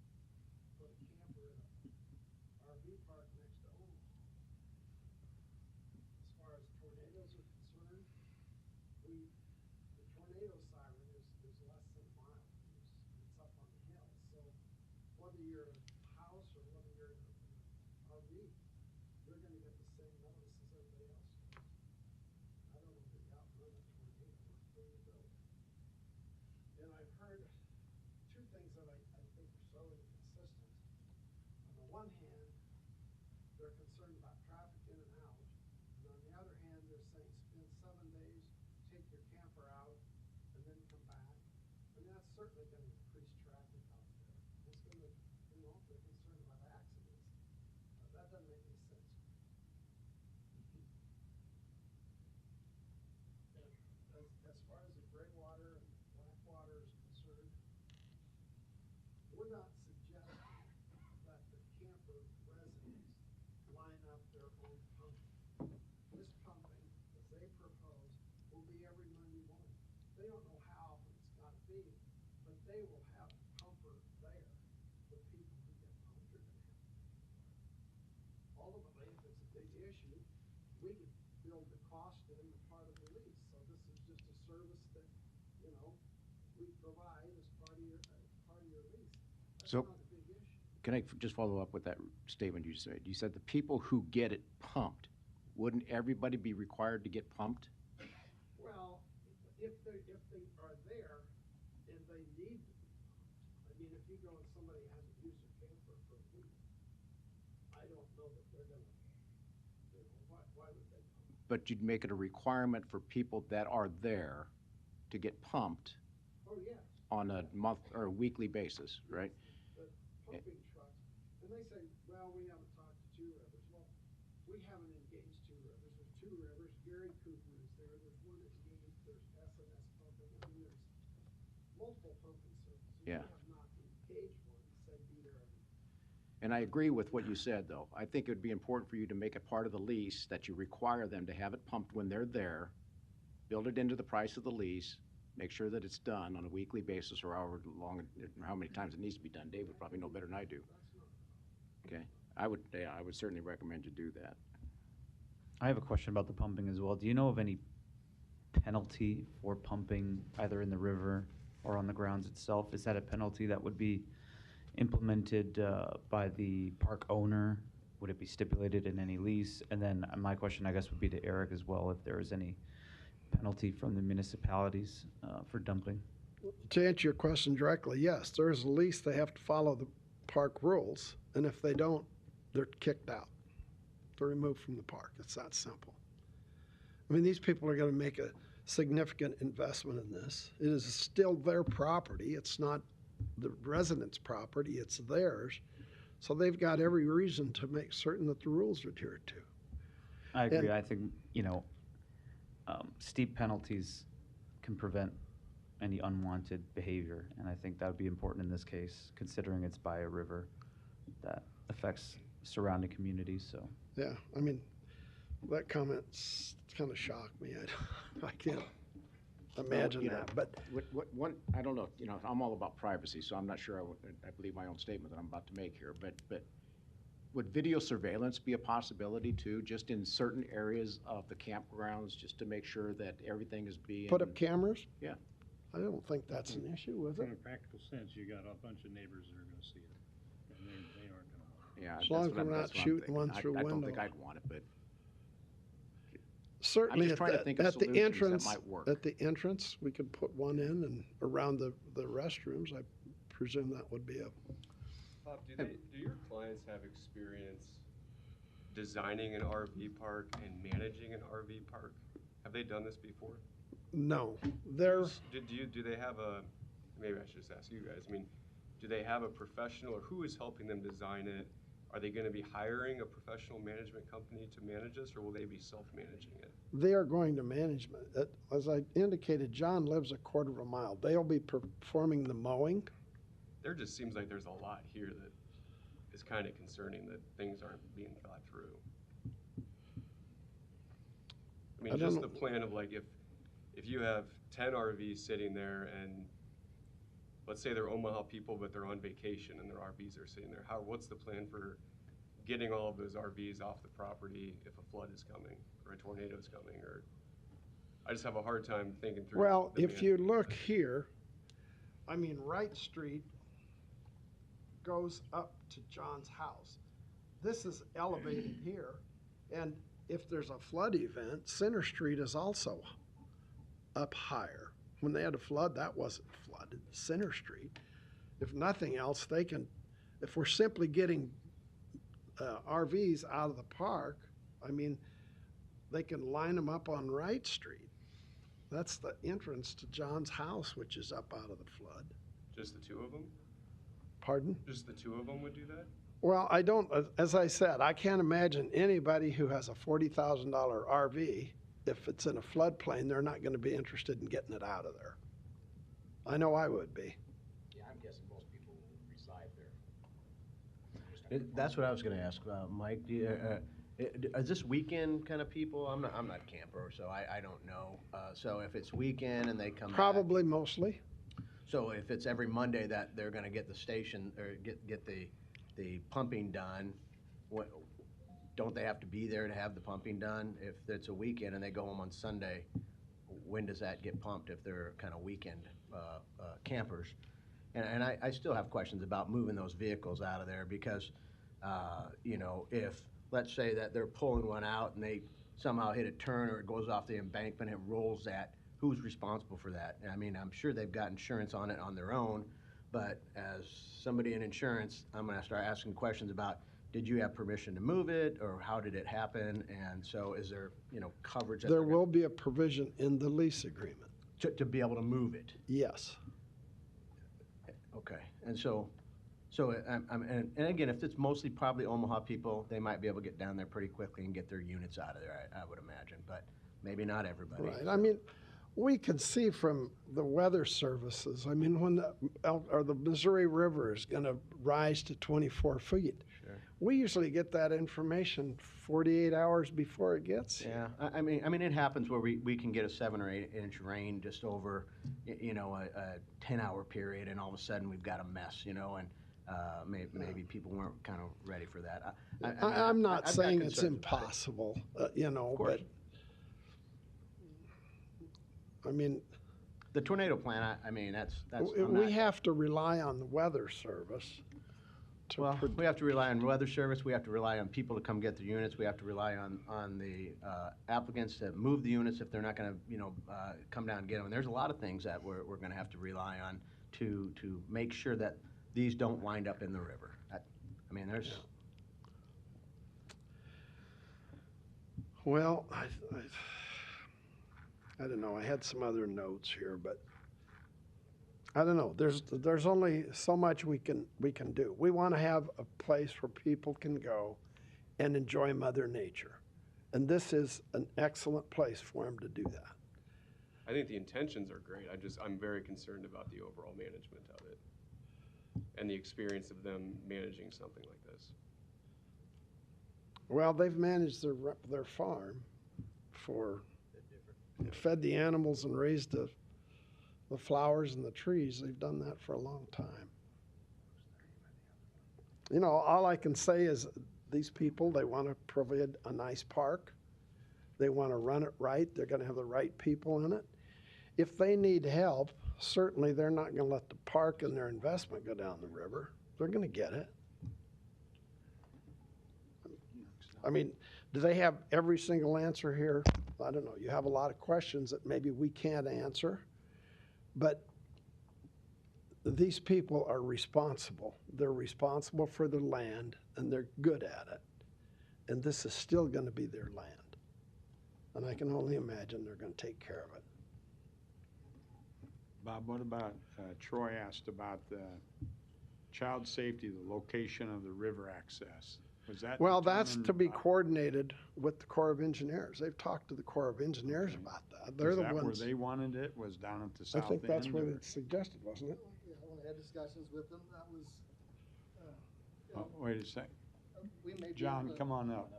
put a camper in an RV park next to Omaha. As far as tornadoes are concerned, the tornado siren is less than a mile. It's up on the hill. So whether you're in a house or whether you're in an RV, you're going to get the same notice as everybody else does. I don't know that you outrun a tornado where you go. And I've heard two things that I think are so inconsistent. On the one hand, they're concerned about traffic in and out. And on the other hand, they're saying spend 7 days, take your camper out, and then come back. I mean, that's certainly going to increase traffic out there. It's going to, they're concerned about accidents. That doesn't make any sense. As far as the gray water and black water is concerned, we're not suggesting that the camper residents line up their own pumping. This pumping, as they propose, will be every Monday morning. They don't know how often it's got to be, but they will have a pumper there. The people who get pumped are going to have to pay for it. Ultimately, if it's a big issue, we could build the cost in the part of the lease. So this is just a service that, we provide as part of your lease. That's So- not a big issue. Can I just follow up with that statement you said? You said the people who get it pumped, wouldn't everybody be required to get pumped? Well, if they are there and they need to be pumped, I mean, if you go and somebody hasn't used their camper for a week, I don't know that they're going to But you'd make it a requirement for people that are there to get pumped Oh, yeah. on a month or a weekly basis, right? The pumping trucks, and they say, well, we haven't talked to Two Rivers. Well, we haven't engaged Two Rivers. There's Two Rivers. Gary Cooper is there. There's one at Gage. There's SNS Pumping. I mean, there's multiple pumping services. Yeah. We have not engaged one to say be there every. And I agree with what you said, though. I think it would be important for you to make it part of the lease that you require them to have it pumped when they're there, build it into the price of the lease, make sure that it's done on a weekly basis or however long, how many times it needs to be done. Dave would probably know better than I do. Okay, I would certainly recommend you do that. I have a question about the pumping as well. Do you know of any penalty for pumping either in the river or on the grounds itself? Is that a penalty that would be implemented by the park owner? Would it be stipulated in any lease? And then my question, I guess, would be to Eric as well, if there is any penalty from the municipalities for dumping. To answer your question directly, yes, there is a lease. They have to follow the park rules, and if they don't, they're kicked out. They're removed from the park. It's that simple. I mean, these people are going to make a significant investment in this. It is still their property. It's not the residents' property. It's theirs. So they've got every reason to make certain that the rules are adhered to. I agree. I think, steep penalties can prevent any unwanted behavior, and I think that would be important in this case, considering it's by a river that affects surrounding communities. So Yeah, I mean, that comment kind of shocked me. I can't imagine that. But one, I don't know. I'm all about privacy, so I'm not sure I believe my own statement that I'm about to make here. But would video surveillance be a possibility too, just in certain areas of the campgrounds, just to make sure that everything is being put up cameras? Yeah. I don't think that's an issue, is In it? a practical sense, you got a bunch of neighbors that are gonna see it, and they aren't gonna want it. Yeah, As long as we're not shooting one through a I don't window. think I'd want it, but Certainly, just trying to think of at the solutions that entrance, might work. at the entrance, we could put one in, and around the restrooms, I presume that would be a. Bob, do your clients have experience designing an RV park and managing an RV park? Have they done this before? No, they're. Do they have a, maybe I should just ask you guys, I mean, do they have a professional, or who is helping them design it? Are they gonna be hiring a professional management company to manage this, or will they be self-managing it? They are going to management. As I indicated, John lives a quarter of a mile. They'll be performing the mowing. There just seems like there's a lot here that is kind of concerning, that things aren't being thought through. I mean, just the plan of like, if you have 10 RVs sitting there, and let's say they're Omaha people, but they're on vacation and their RVs are sitting there, what's the plan for getting all of those RVs off the property if a flood is coming or a tornado is coming? Or I just have a hard time thinking through. Well, if you look here, I mean, Wright Street goes up to John's house. This is elevated here, and if there's a flood event, Center Street is also up higher. When they had a flood, that wasn't flooded, Center Street. If nothing else, they can, if we're simply getting RVs out of the park, I mean, they can line them up on Wright Street. That's the entrance to John's house, which is up out of the flood. Just the two of them? Pardon? Just the two of them would do that? Well, I don't, as I said, I can't imagine anybody who has a $40,000 RV, if it's in a floodplain, they're not going to be interested in getting it out of there. I know I would be. Yeah, I'm guessing most people reside there. That's what I was going to ask, Mike. Are this weekend kind of people? I'm not a camper, so I don't know. So if it's weekend and they come Probably mostly. So if it's every Monday that they're going to get the station or get the pumping done, don't they have to be there to have the pumping done? If it's a weekend and they go home on Sunday, when does that get pumped if they're kind of weekend campers? And I still have questions about moving those vehicles out of there because, if let's say that they're pulling one out and they somehow hit a turn or it goes off the embankment and rolls that, who's responsible for that? I mean, I'm sure they've got insurance on it on their own, but as somebody in insurance, I'm going to start asking questions about did you have permission to move it, or how did it happen? And so is there, coverage that There they're gonna- will be a provision in the lease agreement. to be able to move it? Yes. Okay, and so, and again, if it's mostly probably Omaha people, they might be able to get down there pretty quickly and get their units out of there, I would imagine, but maybe not everybody. Right. I mean, we can see from the weather services, I mean, when the Missouri River is going to rise to 24 feet, Sure. we usually get that information 48 hours before it gets here. Yeah, I mean, it happens where we can get a 7 or 8 inch rain just over, a 10-hour period, and all of a sudden we've got a mess, and maybe people weren't kind of ready for that. I'm not I've got saying it's concerns about it. impossible, Of course. but I mean, The tornado plan, I mean, that's. we have to rely on the weather service. Well, we have to rely on weather service, we have to rely on people to come get their units, we have to rely on the applicants to move the units if they're not gonna, come down and get them. And there's a lot of things that we're gonna have to rely on to make sure that these don't wind up in the river. I mean, there's. Well, I don't know, I had some other notes here, but I don't know, there's only so much we can do. We want to have a place where people can go and enjoy Mother Nature. And this is an excellent place for them to do that. I think the intentions are great. I'm very concerned about the overall management of it and the experience of them managing something like this. Well, they've managed their farm fed the animals and raised the flowers and the trees. They've done that for a long time. All I can say is these people, they want to provide a nice park. They want to run it right. They're going to have the right people in it. If they need help, certainly they're not going to let the park and their investment go down the river. They're going to get it. I mean, do they have every single answer here? I don't know. You have a lot of questions that maybe we can't answer. But these people are responsible. They're responsible for their land, and they're good at it. And this is still going to be their land. And I can only imagine they're going to take care of it. Bob, what about, Troy asked about the child safety, the location of the river access. Was that Well, that's to determined be by- coordinated with the Corps of Engineers. They've talked to the Corps of Engineers about that. They're Was the that ones. where they wanted it, was down at the I south think that's end, what or- it's suggested, wasn't it? Yeah, when I had discussions with them, that was, Oh, wait a sec. we may be John, able to- come on up.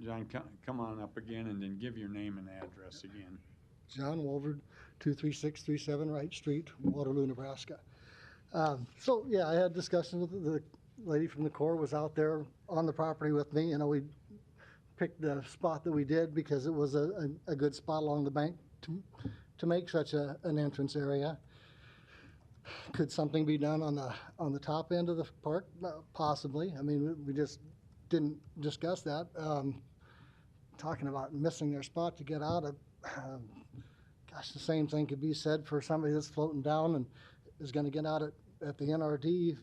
John, come on up again and then give your name and address again. John Wolford, 23637 Wright Street, Waterloo, Nebraska. So, yeah, I had discussions with the lady from the Corps was out there on the property with me. We picked the spot that we did because it was a good spot along the bank to make such an entrance area. Could something be done on the top end of the park? Possibly. I mean, we just didn't discuss that. Talking about missing their spot to get out of, gosh, the same thing could be said for somebody that's floating down and is going to get out at the NRD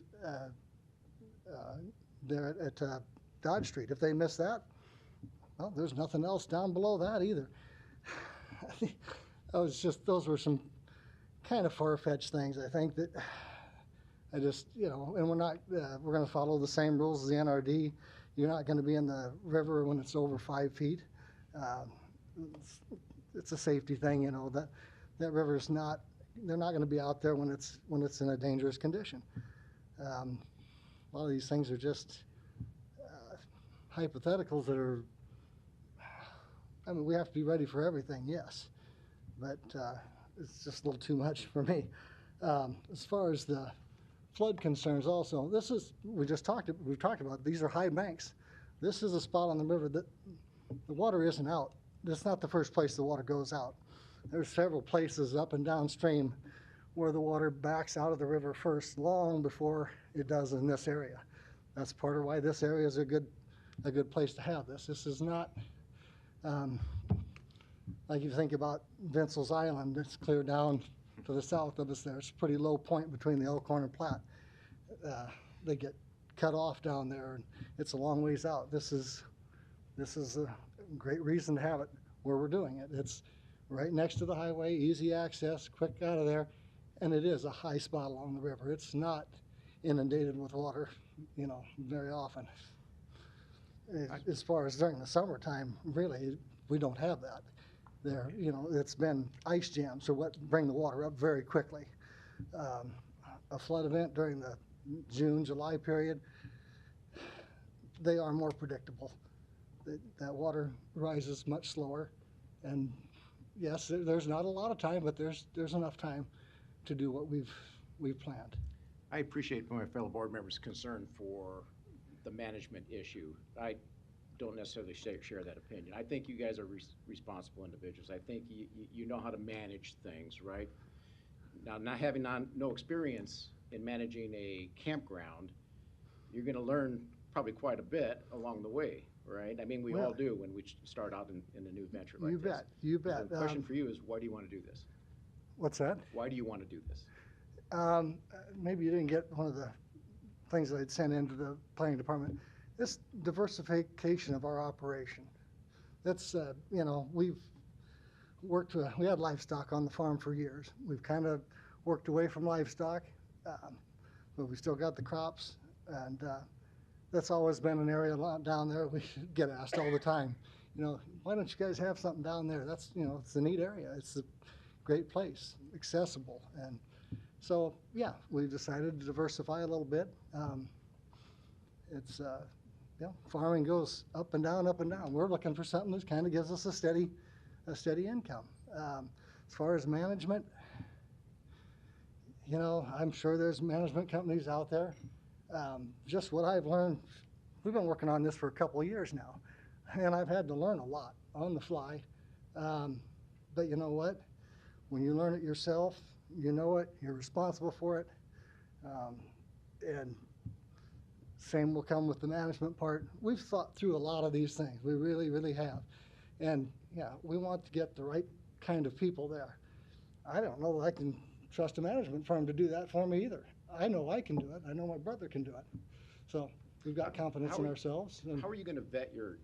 there at Dodge Street. If they miss that, well, there's nothing else down below that either. I think those were some kind of far-fetched things. I think that I just, and we're not, we're going to follow the same rules as the NRD. You're not going to be in the river when it's over 5 feet. It's a safety thing, that river is not, they're not going to be out there when it's in a dangerous condition. A lot of these things are just hypotheticals that are, I mean, we have to be ready for everything, yes, but it's just a little too much for me. As far as the flood concerns also, we've talked about, these are high banks. This is a spot on the river that the water isn't out. That's not the first place the water goes out. There's several places up and downstream where the water backs out of the river first, long before it does in this area. That's part of why this area is a good place to have this. This is not like you think about Vincel's Island. It's clear down to the south of us there. It's a pretty low point between the Elkhorn and Platte. They get cut off down there, and it's a long ways out. This is a great reason to have it where we're doing it. It's right next to the highway, easy access, quick out of there, and it is a high spot along the river. It's not inundated with water, very often. As far as during the summertime, really, we don't have that. There, it's been ice jams, so what bring the water up very quickly. A flood event during the June, July period, they are more predictable. That water rises much slower, and yes, there's not a lot of time, but there's enough time to do what we've planned. I appreciate my fellow board members' concern for the management issue. I don't necessarily share that opinion. I think you guys are responsible individuals. I think you know how to manage things, right? Now, not having no experience in managing a campground, you're going to learn probably quite a bit along the way, right? I mean, we all do when we start out in a new venture like this. You bet. So the question for you is, why do you want to do this? What's that? Why do you want to do this? Maybe you didn't get one of the things that I'd sent into the planning department. This diversification of our operation. That's, we've worked, we had livestock on the farm for years. We've kind of worked away from livestock, but we still got the crops, and that's always been an area down there we get asked all the time. Why don't you guys have something down there? That's, it's a neat area. It's a great place, accessible, and so yeah, we've decided to diversify a little bit. It's farming goes up and down, up and down. We're looking for something that kind of gives us a steady income. As far as management, I'm sure there's management companies out there. Just what I've learned, we've been working on this for a couple of years now, and I've had to learn a lot on the fly. But you know what? When you learn it yourself, you know it, you're responsible for it. And same will come with the management part. We've thought through a lot of these things. We really, really have. And yeah, we want to get the right kind of people there. I don't know that I can trust a management firm to do that for me either. I know I can do it. I know my brother can do it. So we've got confidence in ourselves. How are you going to vet your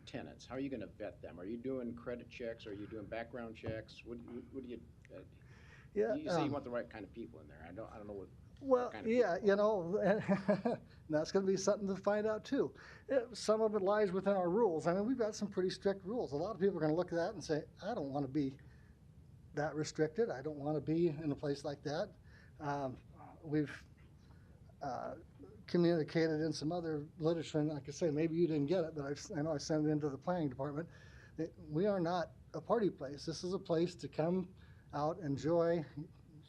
tenants? How are you going to vet them? Are you doing credit checks? Are you doing background checks? What do you? You say you want the right kind of people in there. I don't know what. Well, kind of that's going to be something to find out too. Some of it lies within our rules. I mean, we've got some pretty strict rules. A lot of people are going to look at that and say, I don't want to be that restricted. I don't want to be in a place like that. We've communicated in some other literature, and like I say, maybe you didn't get it, but I know I sent it into the planning department. We are not a party place. This is a place to come out, enjoy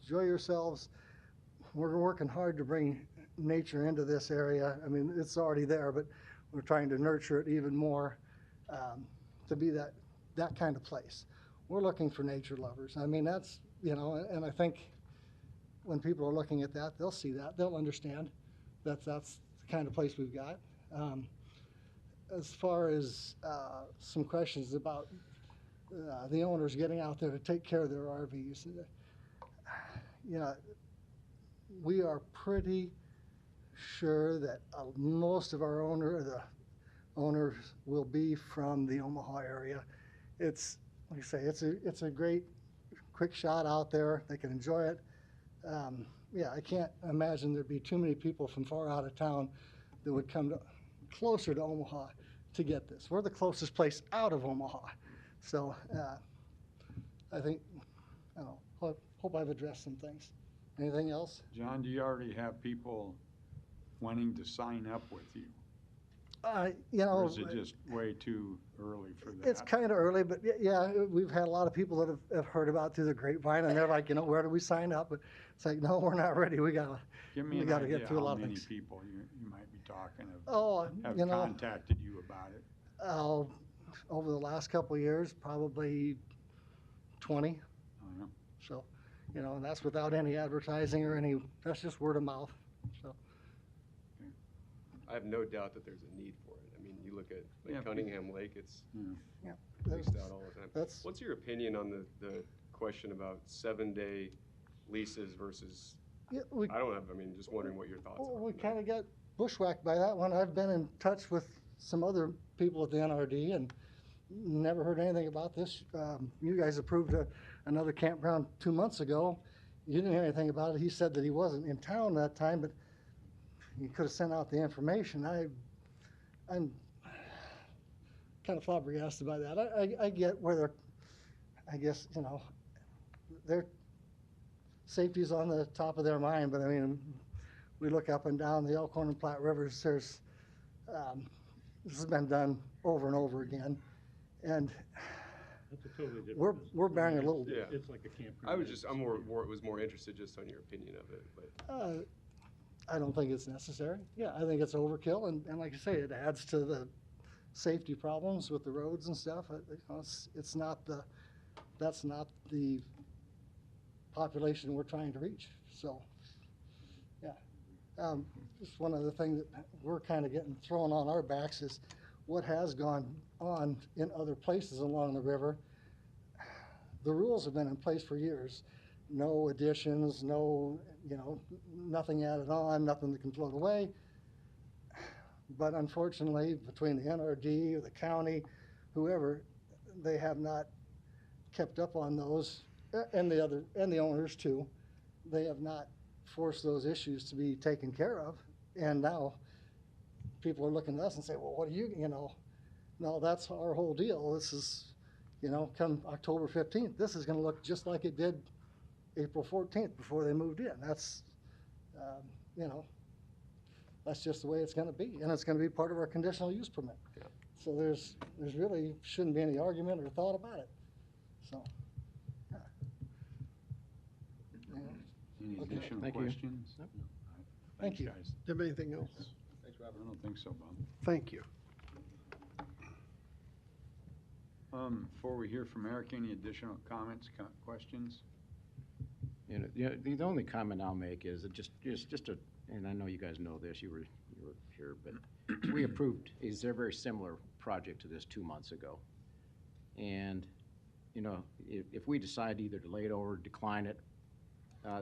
yourselves. We're working hard to bring nature into this area. I mean, it's already there, but we're trying to nurture it even more to be that kind of place. We're looking for nature lovers. I mean, that's, and I think when people are looking at that, they'll see that. They'll understand that that's the kind of place we've got. As far as some questions about the owners getting out there to take care of their RVs, we are pretty sure that most of our owners will be from the Omaha area. It's, like I say, it's a great quick shot out there. They can enjoy it. I can't imagine there'd be too many people from far out of town that would come closer to Omaha to get this. We're the closest place out of Omaha. So I think, hope I've addressed some things. Anything else? John, do you already have people wanting to sign up with you? Or is it just way too early for that? It's kind of early, but yeah, we've had a lot of people that have heard about through the grapevine, and they're like, where do we sign up? But it's like, no, we're not ready. We gotta get through a lot of things. Give me an idea how many people you might be talking of have contacted you about it. Over the last couple of years, probably 20. Oh, yeah. So, and that's without any advertising or that's just word of mouth. So. I have no doubt that there's a need for it. I mean, you look at Cunningham Lake, it's leased out all the time. What's your opinion on the question about 7-day leases versus, Yeah, just wondering what your thoughts are. we kind of got bushwhacked by that one. I've been in touch with some other people at the NRD and never heard anything about this. You guys approved another campground 2 months ago. You didn't hear anything about it. He said that he wasn't in town that time, but he could have sent out the information. I'm kind of flabbergasted by that. I get where they're, I guess, their safety's on the top of their mind, but I mean, we look up and down the Elkhorn and Platte Rivers, this has been done over and over again. And That's a totally different. we're bearing a little. Yeah. It's like a campground. Was more interested just on your opinion of it, but. I don't think it's necessary. Yeah, I think it's overkill, and like I say, it adds to the safety problems with the roads and stuff. It's not that's not the population we're trying to reach. So, yeah. Just one other thing that we're kind of getting thrown on our backs is what has gone on in other places along the river. The rules have been in place for years. No additions, nothing added on, nothing that can float away. But unfortunately, between the NRD or the county, whoever, they have not kept up on those, and the owners too. They have not forced those issues to be taken care of. And now people are looking at us and say, well, what do no, that's our whole deal. This is, come October 15th, this is going to look just like it did April 14th before they moved in. That's, that's just the way it's going to be, and it's going to be part of our conditional use permit. Yeah. So there's really shouldn't be any argument or thought about it. So, yeah. Any Okay. additional Thank you. questions? Nope. No. All right. Thank Thanks, you. guys. Do you have anything else? Thanks, Robert. I don't think so, Bob. Thank you. Before we hear from Eric, any additional comments, questions? The only comment I'll make is that just and I know you guys know this, you were here, but we approved a very similar project to this 2 months ago. And, if we decide to either delay it or decline it,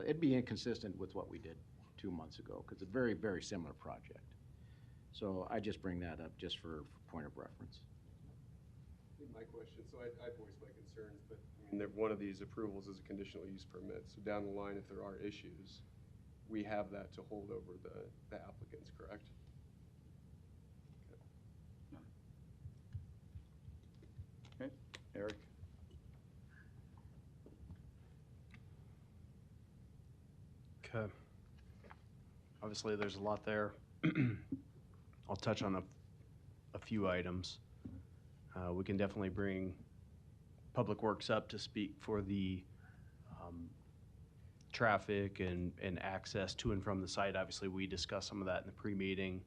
it'd be inconsistent with what we did 2 months ago, because it's a very, very similar project. So I just bring that up just for point of reference. My question, so I voiced my concerns, but one of these approvals is a conditional use permit. So down the line, if there are issues, we have that to hold over the applicants, correct? Okay, Eric? Okay. Obviously, there's a lot there. I'll touch on a few items. We can definitely bring Public Works up to speak for the traffic and access to and from the site. Obviously, we discussed some of that in the pre-meeting.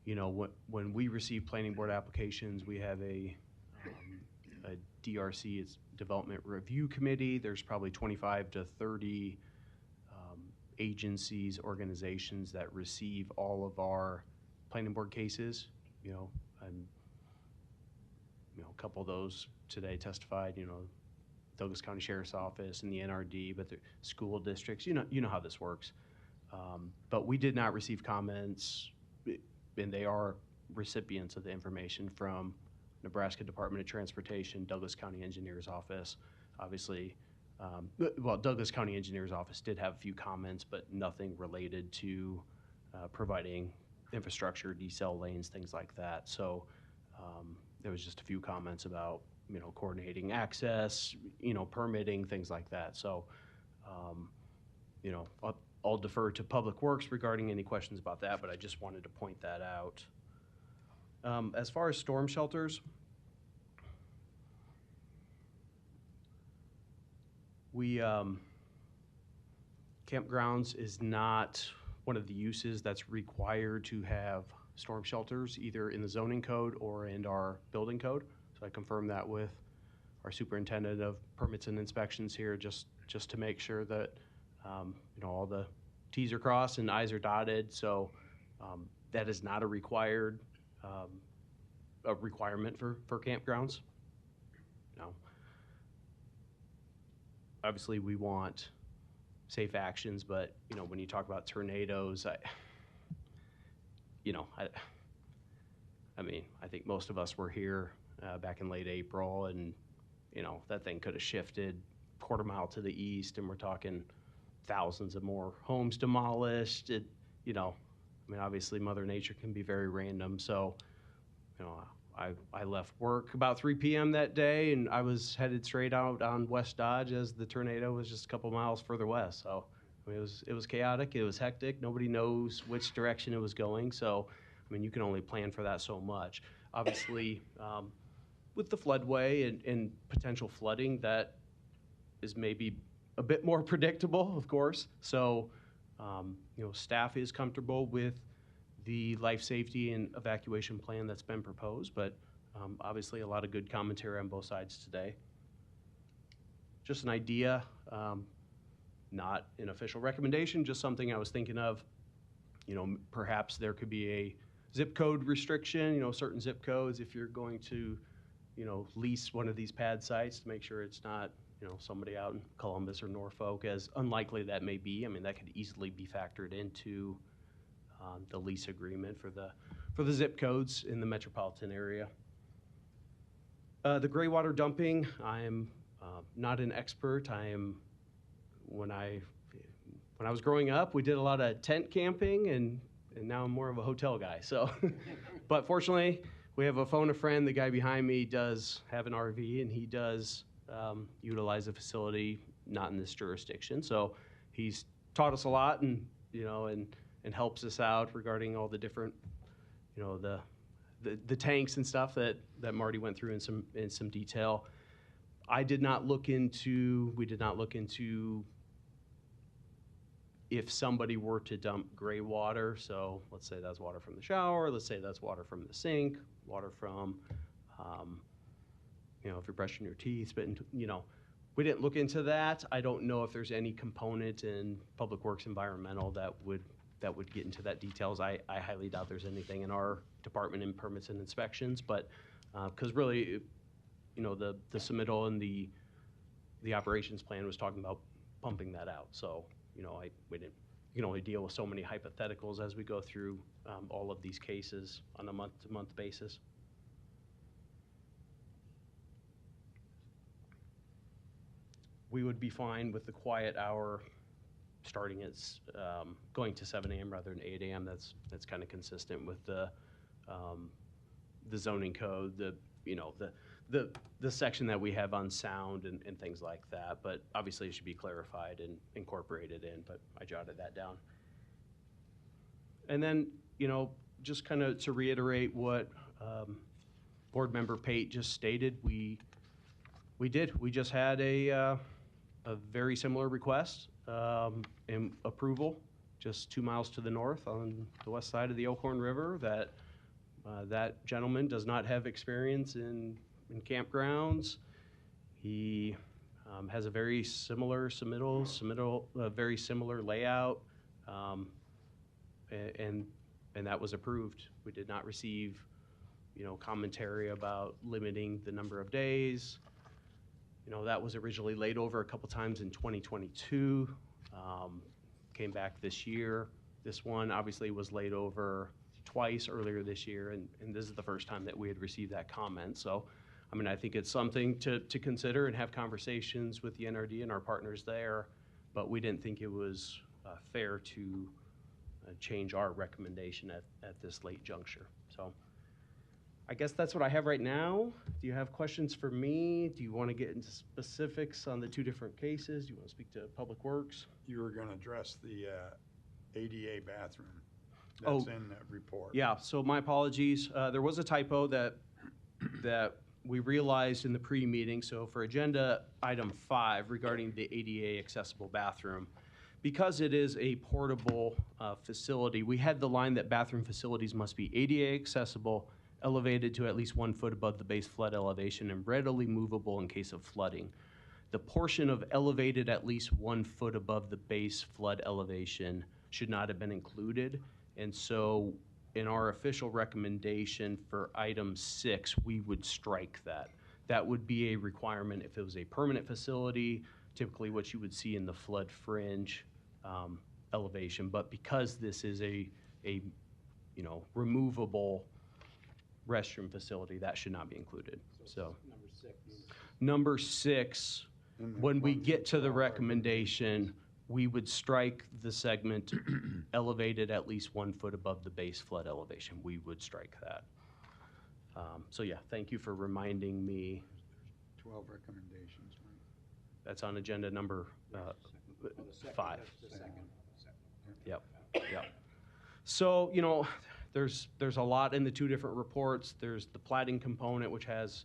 When we receive planning board applications, we have a DRC, it's Development Review Committee. There's probably 25 to 30 agencies, organizations that receive all of our planning board cases. And a couple of those today testified, Douglas County Sheriff's Office and the NRD, but the school districts, you know how this works. But we did not receive comments, and they are recipients of the information from Nebraska Department of Transportation, Douglas County Engineers Office. Obviously, Douglas County Engineers Office did have a few comments, but nothing related to providing infrastructure, decel lanes, things like that. So there was just a few comments about, coordinating access, permitting, things like that. So, I'll defer to Public Works regarding any questions about that, but I just wanted to point that out. As far as storm shelters, campgrounds is not one of the uses that's required to have storm shelters, either in the zoning code or in our building code. So I confirmed that with our superintendent of permits and inspections here, just to make sure that all the T's are crossed and I's are dotted. So that is not a requirement for campgrounds. No. obviously we want safe actions, but, you know, when you talk about tornadoes, I mean, I think most of us were here back in late April, and, you know, that thing could have shifted quarter mile to the east, and we're talking thousands of more homes demolished. You know, I mean, obviously Mother Nature can be very random. So, you know, I left work about 3 p.m. that day, and I was headed straight out on West Dodge as the tornado was just a couple miles further west. So, I mean, it was chaotic. It was hectic. Nobody knows which direction it was going. So, I mean, you can only plan for that so much. Obviously, with the floodway and potential flooding, that is maybe a bit more predictable, of course. So, you know, staff is comfortable with the life safety and evacuation plan that's been proposed, but obviously a lot of good commentary on both sides today. Just an idea, not an official recommendation, just something I was thinking of. You know, perhaps there could be a zip code restriction, you know, certain zip codes if you're going to, you know, lease one of these pad sites to make sure it's not, you know, somebody out in Columbus or Norfolk, as unlikely that may be. I mean, that could easily be factored into the lease agreement for the zip codes in the metropolitan area. The gray water dumping, I am not an expert. When I was growing up, we did a lot of tent camping, and now I'm more of a hotel guy. So, but fortunately, we have a phone a friend. The guy behind me does have an RV, and he does utilize the facility, not in this jurisdiction. So he's taught us a lot, and, you know, and helps us out regarding all the different, you know, the tanks and stuff that Marty went through in some detail. We did not look into if somebody were to dump gray water. So let's say that's water from the shower, let's say that's water from the sink, water from, you know, if you're brushing your teeth, but, you know, we didn't look into that. I don't know if there's any component in Public Works Environmental that would get into that details. I highly doubt there's anything in our department in permits and inspections, but because really, you know, the submittal and the operations plan was talking about pumping that out. So, you know, you can only deal with so many hypotheticals as we go through all of these cases on a month-to-month basis. We would be fine with the quiet hour starting at going to 7 a.m. rather than 8 a.m. That's kind of consistent with the zoning code, the section that we have on sound and things like that. But obviously it should be clarified and incorporated in, but I jotted that down. And then, you know, just kind of to reiterate what Board Member Pate just stated, we just had a very similar request and approval just 2 miles to the north on the west side of the Elkhorn River that gentleman does not have experience in campgrounds. He has a very similar very similar layout, and that was approved. We did not receive, you know, commentary about limiting the number of days. You know, that was originally laid over a couple times in 2022, came back this year. This one obviously was laid over twice earlier this year, and this is the first time that we had received that comment. So, I mean, I think it's something to consider and have conversations with the NRD and our partners there, but we didn't think it was fair to change our recommendation at this late juncture. So I guess that's what I have right now. Do you have questions for me? Do you want to get into specifics on the two different cases? Do you want to speak to Public Works? You were going to address the ADA bathroom. That's in the report. Yeah, so my apologies. There was a typo that we realized in the pre-meeting. So for agenda item 5 regarding the ADA accessible bathroom, because it is a portable facility, we had the line that bathroom facilities must be ADA accessible, elevated to at least 1 foot above the base flood elevation, and readily movable in case of flooding. The portion of elevated at least 1 foot above the base flood elevation should not have been included. And so in our official recommendation for item 6, we would strike that. That would be a requirement if it was a permanent facility, typically what you would see in the flood fringe elevation. But because this is a removable restroom facility, that should not be included. So number six, when we get to the recommendation, we would strike the segment elevated at least 1 foot above the base flood elevation. We would strike that. So yeah, thank you for reminding me. 12 recommendations, right? That's on agenda number 5. Yep, yep. So, there's a lot in the 2 different reports. There's the plating component, which has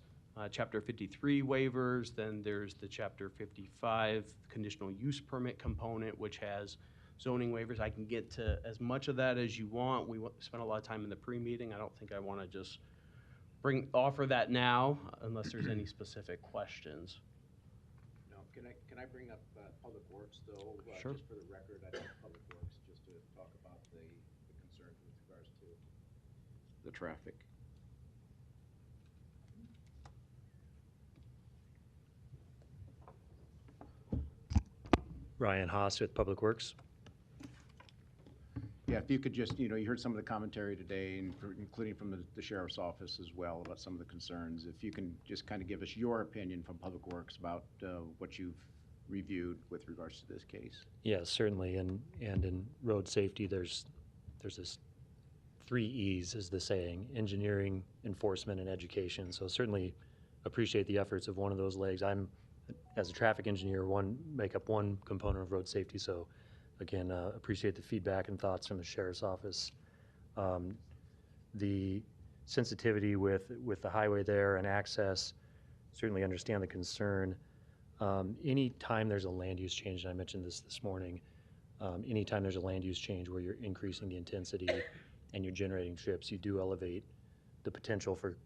Chapter 53 waivers. Then there's the Chapter 55 conditional use permit component, which has zoning waivers. I can get to as much of that as you want. We spent a lot of time in the pre-meeting. I don't think I want to just offer that now unless there's any specific questions. No, can I bring up Public Works though? Sure. Just for the record, I'd like Public Works just to talk about the concerns with regards to the traffic. Ryan Haas with Public Works. Yeah, if you could just, you heard some of the commentary today, including from the sheriff's office as well, about some of the concerns. If you can just kind of give us your opinion from Public Works about what you've reviewed with regards to this case. Yeah, certainly. And in road safety, there's this 3 E's is the saying: engineering, enforcement, and education. So certainly appreciate the efforts of one of those legs. I'm, as a traffic engineer, make up one component of road safety. So again, appreciate the feedback and thoughts from the sheriff's office. The sensitivity with the highway there and access, certainly understand the concern. Any time there's a land use change, and I mentioned this morning, anytime there's a land use change where you're increasing the intensity and you're generating trips, you do elevate the potential for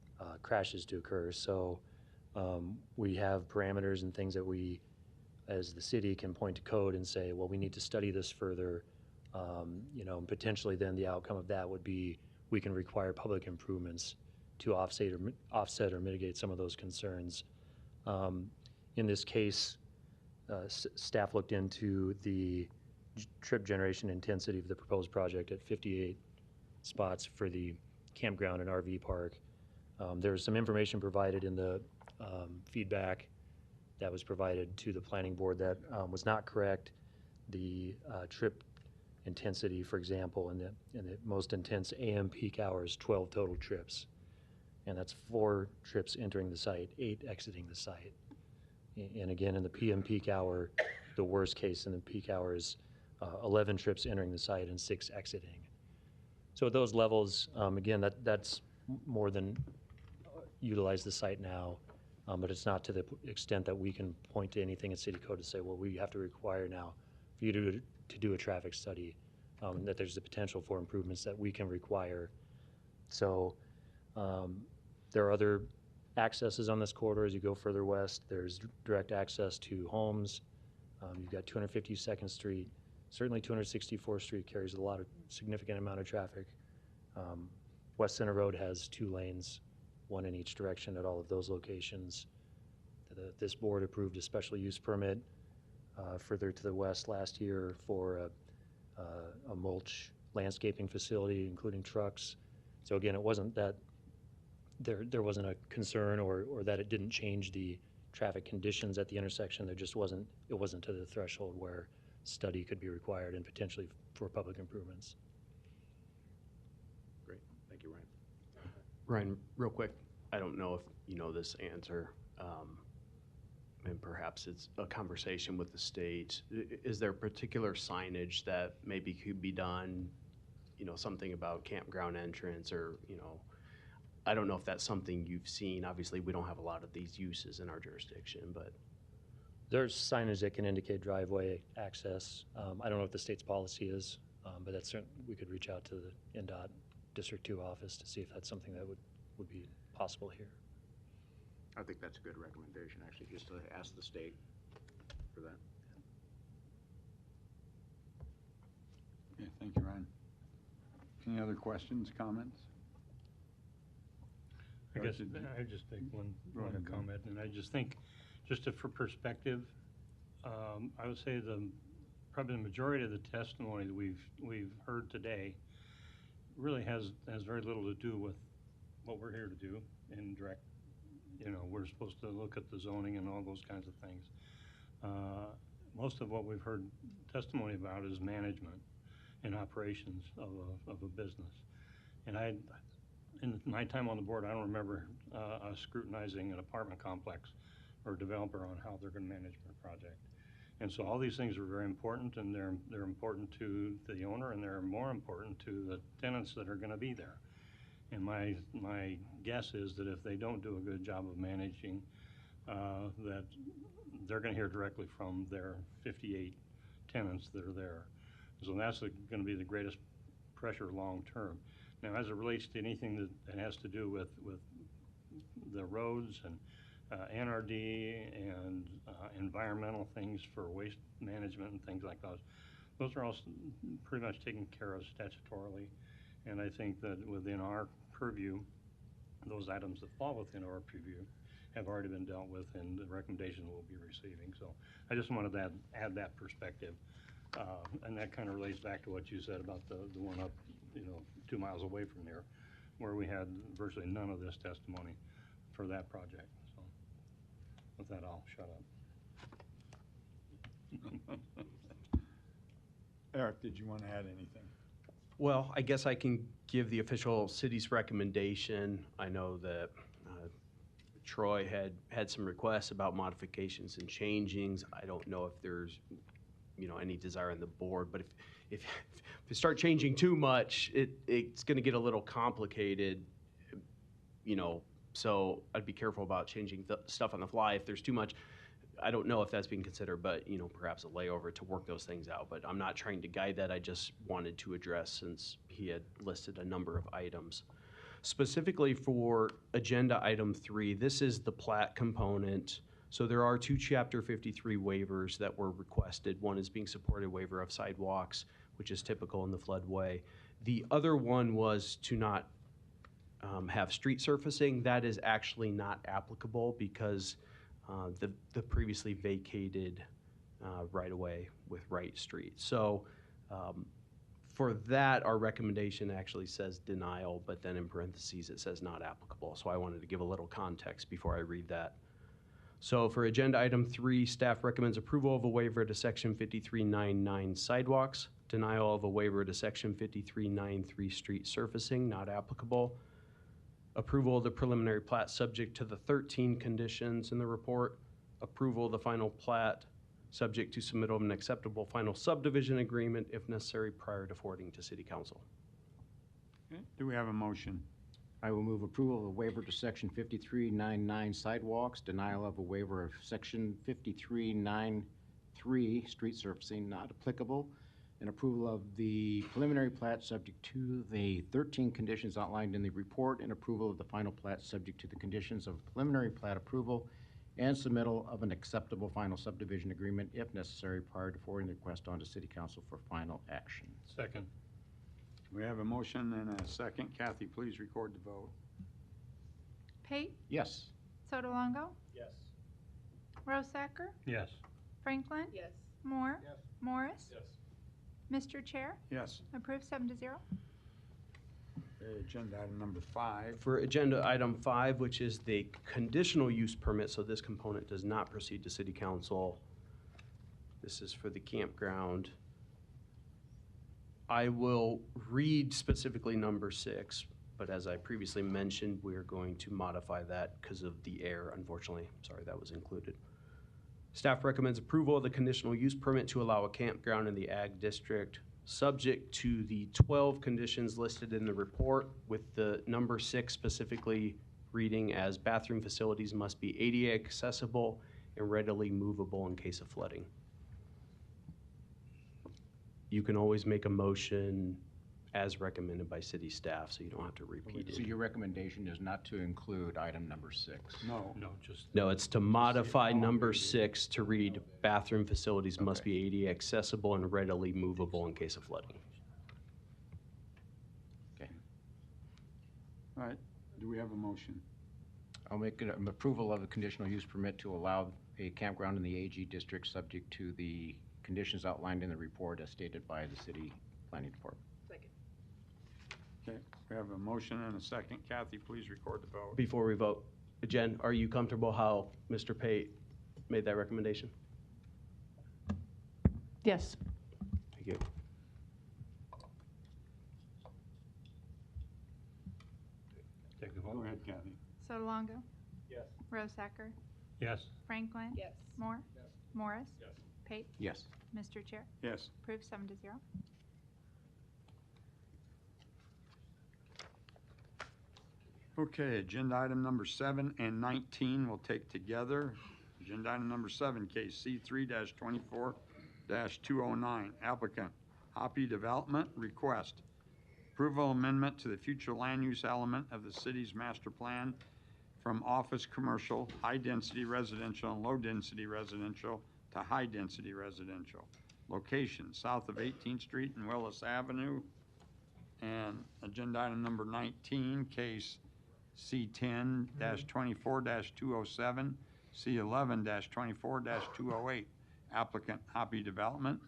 crashes to occur. So we have parameters and things that we, as the city, can point to code and say, well, we need to study this further. And potentially then the outcome of that would be we can require public improvements to offset or mitigate some of those concerns. In this case, staff looked into the trip generation intensity of the proposed project at 58 spots for the campground and RV park. There's some information provided in the feedback that was provided to the planning board that was not correct. The trip intensity, for example, in the most intense AM peak hours, 12 total trips. And that's 4 trips entering the site, 8 exiting the site. And again, in the PM peak hour, the worst case in the peak hour is 11 trips entering the site and 6 exiting. So at those levels, again, that's more than utilize the site now, but it's not to the extent that we can point to anything in city code to say, well, we have to require now for you to do a traffic study, that there's the potential for improvements that we can require. So there are other accesses on this corridor as you go further west. There's direct access to homes. You've got 252nd Street. Certainly 264th Street carries a significant amount of traffic. West Center Road has 2 lanes, 1 in each direction at all of those locations. This board approved a special use permit further to the west last year for a mulch landscaping facility, including trucks. So again, it wasn't that there wasn't a concern or that it didn't change the traffic conditions at the intersection. It wasn't to the threshold where study could be required and potentially for public improvements. Great, thank you, Ryan. Ryan, real quick, I don't know if you know this answer, and perhaps it's a conversation with the state. Is there particular signage that maybe could be done, something about campground entrance or, I don't know if that's something you've seen. Obviously, we don't have a lot of these uses in our jurisdiction, but. There's signage that can indicate driveway access. I don't know what the state's policy is, but that's certainly, we could reach out to the NDOT District 2 office to see if that's something that would be possible here. I think that's a good recommendation, actually, just to ask the state for that. Okay, thank you, Ryan. Any other questions, comments? I just make one comment, and I just think, for perspective, I would say probably the majority of the testimony that we've heard today really has very little to do with what we're here to do in direct. We're supposed to look at the zoning and all those kinds of things. Most of what we've heard testimony about is management and operations of a business. And in my time on the board, I don't remember us scrutinizing an apartment complex or developer on how they're going to manage their project. And so all these things are very important, and they're important to the owner, and they're more important to the tenants that are going to be there. And my guess is that if they don't do a good job of managing, that they're going to hear directly from their 58 tenants that are there. So that's going to be the greatest pressure long term. Now, as it relates to anything that has to do with the roads and NRD and environmental things for waste management and things like those are all pretty much taken care of statutorily. And I think that within our purview, those items that fall within our purview have already been dealt with in the recommendation we'll be receiving. So I just wanted to add that perspective. And that kind of relates back to what you said about the one up, 2 miles away from here, where we had virtually none of this testimony for that project. So with that, I'll shut up. Eric, did you want to add anything? Well, I guess I can give the official city's recommendation. I know that Troy had some requests about modifications and changings. I don't know if there's, any desire on the board, but if you start changing too much, it's going to get a little complicated, so I'd be careful about changing stuff on the fly. If there's too much, I don't know if that's being considered, but, perhaps a layover to work those things out. But I'm not trying to guide that. I just wanted to address, since he had listed a number of items. Specifically for agenda item 3, this is the plat component. So there are 2 Chapter 53 waivers that were requested. One is being supported waiver of sidewalks, which is typical in the floodway. The other one was to not have street surfacing. That is actually not applicable because the previously vacated right-of-way with Wright Street. So for that, our recommendation actually says denial, but then in parentheses it says not applicable. So I wanted to give a little context before I read that. So for agenda item 3, staff recommends approval of a waiver to section 5399 sidewalks, denial of a waiver to section 5393 street surfacing, not applicable. Approval of the preliminary plat subject to the 13 conditions in the report. Approval of the final plat subject to submittal of an acceptable final subdivision agreement if necessary prior to forwarding to City Council. Okay. Do we have a motion? I will move approval of a waiver to section 5399 sidewalks, denial of a waiver of section 5393 street surfacing, not applicable, and approval of the preliminary plat subject to the 13 conditions outlined in the report, and approval of the final plat subject to the conditions of preliminary plat approval and submittal of an acceptable final subdivision agreement if necessary prior to forwarding the request on to City Council for final action. Second. We have a motion and a second. Kathy, please record the vote. Pate, Yes. Sotolongo, Yes. Rosacker, Yes. Franklin, Yes. Moore, Yes. Morris. Yes. Mr. Chair, Yes. approved 7-0. Agenda item number 5. For agenda item 5, which is the conditional use permit, so this component does not proceed to City Council. This is for the campground. I will read specifically number 6, but as I previously mentioned, we're going to modify that because of the air, unfortunately. Sorry, that was included. Staff recommends approval of the conditional use permit to allow a campground in the Ag District, subject to the 12 conditions listed in the report, with the number 6 specifically reading as bathroom facilities must be ADA accessible and readily movable in case of flooding. You can always make a motion as recommended by city staff, so you don't have to repeat So it. your recommendation is not to include item number 6? No. No, just. No, it's to modify number 6 to read bathroom facilities must be ADA accessible and readily movable in case of flooding. Okay. All right. Do we have a motion? I'll make an approval of the conditional use permit to allow a campground in the AG district subject to the conditions outlined in the report as stated by the city planning department. Okay, we have a motion and a second. Kathy, please record the vote. Before we vote, Jen, are you comfortable how Mr. Pate made that recommendation? Yes. Thank you. Take the vote. Go ahead, Kathy. Sotolongo? Yes. Rosacker? Yes. Franklin? Yes. Moore? Morris? Yes. Pate? Yes. Mr. Chair? Yes. Approved 7-0. Okay, agenda item number 7 and 19 we'll take together. Agenda item number 7, case C3-24-209, applicant, Hoppy Development, request approval amendment to the future land use element of the city's master plan from office commercial, high-density residential, and low-density residential to high-density residential. Location, south of 18th Street and Willis Avenue. And agenda item number 19, case C10-24-207, C11-24-208, applicant Hoppy Development.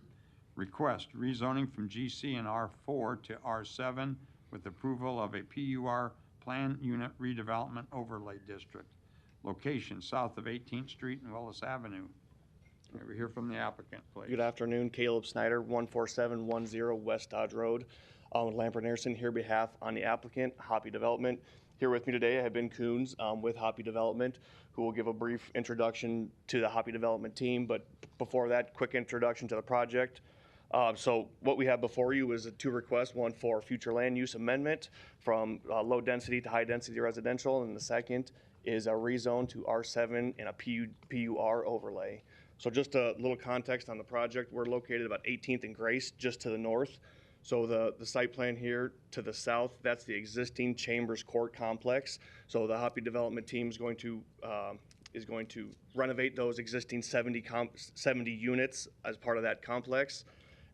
Request rezoning from GC and R4 to R7 with approval of a PUR plan unit redevelopment overlay district. Location south of 18th Street and Willis Avenue. May we hear from the applicant, please? Good afternoon, Caleb Snyder, 14710 West Dodge Road. With Lampert Anderson here behalf on the applicant, Hoppy Development. Here with me today I have Ben Coons with Hoppy Development, who will give a brief introduction to the Hoppy Development team. But before that, quick introduction to the project. So what we have before you is 2 requests, one for future land use amendment from low density to high density residential, and the second is a rezone to R7 and a PUR overlay. So just a little context on the project. We're located about 18th and Grace, just to the north. So the site plan here to the south, that's the existing Chambers Court complex. So the Hoppy Development team is going to renovate those existing 70 units as part of that complex.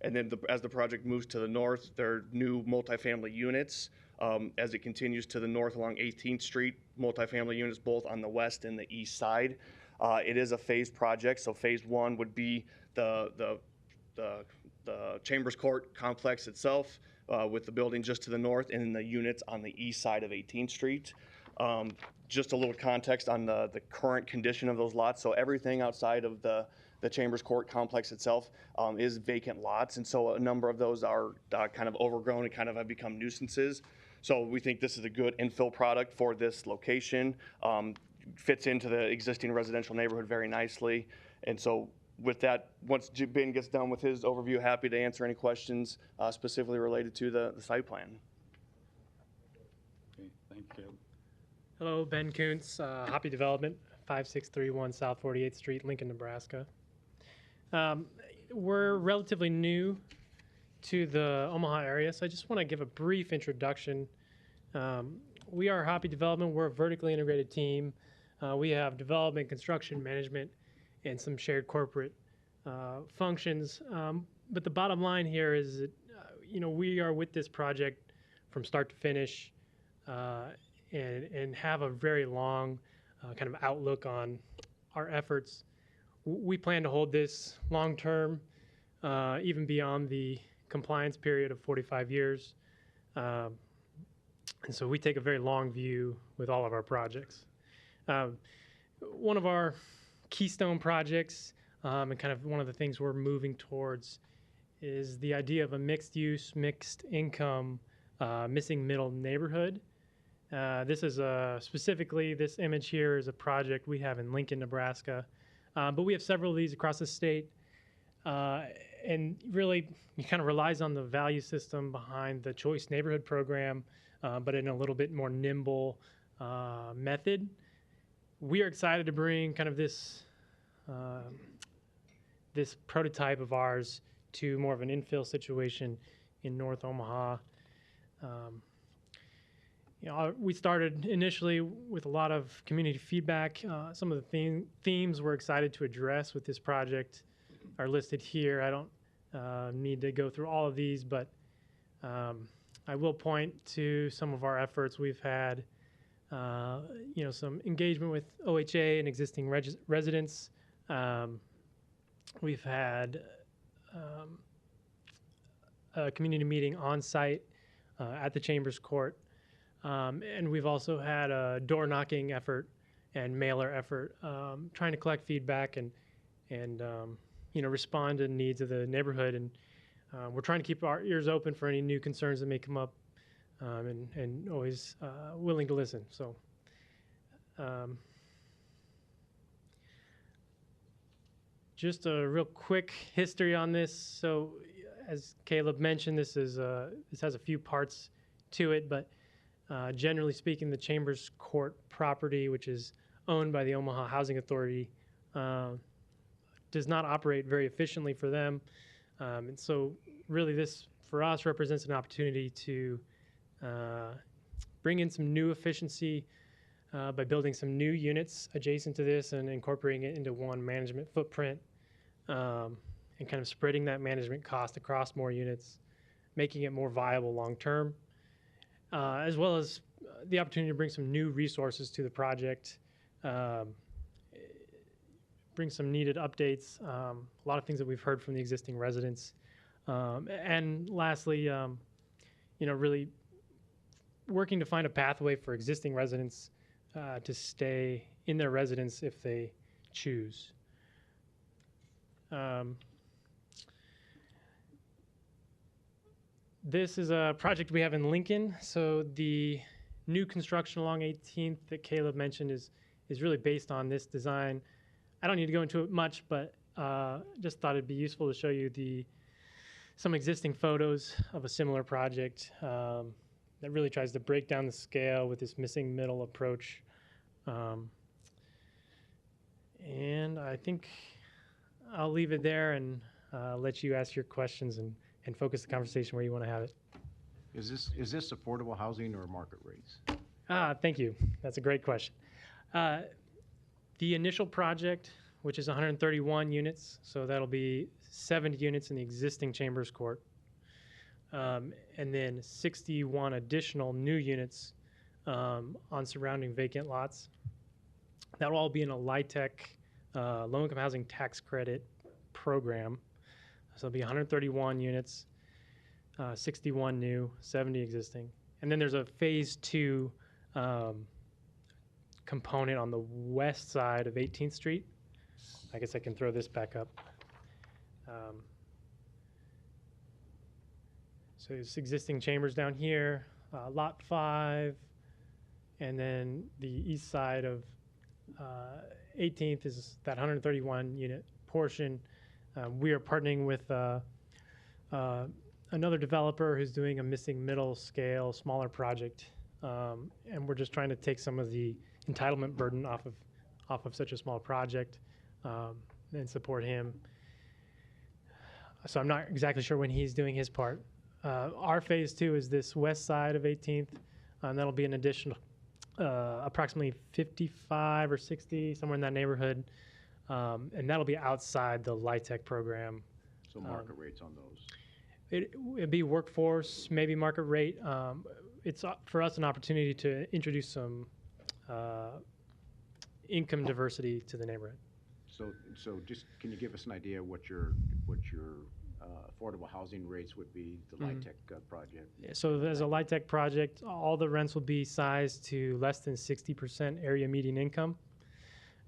And then as the project moves to the north, there are new multifamily units. As it continues to the north along 18th Street, multifamily units both on the west and the east side. It is a phased project, so phase 1 would be the Chambers Court complex itself with the building just to the north and the units on the east side of 18th Street. Just a little context on the current condition of those lots. So everything outside of the Chambers Court complex itself is vacant lots, and so a number of those are kind of overgrown and kind of have become nuisances. So we think this is a good infill product for this location. Fits into the existing residential neighborhood very nicely. And so with that, once Ben gets done with his overview, happy to answer any questions specifically related to the site plan. Okay, thank you. Hello, Ben Kuntz, Hoppy Development, 5631 South 48th Street, Lincoln, Nebraska. We're relatively new to the Omaha area, so I just want to give a brief introduction. We are Hoppy Development. We're a vertically integrated team. We have development, construction, management, and some shared corporate functions. But the bottom line here is that, we are with this project from start to finish and have a very long kind of outlook on our efforts. We plan to hold this long term, even beyond the compliance period of 45 years. And so we take a very long view with all of our projects. One of our keystone projects and kind of one of the things we're moving towards is the idea of a mixed use, mixed income, missing middle neighborhood. This is specifically, this image here is a project we have in Lincoln, Nebraska, but we have several of these across the state. And really, it kind of relies on the value system behind the Choice Neighborhood Program, but in a little bit more nimble method. We are excited to bring kind of this this prototype of ours to more of an infill situation in North Omaha. We started initially with a lot of community feedback. Some of the themes we're excited to address with this project are listed here. I don't need to go through all of these, but I will point to some of our efforts. We've had some engagement with OHA and existing residents We've had a community meeting on site at the Chambers Court. And we've also had a door knocking effort and mailer effort, trying to collect feedback and respond to the needs of the neighborhood. And we're trying to keep our ears open for any new concerns that may come up, and always willing to listen. So. Just a real quick history on this. So, as Caleb mentioned, this has a few parts to it, but generally speaking, the Chambers Court property, which is owned by the Omaha Housing Authority, does not operate very efficiently for them. And so really this, for us, represents an opportunity to bring in some new efficiency by building some new units adjacent to this and incorporating it into one management footprint, and kind of spreading that management cost across more units, making it more viable long term, as well as the opportunity to bring some new resources to the project, bring some needed updates, a lot of things that we've heard from the existing residents. And lastly, really working to find a pathway for existing residents to stay in their residence if they choose. This is a project we have in Lincoln. So the new construction along 18th that Caleb mentioned is really based on this design. I don't need to go into it much, but just thought it'd be useful to show you some existing photos of a similar project that really tries to break down the scale with this missing middle approach. And I think I'll leave it there and let you ask your questions and focus the conversation where you want to have it. Is this affordable housing or market rates? Thank you. That's a great question. The initial project, which is 131 units, so that'll be 70 units in the existing Chambers Court, and then 61 additional new units on surrounding vacant lots. That will all be in a LIHTC low-income housing tax credit program. So it'll be 131 units, 61 new, 70 existing. And then there's a phase 2 component on the west side of 18th Street. I guess I can throw this back up. So it's existing chambers down here, lot 5, and then the east side of 18th is that 131 unit portion. We are partnering with another developer who's doing a missing middle scale, smaller project, and we're just trying to take some of the entitlement burden off of such a small project and support him. So I'm not exactly sure when he's doing his part. Our phase 2 is this west side of 18th, and that'll be an additional approximately 55 or 60, somewhere in that neighborhood, and that'll be outside the LIHTC program. So market rates on those? It'd be workforce, maybe market rate. It's for us an opportunity to introduce some income diversity to the neighborhood. So just can you give us an idea what your affordable housing rates would be, the LIHTC project? Yeah, so as a LIHTC project, all the rents will be sized to less than 60% area median income.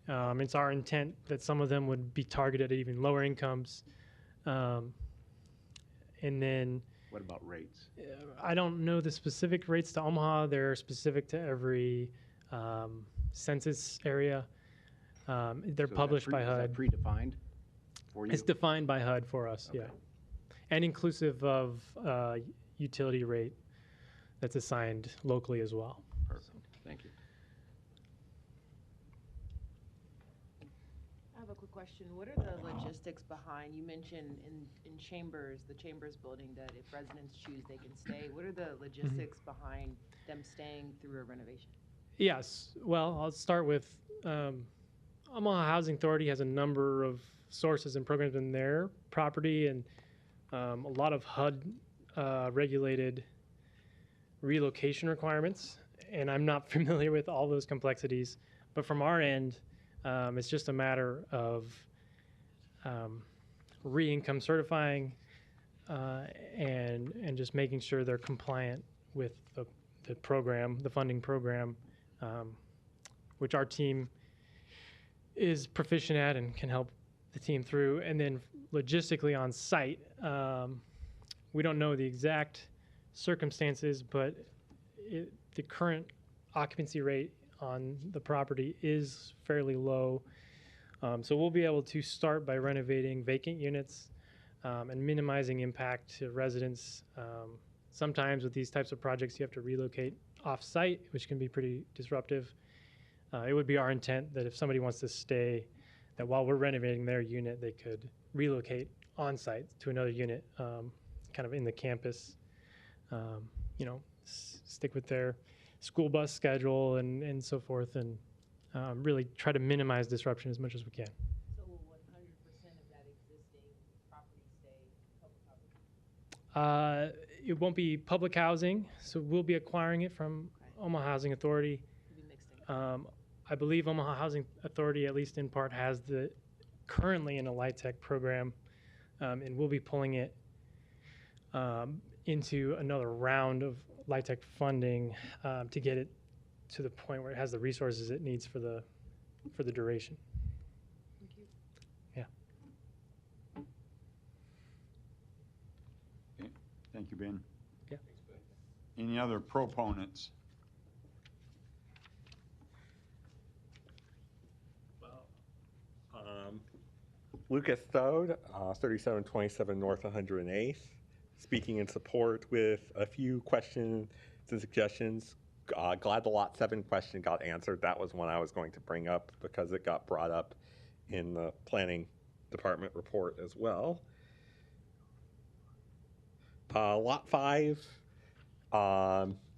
It's our intent that some of them would be targeted at even lower incomes. And then... What about rates? I don't know the specific rates to Omaha. They're specific to every census area. They're published by HUD. Is that predefined for you? It's defined by HUD for us, Okay. yeah. And inclusive of utility rate that's assigned locally as well. Perfect. Thank you. I have a quick question. What are the logistics behind, you mentioned in Chambers, the Chambers building, that if residents choose, they can stay. What are the logistics behind them staying through a renovation? Yes. Well, I'll start with Omaha Housing Authority has a number of sources and programs in their property, and a lot of HUD regulated relocation requirements. And I'm not familiar with all those complexities, but from our end, it's just a matter of re-income certifying and just making sure they're compliant with the program, the funding program, which our team is proficient at and can help the team through. And then logistically on site, we don't know the exact circumstances, but the current occupancy rate on the property is fairly low. So we'll be able to start by renovating vacant units and minimizing impact to residents. Sometimes with these types of projects, you have to relocate off-site, which can be pretty disruptive. It would be our intent that if somebody wants to stay, that while we're renovating their unit, they could relocate on-site to another unit, kind of in the campus, stick with their school bus schedule and so forth, and really try to minimize disruption as much as we can. So will 100% of that existing property stay public housing? It won't be public housing, so we'll be acquiring it from Omaha Housing Authority. I believe Omaha Housing Authority, at least in part, has currently in a LIHTC program, and we'll be pulling it into another round of LIHTC funding to get it to the point where it has the resources it needs for the duration. Thank you. Yeah. Okay. Thank you, Ben. Yeah. Any other proponents? Lucas Thode, 3727 North 108th, speaking in support with a few questions and suggestions. Glad the Lot 7 question got answered. That was one I was going to bring up because it got brought up in the Planning Department report as well. Lot 5,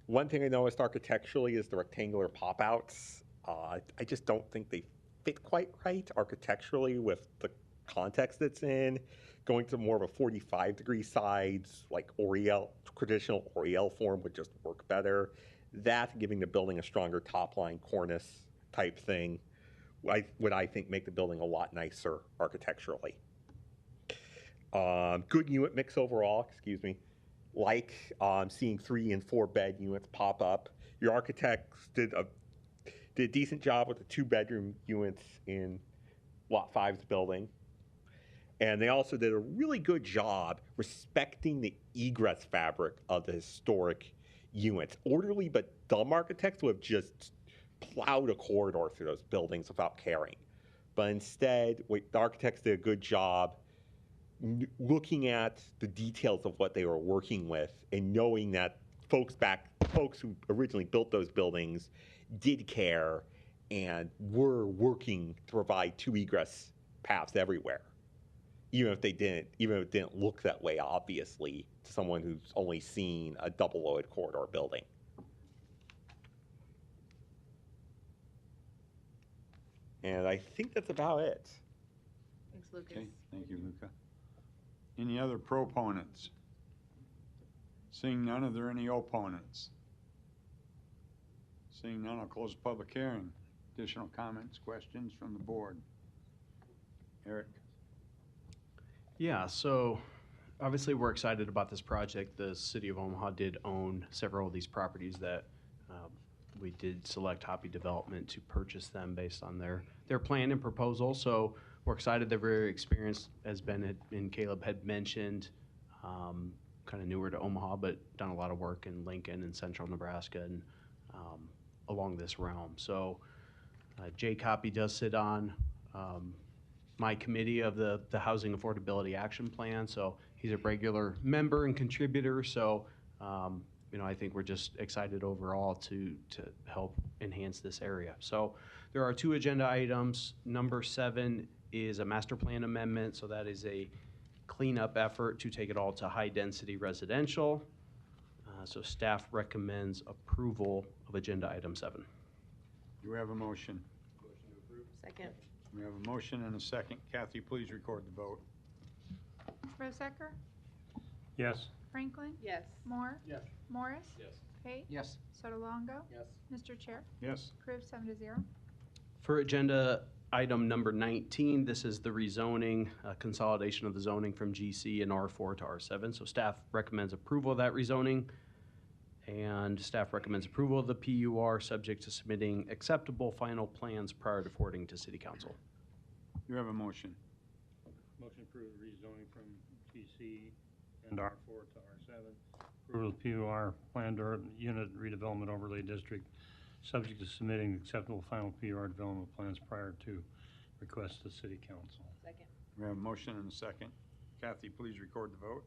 one thing I noticed architecturally is the rectangular pop-outs. I just don't think they fit quite right architecturally with the context it's in. Going to more of a 45-degree sides, like traditional Oriel form would just work better. That, giving the building a stronger top-line cornice type thing, would I think make the building a lot nicer architecturally. Good unit mix overall, excuse me. Like seeing 3 and 4 bed units pop up. Your architects did a decent job with the 2-bedroom units in Lot 5's building. And they also did a really good job respecting the egress fabric of the historic units. Orderly but dumb architects would have just plowed a corridor through those buildings without caring. But instead, the architects did a good job looking at the details of what they were working with and knowing that folks who originally built those buildings did care and were working to provide 2 egress paths everywhere. Even if it didn't look that way, obviously, to someone who's only seen a double-loaded corridor building. And I think that's about it. Thanks, Lucas. Okay, thank you, Luca. Any other proponents? Seeing none, are there any opponents? Seeing none, I'll close the public hearing. Additional comments, questions from the board? Eric? Yeah, so obviously we're excited about this project. The city of Omaha did own several of these properties that we did select Hoppy Development to purchase them based on their plan and proposal. So we're excited. They're very experienced, as Ben and Caleb had mentioned, kind of newer to Omaha, but done a lot of work in Lincoln and central Nebraska and along this realm. So Jake Hoppy does sit on my committee of the Housing Affordability Action Plan. So he's a regular member and contributor. So, I think we're just excited overall to help enhance this area. So there are 2 agenda items. Number 7 is a master plan amendment. So that is a cleanup effort to take it all to high-density residential. So staff recommends approval of agenda item 7. Do we have a motion? Motion to approve. Second. We have a motion and a second. Kathy, please record the vote. Rosecker? Yes. Franklin? Yes. Moore? Yes. Morris? Yes. Pate? Yes. Sotolongo? Yes. Mr. Chair? Yes. Approved 7-0. For agenda item number 19. This is the rezoning, consolidation of the zoning from GC and R4 to R7. So staff recommends approval of that rezoning. And staff recommends approval of the PUR subject to submitting acceptable final plans prior to forwarding to City Council. You have a motion. Motion approved rezoning from GC and R4 to R7. Approval of PUR planned unit redevelopment overlay district, subject to submitting acceptable final PUR development plans prior to request to City Council. Second. We have a motion and a second. Kathy, please record the vote.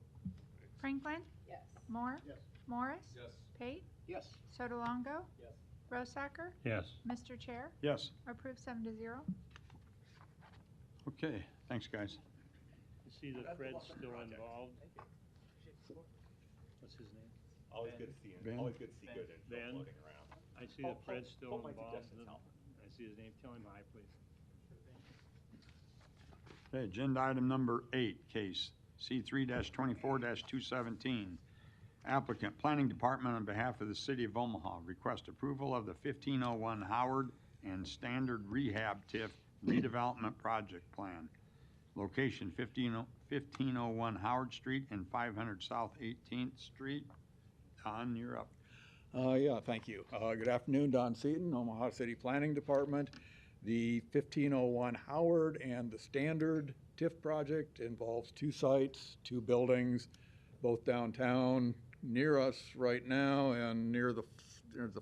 Franklin? Yes. Moore? Yes. Morris? Yes. Pate? Yes. Sotolongo? Yes. Rosacker? Yes. Mr. Chair? Yes. Approved 7-0. Okay, thanks, guys. You see that Fred's still involved. What's his name? Always Ben. good to see him. Ben. Always good to see good info Ben. floating around. I see that Fred's still Hope my involved. suggestions help. I see his name. Tell him hi, please. Okay, agenda item number 8, case C3-24-217. Applicant, Planning Department on behalf of the City of Omaha, request approval of the 1501 Howard and Standard Rehab TIF redevelopment project plan. Location 1501 Howard Street and 500 South 18th Street. Don, you're up. Yeah, thank you. Good afternoon, Don Seaton, Omaha City Planning Department. The 1501 Howard and the Standard TIF project involves 2 sites, 2 buildings, both downtown, near us right now and near the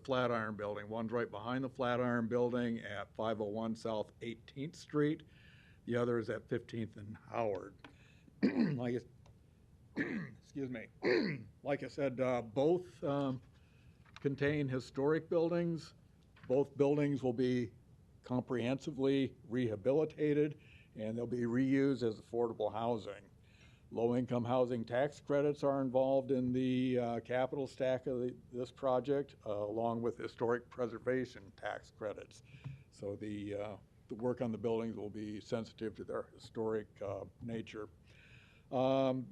Flatiron Building. One's right behind the Flatiron Building at 501 South 18th Street. The other is at 15th and Howard. Excuse me. Like I said, both contain historic buildings. Both buildings will be comprehensively rehabilitated, and they'll be reused as affordable housing. Low-income housing tax credits are involved in the capital stack of this project, along with historic preservation tax credits. So the work on the buildings will be sensitive to their historic nature.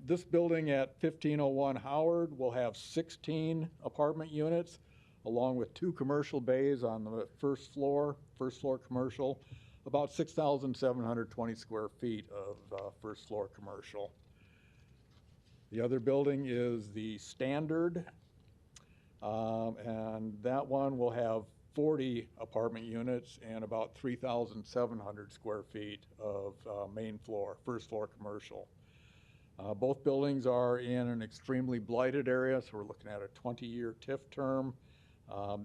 This building at 1501 Howard will have 16 apartment units, along with 2 commercial bays on the first floor commercial, about 6,720 square feet of first floor commercial. The other building is the Standard, and that one will have 40 apartment units and about 3,700 square feet of main floor, first floor commercial. Both buildings are in an extremely blighted area, so we're looking at a 20-year TIF term.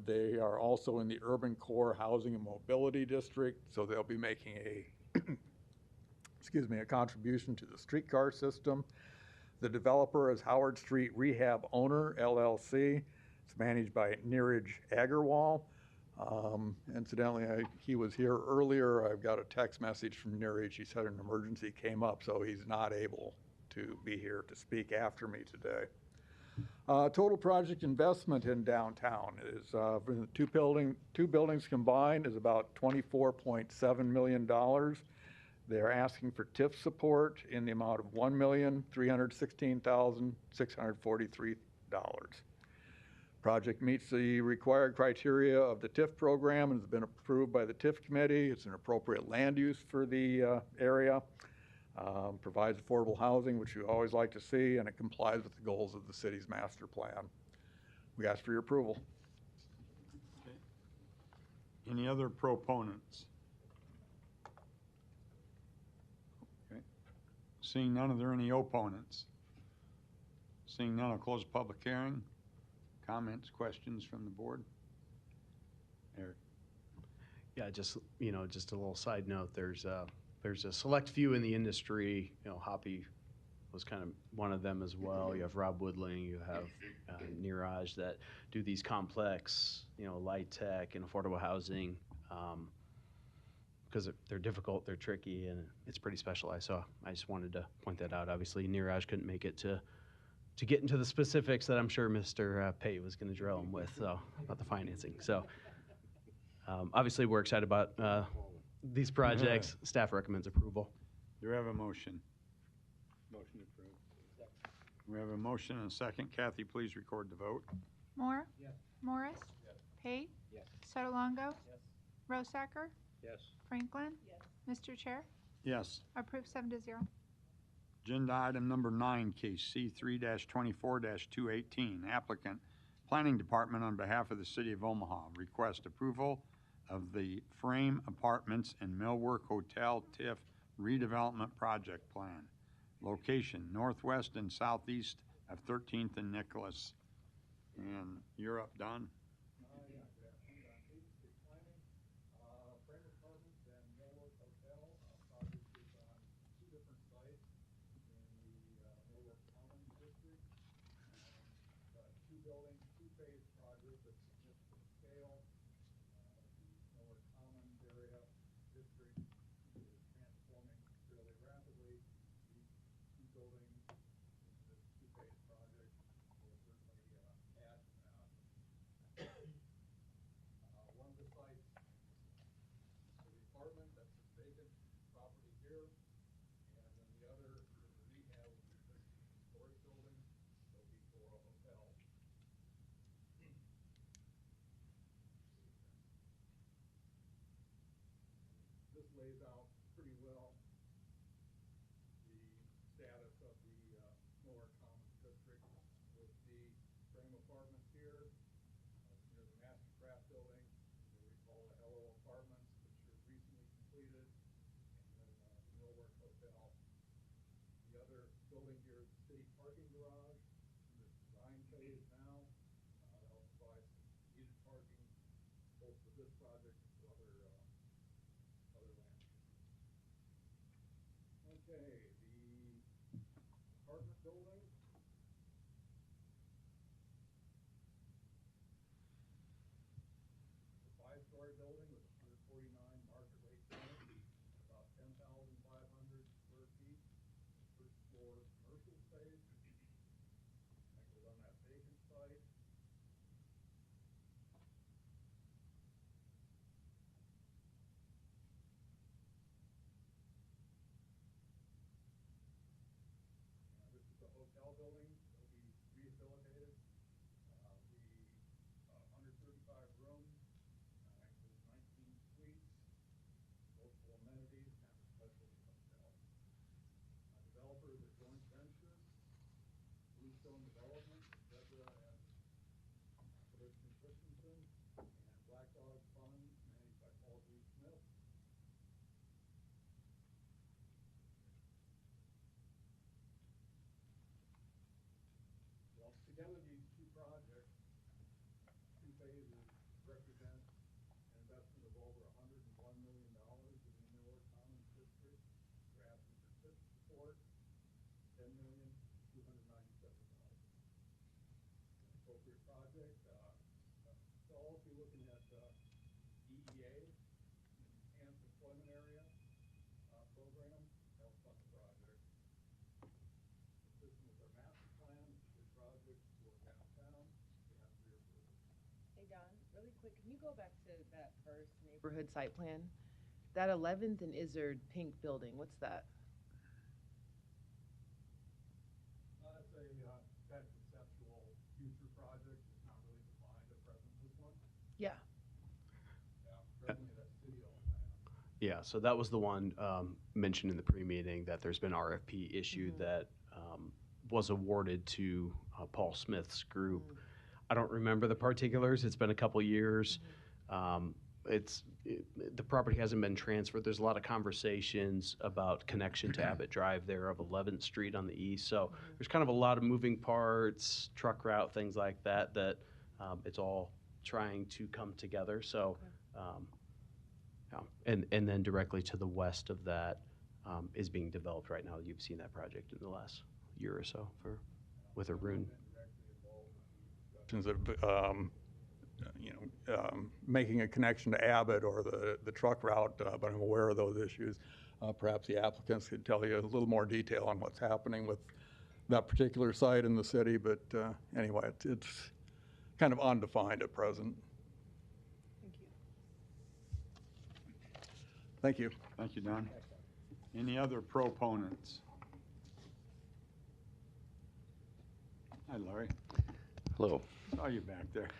They are also in the urban core housing and mobility district, so they'll be making a a contribution to the streetcar system. The developer is Howard Street Rehab Owner, LLC. It's managed by Neeraj Agarwal. Incidentally, he was here earlier. I've got a text message from Neeraj. He said an emergency came up, so he's not able to be here to speak after me today. Total project investment in downtown is, for the two buildings combined, is about $24.7 million. They're asking for TIF support in the amount of $1,316,643. Project meets the required criteria of the TIF program and has been approved by the TIF committee. It's an appropriate land use for the area. Provides affordable housing, which we always like to see, and it complies with the goals of the city's master plan. We ask for your approval. Okay. Any other proponents? Okay. Seeing none, are there any opponents? Seeing none, I'll close the public hearing. Comments, questions from the board? Eric. Yeah, just a little side note. There's a select few in the industry. Hoppy was kind of one of them as well. You have Rob Woodling, you have Neeraj that do these complex, light tech and affordable housing because they're difficult, they're tricky, and it's pretty specialized. So I just wanted to point that out. Obviously, Neeraj couldn't make it to get into the specifics that I'm sure Mr. Pate was going to drill him with about the financing. So obviously, we're excited about these projects. Staff recommends approval. Do we have a motion? Motion approved. We have a motion and a second. Kathy, please record the vote. Moore? Yes. Morris? Yes. Pate? Yes. Sotolongo? Yes. Rosacker? Yes. Franklin? Yes. Mr. Chair, Yes. approved 7-0. Agenda item number 9, case C3-24-218. Applicant, Planning Department on behalf of the City of Omaha, request approval of the Frame Apartments and Millwork Hotel TIF redevelopment project plan. Location, northwest and southeast of 13th and Nicholas. And you're up, Don. Building, two-phase project of significant scale. The Miller Commons area district is transforming fairly rapidly. These two buildings in this two-phase project will certainly add to that. One of the sites is the apartment, that's a vacant property here. And then the other is a rehab of the existing storage building. It'll be for a hotel. This lays out pretty well the status of the Miller Commons district with the frame apartments here near the Master Craft building. You recall the Hello Apartments, which are recently completed, and then the Millwork Hotel. The other building here is the city parking garage in the design phase now. That'll provide some needed parking both for this project and for other land. Okay, the apartment building. It's a 5-story building with 149 market rate units, about 10,500 square feet. First floor commercial space. That goes on that vacant site. This is the hotel building. It'll be rehabilitated. The 135 rooms, includes 19 suites, multiple amenities, kind of a specialty hotel. Developer is a joint venture, Bluestone Development, Deborah and Christian Christensen, and Black Dog Fund, managed by Paul G. Smith. Well, together these two projects, two phases, represent an investment of over $101 million in the Miller Commons district. We're asking for TIF support, $10,297,000. Appropriate project. They'll also be looking at EEA, Enhanced Employment Area program, to help fund the project. Consistent with our master plan, this project for downtown, we have three approvals. Hey, Don, really quick, can you go back to that first neighborhood site plan? That 11th and Izzard pink building, what's that? That's a kind of conceptual future project. It's not really defined at present, this one. Yeah. Yeah, presently that's city-owned land. Yeah, so that was the one mentioned in the pre-meeting that there's been RFP issued that was awarded to Paul Smith's group. I don't remember the particulars. It's been a couple years. The property hasn't been transferred. There's a lot of conversations about connection to Abbott Drive there of 11th Street on the east. So there's kind of a lot of moving parts, truck route, things like that, that it's all trying to come together. So, yeah. And then directly to the west of that is being developed right now. You've seen that project in the last year or so with Arun. Making a connection to Abbott or the truck route, but I'm aware of those issues. Perhaps the applicants could tell you a little more detail on what's happening with that particular site in the city, but anyway, it's kind of undefined at present. Thank you. Thank you. Thank you, Don. Any other proponents? Hi, Larry. Hello. Saw you back there.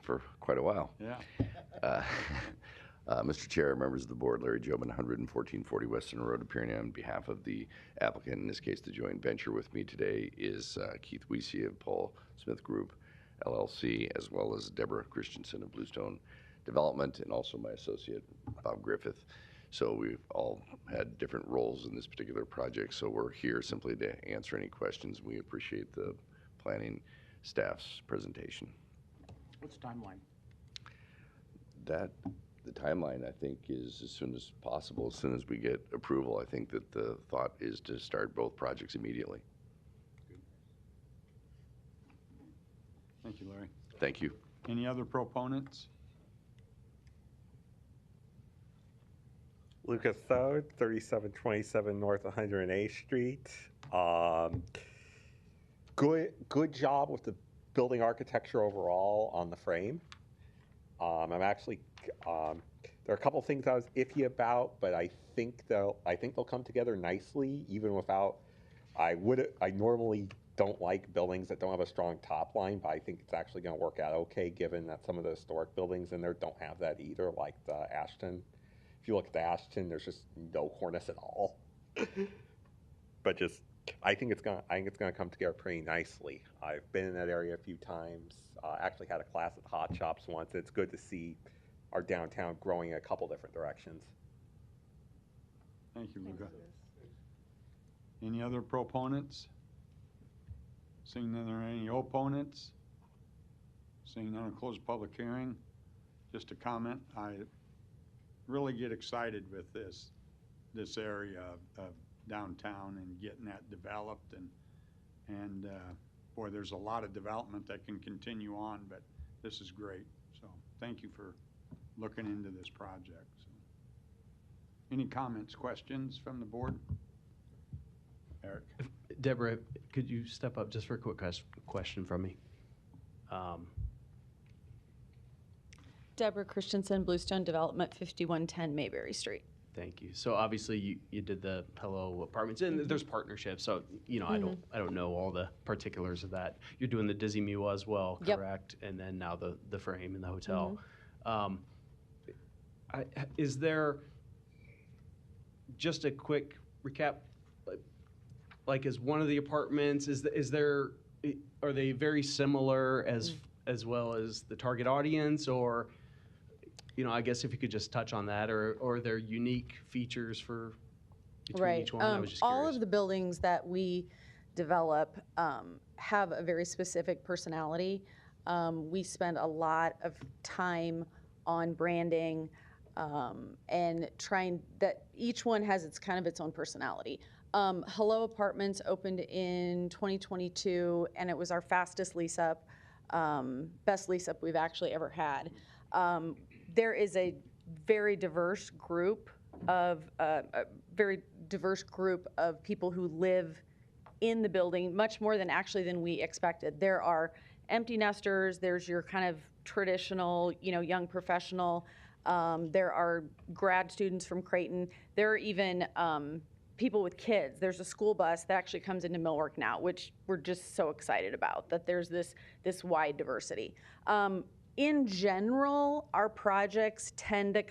For quite a while. Yeah. Mr. Chair, members of the board, Larry Jobin, 11440 Western Road, appearing on behalf of the applicant, in this case the joint venture. With me today is Keith Weesey of Paul Smith Group, LLC, as well as Deborah Christensen of Bluestone Development, and also my associate, Bob Griffith. So we've all had different roles in this particular project, so we're here simply to answer any questions. We appreciate the planning staff's presentation. What's the timeline? The timeline, I think, is as soon as possible. As soon as we get approval, I think that the thought is to start both projects immediately. Thank you, Larry. Thank you. Any other proponents? Lucas Thode, 3727 North 108th Street. Good job with the building architecture overall on the frame. I'm actually there are a couple things I was iffy about, but I think they'll come together nicely, even without. I normally don't like buildings that don't have a strong top line, but I think it's actually going to work out okay, given that some of the historic buildings in there don't have that either, like the Ashton. If you look at the Ashton, there's just no cornice at all. But I think it's gonna come together pretty nicely. I've been in that area a few times. Actually had a class at Hot Shops once. It's good to see our downtown growing in a couple different directions. Thank you, Luca. Any other proponents? Seeing none, are there any opponents? Seeing none, I'll close the public hearing. Just a comment, I really get excited with this area of downtown and getting that developed, and boy, there's a lot of development that can continue on, but this is great. So thank you for looking into this project. So, any comments, questions from the board? Eric. Deborah, could you step up just for a quick question from me? Deborah Christensen, Bluestone Development, 5110 Mayberry Street. Thank you. So obviously you did the Hello Apartments, and there's partnerships. So I don't know all the particulars of that. You're doing the Dizzy Mule as well, correct? Yep. And then now the frame in the hotel. Is there just a quick recap? Like, is one of the apartments are they very similar as well as the target audience, or? I guess if you could just touch on that, or are there unique features between each one? I was just curious. All of the buildings that we develop have a very specific personality. We spend a lot of time on branding and trying that each one has its own personality. Hello Apartments opened in 2022, and it was our fastest lease up, best lease up we've actually ever had. There is a very diverse group of people who live in the building, much more than we expected. There are empty nesters. There's your kind of traditional, young professional. There are grad students from Creighton. There are even people with kids. There's a school bus that actually comes into Millwork now, which we're just so excited about, that there's this wide diversity. In general, our projects tend to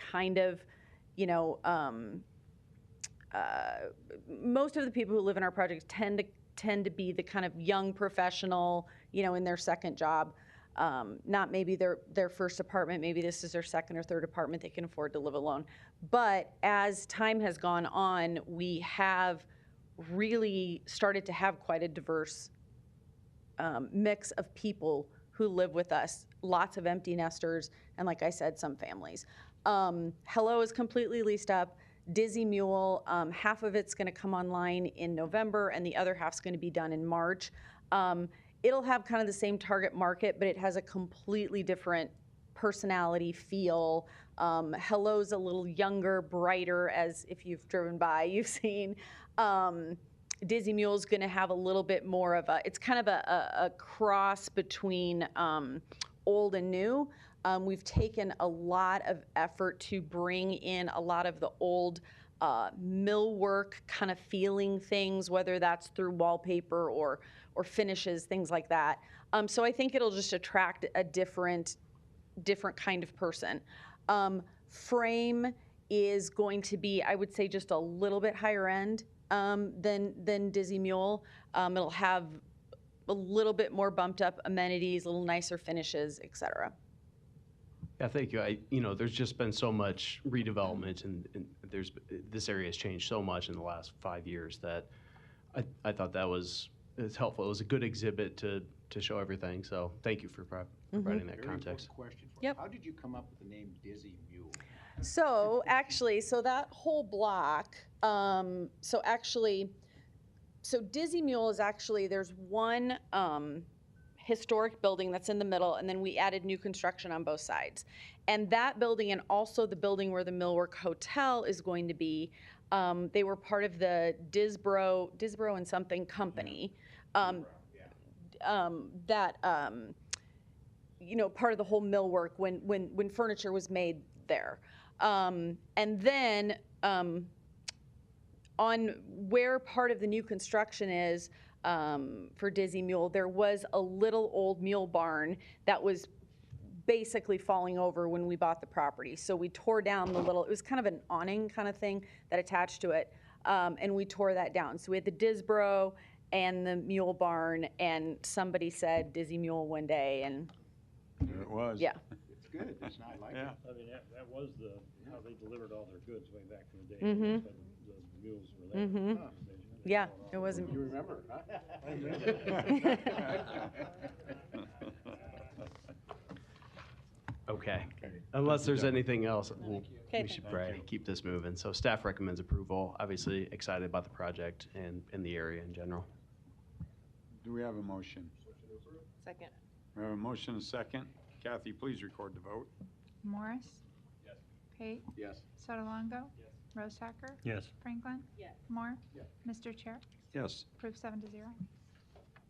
most of the people who live in our projects tend to be the kind of young professional, in their second job. Not maybe their first apartment, maybe this is their second or third apartment, they can afford to live alone. But as time has gone on, we have really started to have quite a diverse mix of people who live with us, lots of empty nesters, and like I said, some families. Hello is completely leased up. Dizzy Mule, half of it's gonna come online in November, and the other half's gonna be done in March. It'll have kind of the same target market, but it has a completely different personality, feel. Hello's a little younger, brighter, as if you've driven by, you've seen. Dizzy Mule's gonna have a little bit more of it's kind of a cross between old and new. We've taken a lot of effort to bring in a lot of the old millwork kind of feeling things, whether that's through wallpaper or finishes, things like that. So I think it'll just attract a different kind of person. Frame is going to be, I would say, just a little bit higher end than Dizzy Mule. It'll have a little bit more bumped up amenities, a little nicer finishes, et cetera. Yeah, thank you. There's just been so much redevelopment, and this area has changed so much in the last 5 years that I thought that it's helpful. It was a good exhibit to show everything. So thank you for providing that context. Question for Yep. you. How did you come up with the name Dizzy Mule? So actually, that whole block, so Dizzy Mule is actually, there's one historic building that's in the middle, and then we added new construction on both sides. And that building, and also the building where the Millwork Hotel is going to be, they were part of the Disbro and something company. That part of the whole millwork when furniture was made there. And then on where part of the new construction is for Dizzy Mule, there was a little old mule barn that was basically falling over when we bought the property. So we tore down it was kind of an awning kind of thing that attached to it, and we tore that down. So we had the Disbro and the mule barn, and somebody said Dizzy Mule one day, and There it was. yeah. It's good. It's not like Yeah. I mean, that was how they delivered all their goods way back in the day. Mhm. That's why the mules were there. Mhm. Huh. Yeah, it wasn't. You remember, huh? I remember. Okay. Unless there's anything else, Okay. we should probably keep this moving. So staff recommends approval. Obviously excited about the project and the area in general. Do we have a motion? Second. We have a motion and a second. Kathy, please record the vote. Morris? Yes. Pate? Yes. Sotolongo? Rosacker? Yes. Franklin? Yes. Moore? Yes. Mr. Chair? Yes. Approved 7-0.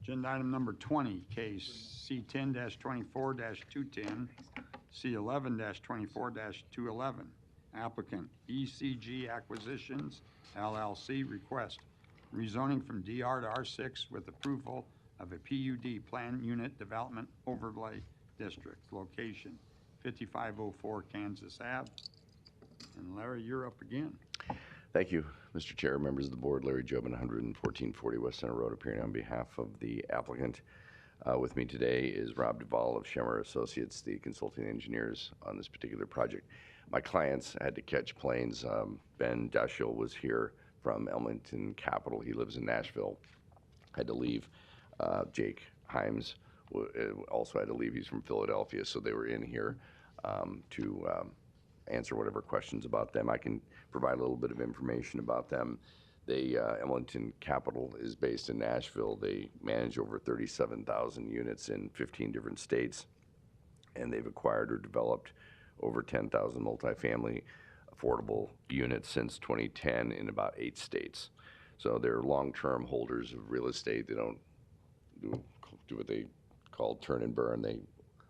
Agenda item number 20, case C10-24-210, C11-24-211. Applicant ECG Acquisitions LLC request rezoning from DR to R6 with approval of a PUD Plan Unit Development Overlay District. Location 5504 Kansas Ave. And Larry, you're up again. Thank you, Mr. Chair, members of the board. Larry Jobin, 11440 West Center Road, appearing on behalf of the applicant. With me today is Rob Duvall of Schemmer Associates, the consulting engineers on this particular project. My clients had to catch planes. Ben Daschel was here from Elmington Capital. He lives in Nashville. Had to leave. Jake Himes also had to leave. He's from Philadelphia, so they were in here to answer whatever questions about them. I can provide a little bit of information about them. They, Elmington Capital is based in Nashville. They manage over 37,000 units in 15 different states, and they've acquired or developed over 10,000 multifamily affordable units since 2010 in about 8 states. So they're long-term holders of real estate. They don't do what they call turn and burn. They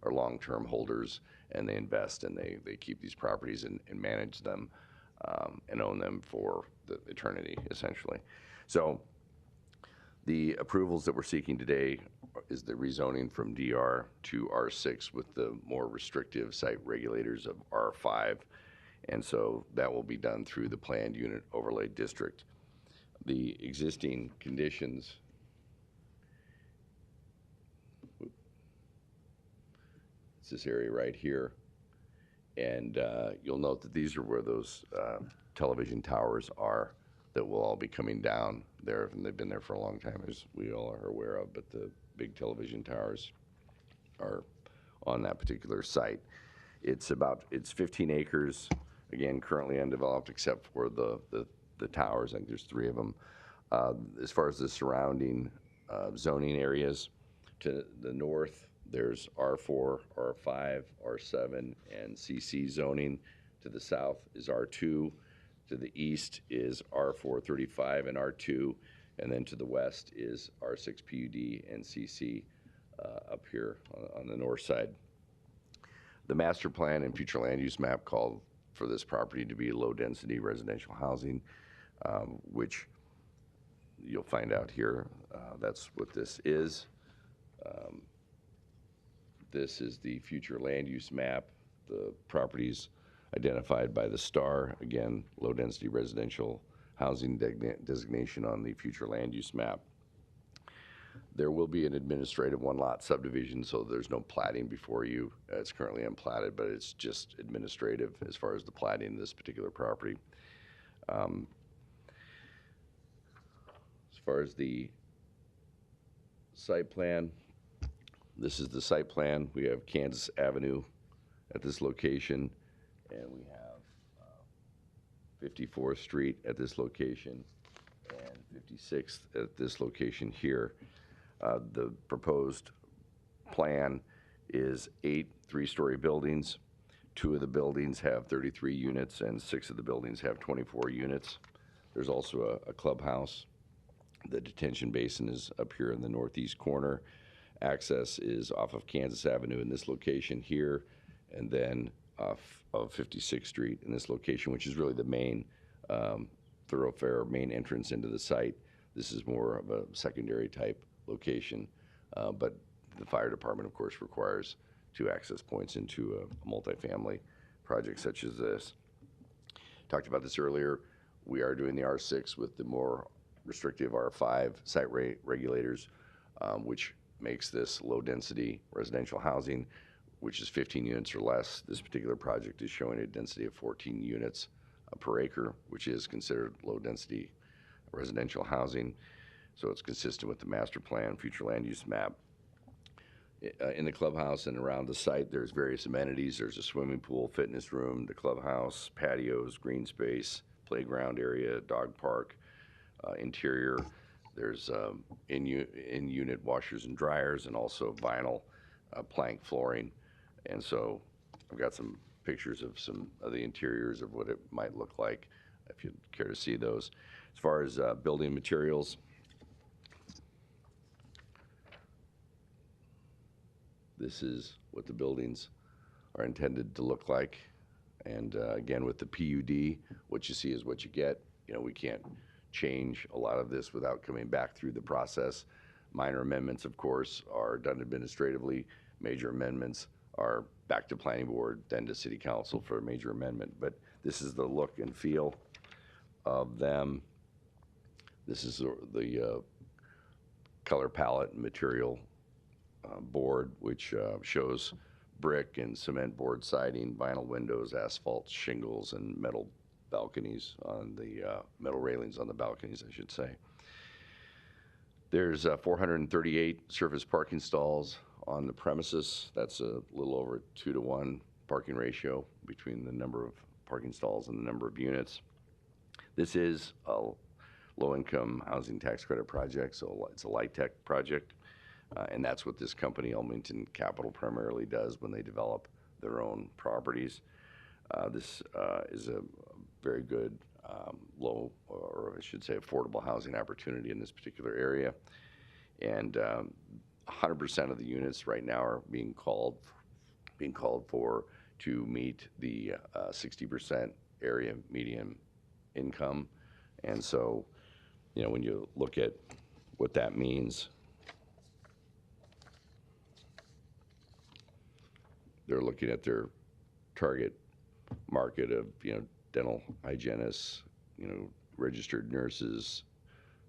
are long-term holders, and they invest, and they keep these properties and manage them and own them for the eternity, essentially. So the approvals that we're seeking today is the rezoning from DR to R6 with the more restrictive site regulators of R5. And so that will be done through the planned unit overlay district. The existing conditions, it's this area right here. And you'll note that these are where those television towers are that will all be coming down there, and they've been there for a long time, as we all are aware of, but the big television towers are on that particular site. It's 15 acres, again, currently undeveloped except for the towers. I think there's 3 of them. As far as the surrounding zoning areas, to the north, there's R4, R5, R7, and CC zoning. To the south is R2. To the east is R435 and R2. And then to the west is R6 PUD and CC up here on the north side. The master plan and future land use map called for this property to be low-density residential housing, which you'll find out here. That's what this is. This is the future land use map. The properties, identified by the star, again, low-density residential housing designation on the future land use map. There will be an administrative one-lot subdivision, so there's no platting before you. It's currently unplatted, but it's just administrative as far as the platting of this particular property. As far as the site plan, this is the site plan. We have Kansas Avenue at this location, and we have 54th Street at this location, and 56th at this location here. The proposed plan is 8 3-story buildings. 2 of the buildings have 33 units, and 6 of the buildings have 24 units. There's also a clubhouse. The detention basin is up here in the northeast corner. Access is off of Kansas Avenue in this location here, and then off of 56th Street in this location, which is really the main thoroughfare, main entrance into the site. This is more of a secondary type location, but the fire department, of course, requires 2 access points into a multifamily project such as this. Talked about this earlier. We are doing the R6 with the more restrictive R5 site regulators, which makes this low-density residential housing, which is 15 units or less. This particular project is showing a density of 14 units per acre, which is considered low-density residential housing. So it's consistent with the master plan, future land use map. In the clubhouse and around the site, there's various amenities. There's a swimming pool, fitness room, the clubhouse, patios, green space, playground area, dog park, interior. There's in-unit washers and dryers, and also vinyl plank flooring. And so I've got some pictures of some of the interiors of what it might look like, if you'd care to see those. As far as building materials, this is what the buildings are intended to look like. And again, with the PUD, what you see is what you get. You know, we can't change a lot of this without coming back through the process. Minor amendments, of course, are done administratively. Major amendments are back to planning board, then to city council for a major amendment. But this is the look and feel of them. This is the color palette and material board, which shows brick and cement board siding, vinyl windows, asphalt shingles, and metal balconies on the metal railings on the balconies, I should say. There's 438 surface parking stalls on the premises. That's a little over 2-to-1 parking ratio between the number of parking stalls and the number of units. This is a low-income housing tax credit project, so it's a light-tech project, and that's what this company, Elmington Capital, primarily does when they develop their own properties. This is a very good low, or I should say affordable housing opportunity in this particular area. And 100% of the units right now are being called for to meet the 60% area median income. And so, you know, when you look at what that means, they're looking at their target market of, you know, dental hygienists, you know, registered nurses,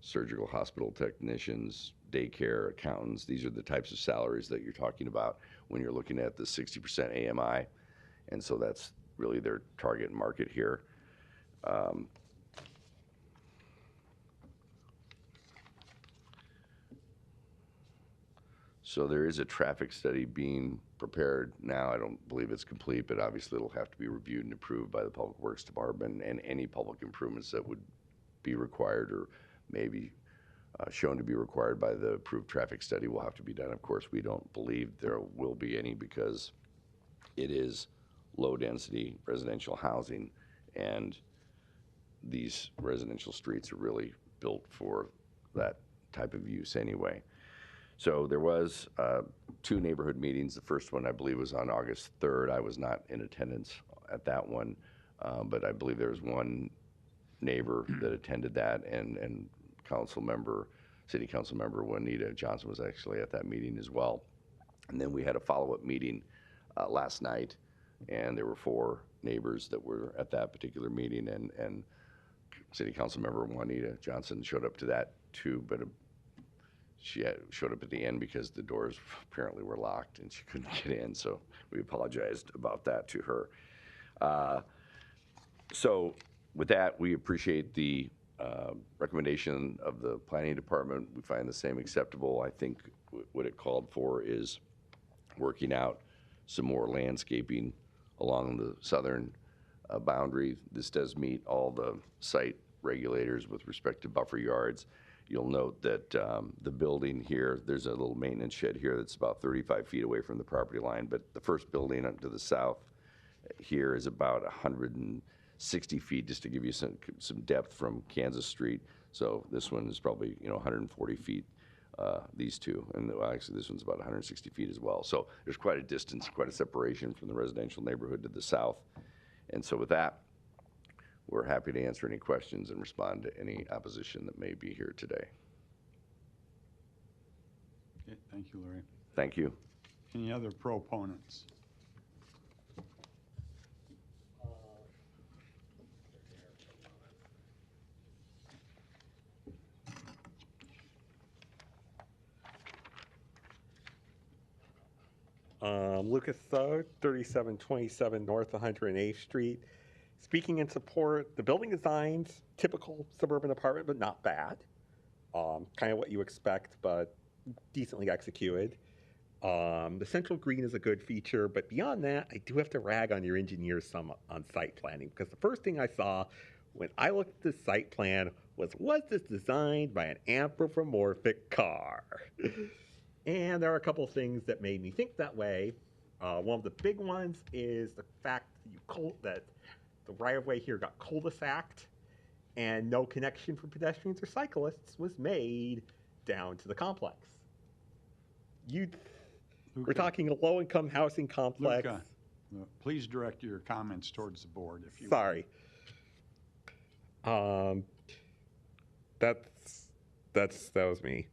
surgical hospital technicians, daycare, accountants. These are the types of salaries that you're talking about when you're looking at the 60% AMI. And so that's really their target market here. So there is a traffic study being prepared now. I don't believe it's complete, but obviously it'll have to be reviewed and approved by the Public Works Department, and any public improvements that would be required or maybe shown to be required by the approved traffic study will have to be done. Of course, we don't believe there will be any because it is low-density residential housing, and these residential streets are really built for that type of use anyway. So there was 2 neighborhood meetings. The first one, I believe, was on August 3rd. I was not in attendance at that one, but I believe there was one neighbor that attended that, and city council member Juanita Johnson was actually at that meeting as well. And then we had a follow-up meeting last night, and there were 4 neighbors that were at that particular meeting, and City Council member Juanita Johnson showed up to that too, but showed up at the end because the doors apparently were locked and she couldn't get in, so we apologized about that to her. So with that, we appreciate the recommendation of the planning department. We find the same acceptable. I think what it called for is working out some more landscaping along the southern boundary. This does meet all the site regulators with respect to buffer yards. You'll note that the building here, there's a little maintenance shed here that's about 35 feet away from the property line, but the first building to the south here is about 160 feet, just to give you some depth from Kansas Street. So this one is probably 140 feet, these two, and actually this one's about 160 feet as well. So there's quite a distance, quite a separation from the residential neighborhood to the south. And so with that, we're happy to answer any questions and respond to any opposition that may be here today. Okay, thank you, Larry. Thank you. Any other proponents? Lucas Thode, 3727 North 108th Street. Speaking in support, the building design's typical suburban apartment, but not bad. Kind of what you expect, but decently executed. The central green is a good feature, but beyond that, I do have to rag on your engineers some on site planning, because the first thing I saw when I looked at the site plan was this designed by an anthropomorphic car? And there are a couple of things that made me think that way. One of the big ones is the fact that the right-of-way here got cul-de-saced and no connection for pedestrians or cyclists was made down to the complex. We're talking a low-income housing complex. Luca, please direct your comments towards the board if you Sorry. That was me.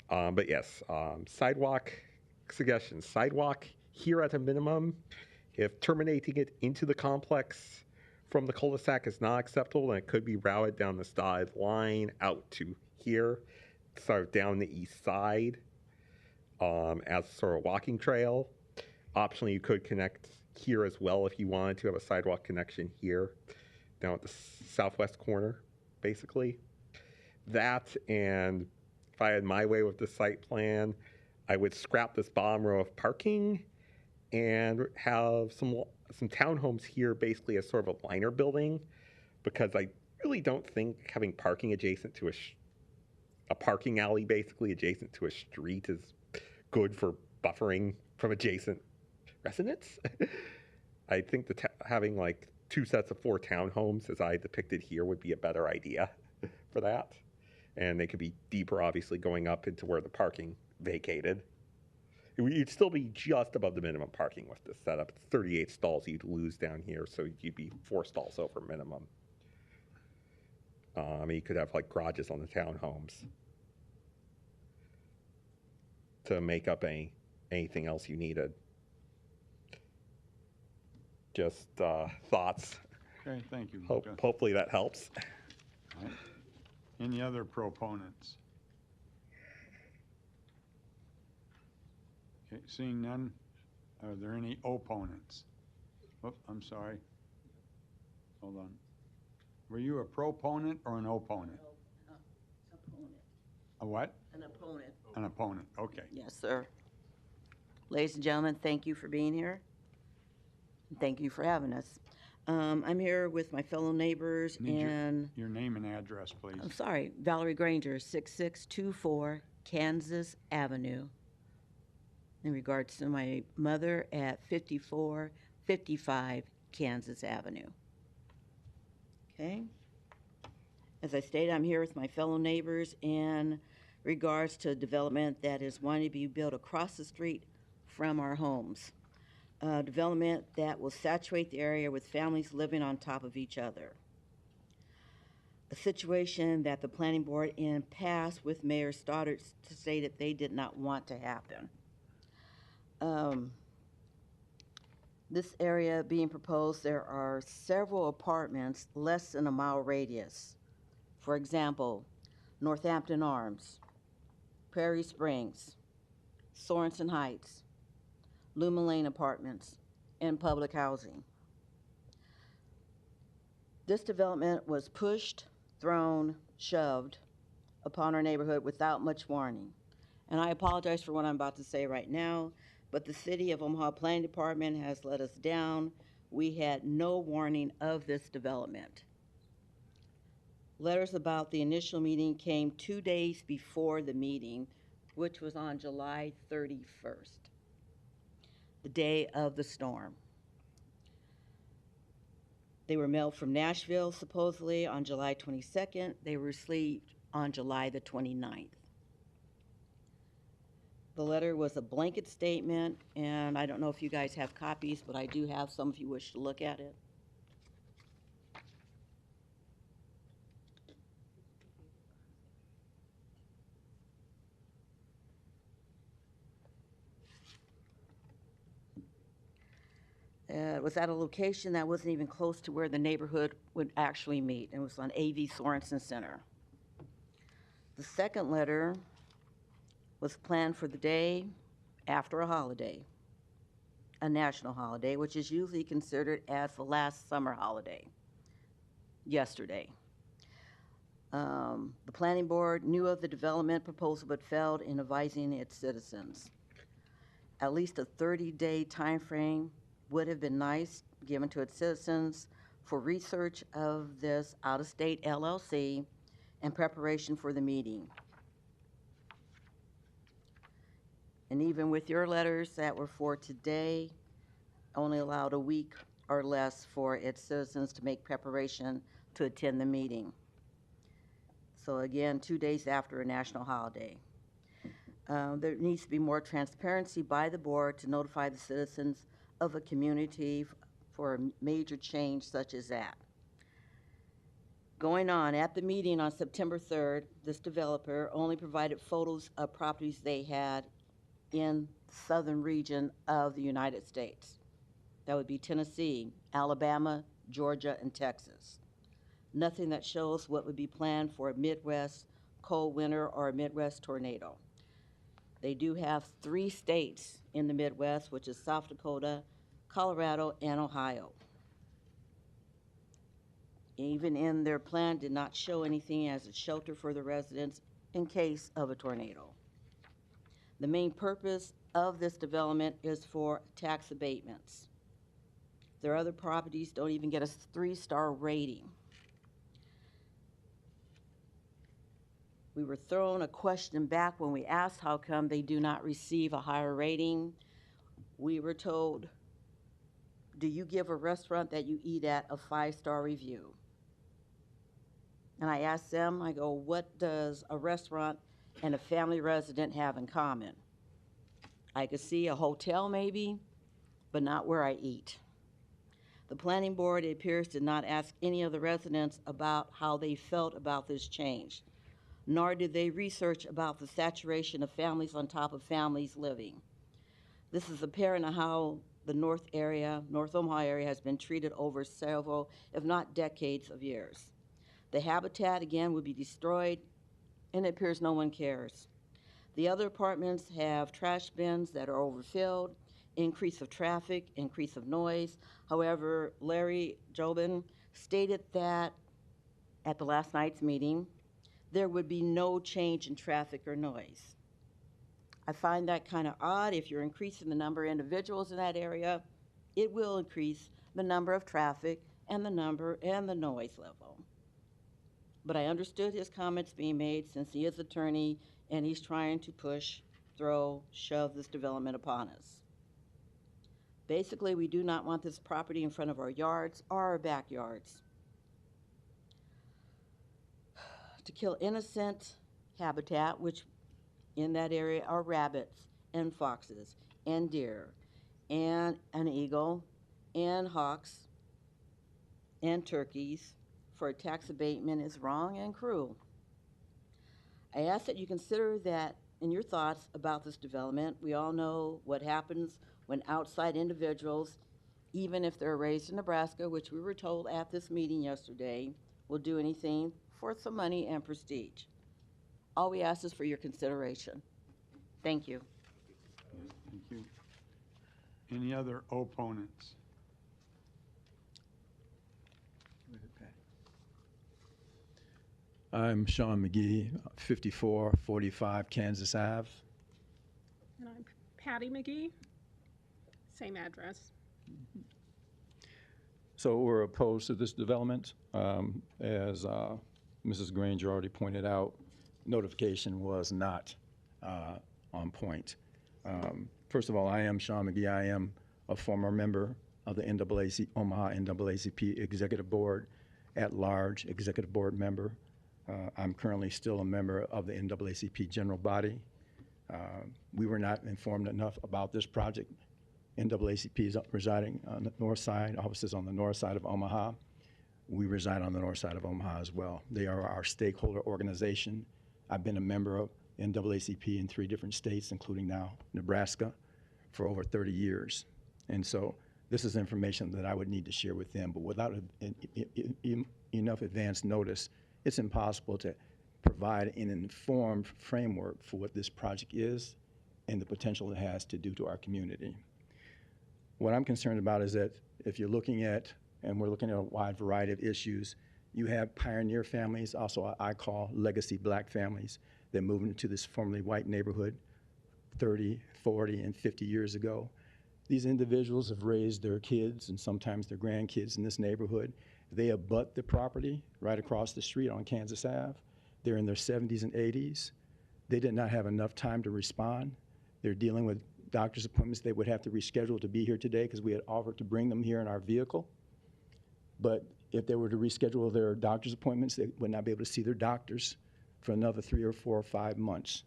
But yes, sidewalk suggestions. Sidewalk here at a minimum. If terminating it into the complex from the cul-de-sac is not acceptable, then it could be routed down the dotted line out to here, sort of down the east side, as sort of walking trail. Optionally, you could connect here as well if you wanted to have a sidewalk connection here, down at the southwest corner, basically. That, and if I had my way with the site plan, I would scrap this bottom row of parking and have some townhomes here basically as sort of a liner building, because I really don't think having parking adjacent to a parking alley basically adjacent to a street is good for buffering from adjacent residents. I think having like 2 sets of 4 townhomes as I depicted here would be a better idea for that. And they could be deeper, obviously, going up into where the parking vacated. You'd still be just above the minimum parking with this setup. It's 38 stalls you'd lose down here, so you'd be 4 stalls over minimum. You could have like garages on the townhomes to make up anything else you needed. Just thoughts. Okay, thank you, Luca. Hopefully that helps. All right. Any other proponents? Okay, seeing none, are there any opponents? Oh, I'm sorry. Hold on. Were you a proponent or an opponent? Opponent. A what? An opponent. An opponent, okay. Yes, sir. Ladies and gentlemen, thank you for being here. Thank you for having us. I'm here with my fellow neighbors and... Your name and address, please. I'm sorry, Valerie Granger, 6624 Kansas Avenue. In regards to my mother at 5455 Kansas Avenue. Okay? As I stated, I'm here with my fellow neighbors in regards to development that is wanting to be built across the street from our homes. Development that will saturate the area with families living on top of each other. A situation that the planning board in past with Mayor Stoddard stated they did not want to happen. This area being proposed, there are several apartments less than a mile radius. For example, Northampton Arms, Prairie Springs, Sorensen Heights, Luma Lane Apartments, and public housing. This development was pushed, thrown, shoved upon our neighborhood without much warning. And I apologize for what I'm about to say right now, but the City of Omaha Planning Department has let us down. We had no warning of this development. Letters about the initial meeting came 2 days before the meeting, which was on July 31st, the day of the storm. They were mailed from Nashville, supposedly, on July 22nd. They were received on July the 29th. The letter was a blanket statement, and I don't know if you guys have copies, but I do have some if you wish to look at it. It was at a location that wasn't even close to where the neighborhood would actually meet. It was on A.V. Sorensen Center. The second letter was planned for the day after a holiday, a national holiday, which is usually considered as the last summer holiday, yesterday. The planning board knew of the development proposal but failed in advising its citizens. At least a 30-day time frame would have been nice, given to its citizens for research of this out-of-state LLC and preparation for the meeting. And even with your letters that were for today, only allowed a week or less for its citizens to make preparation to attend the meeting. So again, 2 days after a national holiday. There needs to be more transparency by the board to notify the citizens of a community for a major change such as that. Going on, at the meeting on September 3rd, this developer only provided photos of properties they had in the southern region of the United States. That would be Tennessee, Alabama, Georgia, and Texas. Nothing that shows what would be planned for a Midwest cold winter or a Midwest tornado. They do have 3 states in the Midwest, which is South Dakota, Colorado, and Ohio. Even in their plan, did not show anything as a shelter for the residents in case of a tornado. The main purpose of this development is for tax abatements. Their other properties don't even get a 3-star rating. We were thrown a question back when we asked how come they do not receive a higher rating. We were told, do you give a restaurant that you eat at a 5-star review? And I asked them, I go, what does a restaurant and a family resident have in common? I could see a hotel maybe, but not where I eat. The planning board, it appears, did not ask any of the residents about how they felt about this change, nor did they research about the saturation of families on top of families living. This is apparent in how the North Omaha area has been treated over several, if not decades of years. The habitat, again, would be destroyed, and it appears no one cares. The other apartments have trash bins that are overfilled, increase of traffic, increase of noise. However, Larry Jobin stated that at the last night's meeting, there would be no change in traffic or noise. I find that kind of odd. If you're increasing the number of individuals in that area, it will increase the number of traffic and the number and the noise level. But I understood his comments being made since he is attorney and he's trying to push, throw, shove this development upon us. Basically, we do not want this property in front of our yards or our backyards. To kill innocent habitat, which in that area are rabbits and foxes and deer and an eagle and hawks and turkeys for a tax abatement is wrong and cruel. I ask that you consider that in your thoughts about this development. We all know what happens when outside individuals even if they're raised in Nebraska, which we were told at this meeting yesterday, will do anything for some money and prestige. All we ask is for your consideration. Thank you. Thank you. Any other opponents? I'm Sean McGee, 5445 Kansas Ave. And I'm Patty McGee, same address. So we're opposed to this development. As Mrs. Granger already pointed out, notification was not on point. First of all, I am Sean McGee. I am a former member of the Omaha NAACP Executive Board, at-large Executive Board member. I'm currently still a member of the NAACP General Body. We were not informed enough about this project. NAACP is residing on the north side, offices on the north side of Omaha. We reside on the north side of Omaha as well. They are our stakeholder organization. I've been a member of NAACP in 3 different states, including now Nebraska, for over 30 years. And so this is information that I would need to share with them, but without enough advance notice, it's impossible to provide an informed framework for what this project is and the potential it has to do to our community. What I'm concerned about is that if you're looking at, and we're looking at a wide variety of issues, you have pioneer families, also I call legacy black families, that moved into this formerly white neighborhood 30, 40, and 50 years ago. These individuals have raised their kids and sometimes their grandkids in this neighborhood. They abut the property right across the street on Kansas Ave. They're in their 70s and 80s. They did not have enough time to respond. They're dealing with doctor's appointments they would have to reschedule to be here today because we had offered to bring them here in our vehicle. But if they were to reschedule their doctor's appointments, they would not be able to see their doctors for another 3 or 4 or 5 months.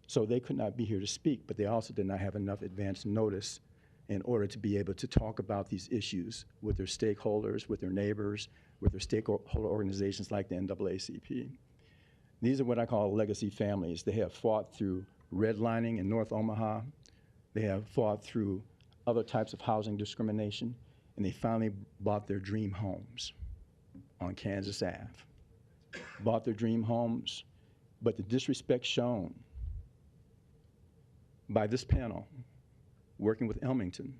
So they could not be here to speak, but they also did not have enough advance notice in order to be able to talk about these issues with their stakeholders, with their neighbors, with their stakeholder organizations like the NAACP. These are what I call legacy families. They have fought through redlining in North Omaha. They have fought through other types of housing discrimination, and they finally bought their dream homes on Kansas Ave. Bought their dream homes, but the disrespect shown by this panel, working with Elmington,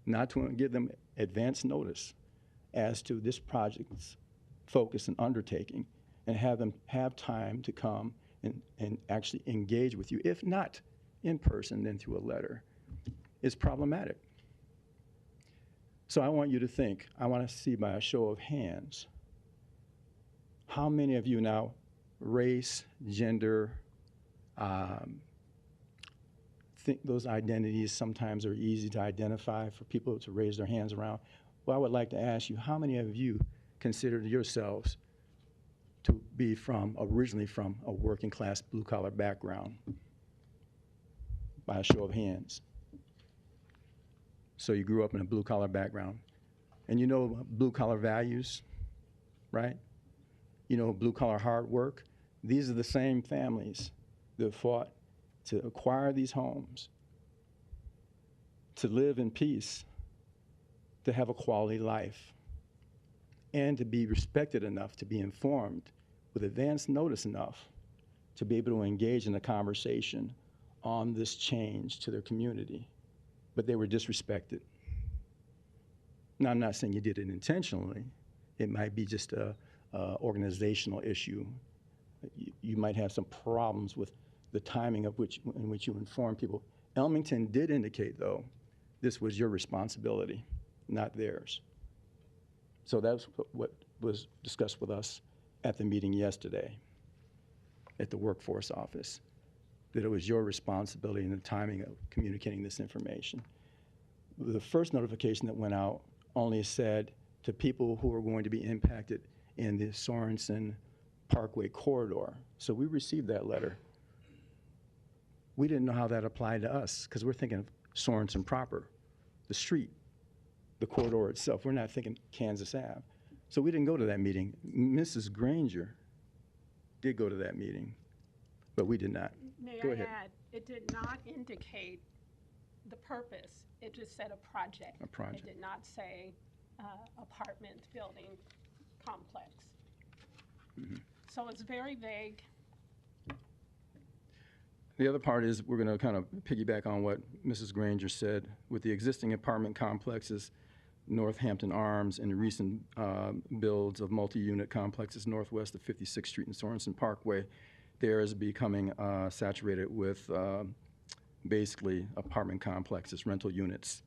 not to give them advance notice as to this project's focus and undertaking, and have them have time to come and actually engage with you, if not in person, then through a letter, is problematic. So I want you to think, I want to see by a show of hands, how many of you now, race, gender, think those identities sometimes are easy to identify for people to raise their hands around. Well, I would like to ask you, how many of you considered yourselves to be originally from a working class blue collar background? By a show of hands. So you grew up in a blue collar background. And you know blue collar values, right? You know blue collar hard work. These are the same families that fought to acquire these homes, to live in peace, to have a quality life, and to be respected enough to be informed with advance notice enough to be able to engage in a conversation on this change to their community. But they were disrespected. Now, I'm not saying you did it intentionally. It might be just a organizational issue. You might have some problems with the timing in which you inform people. Elmington did indicate, though, this was your responsibility, not theirs. So that's what was discussed with us at the meeting yesterday at the workforce office, that it was your responsibility in the timing of communicating this information. The first notification that went out only said to people who are going to be impacted in the Sorensen Parkway corridor. So we received that letter. We didn't know how that applied to us because we're thinking of Sorensen proper, the street, the corridor itself. We're not thinking Kansas Ave. So we didn't go to that meeting. Mrs. Granger did go to that meeting, but we did not. May Go I ahead. add, it did not indicate the purpose, it just said a project. A project. It did not say apartment building complex. So it's very vague. The other part is we're going to kind of piggyback on what Mrs. Granger said. With the existing apartment complexes, Northampton Arms, and recent builds of multi-unit complexes northwest of 56th Street and Sorensen Parkway, there is becoming saturated with basically apartment complexes, rental units.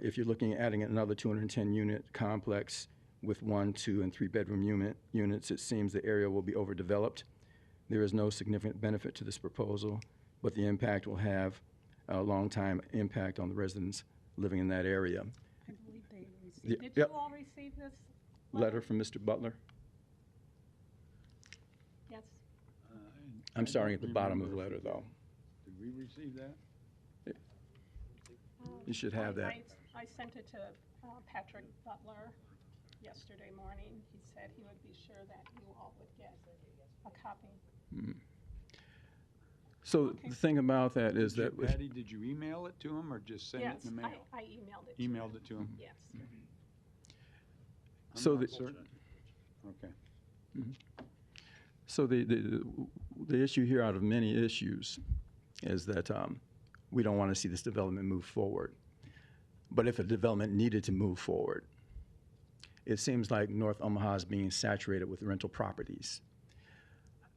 If you're looking at adding another 210-unit complex with 1, 2, and 3-bedroom units, it seems the area will be overdeveloped. There is no significant benefit to this proposal, but the impact will have a long-time impact on the residents living in that area. I believe they received. Did Yep. you all receive this? Letter from Mr. Butler. Yes. I'm starting at the bottom of the letter, though. Did we receive that? You should have that. I sent it to Patrick Butler yesterday morning. He said he would be sure that you all would get a copy. So the thing about that is that Patty, did you email it to him or just send it in the mail? Yes, I emailed it to Emailed him. it to him? Yes. I'm So not the- certain. Okay. So the issue here out of many issues is that we don't want to see this development move forward. But if a development needed to move forward, it seems like North Omaha is being saturated with rental properties.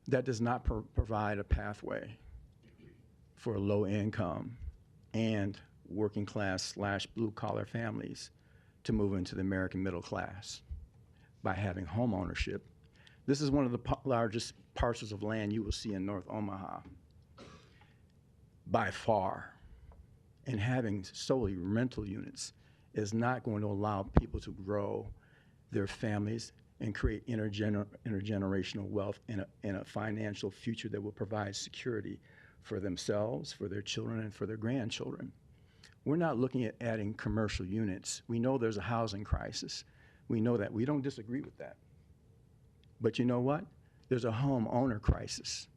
That does not provide a pathway for low income and working class / blue collar families to move into the American middle class by having home ownership. This is one of the largest parcels of land you will see in North Omaha by far. And having solely rental units is not going to allow people to grow their families and create intergenerational wealth in a financial future that will provide security for themselves, for their children, and for their grandchildren. We're not looking at adding commercial units. We know there's a housing crisis. We know that. We don't disagree with that. But you know what? There's a home owner crisis,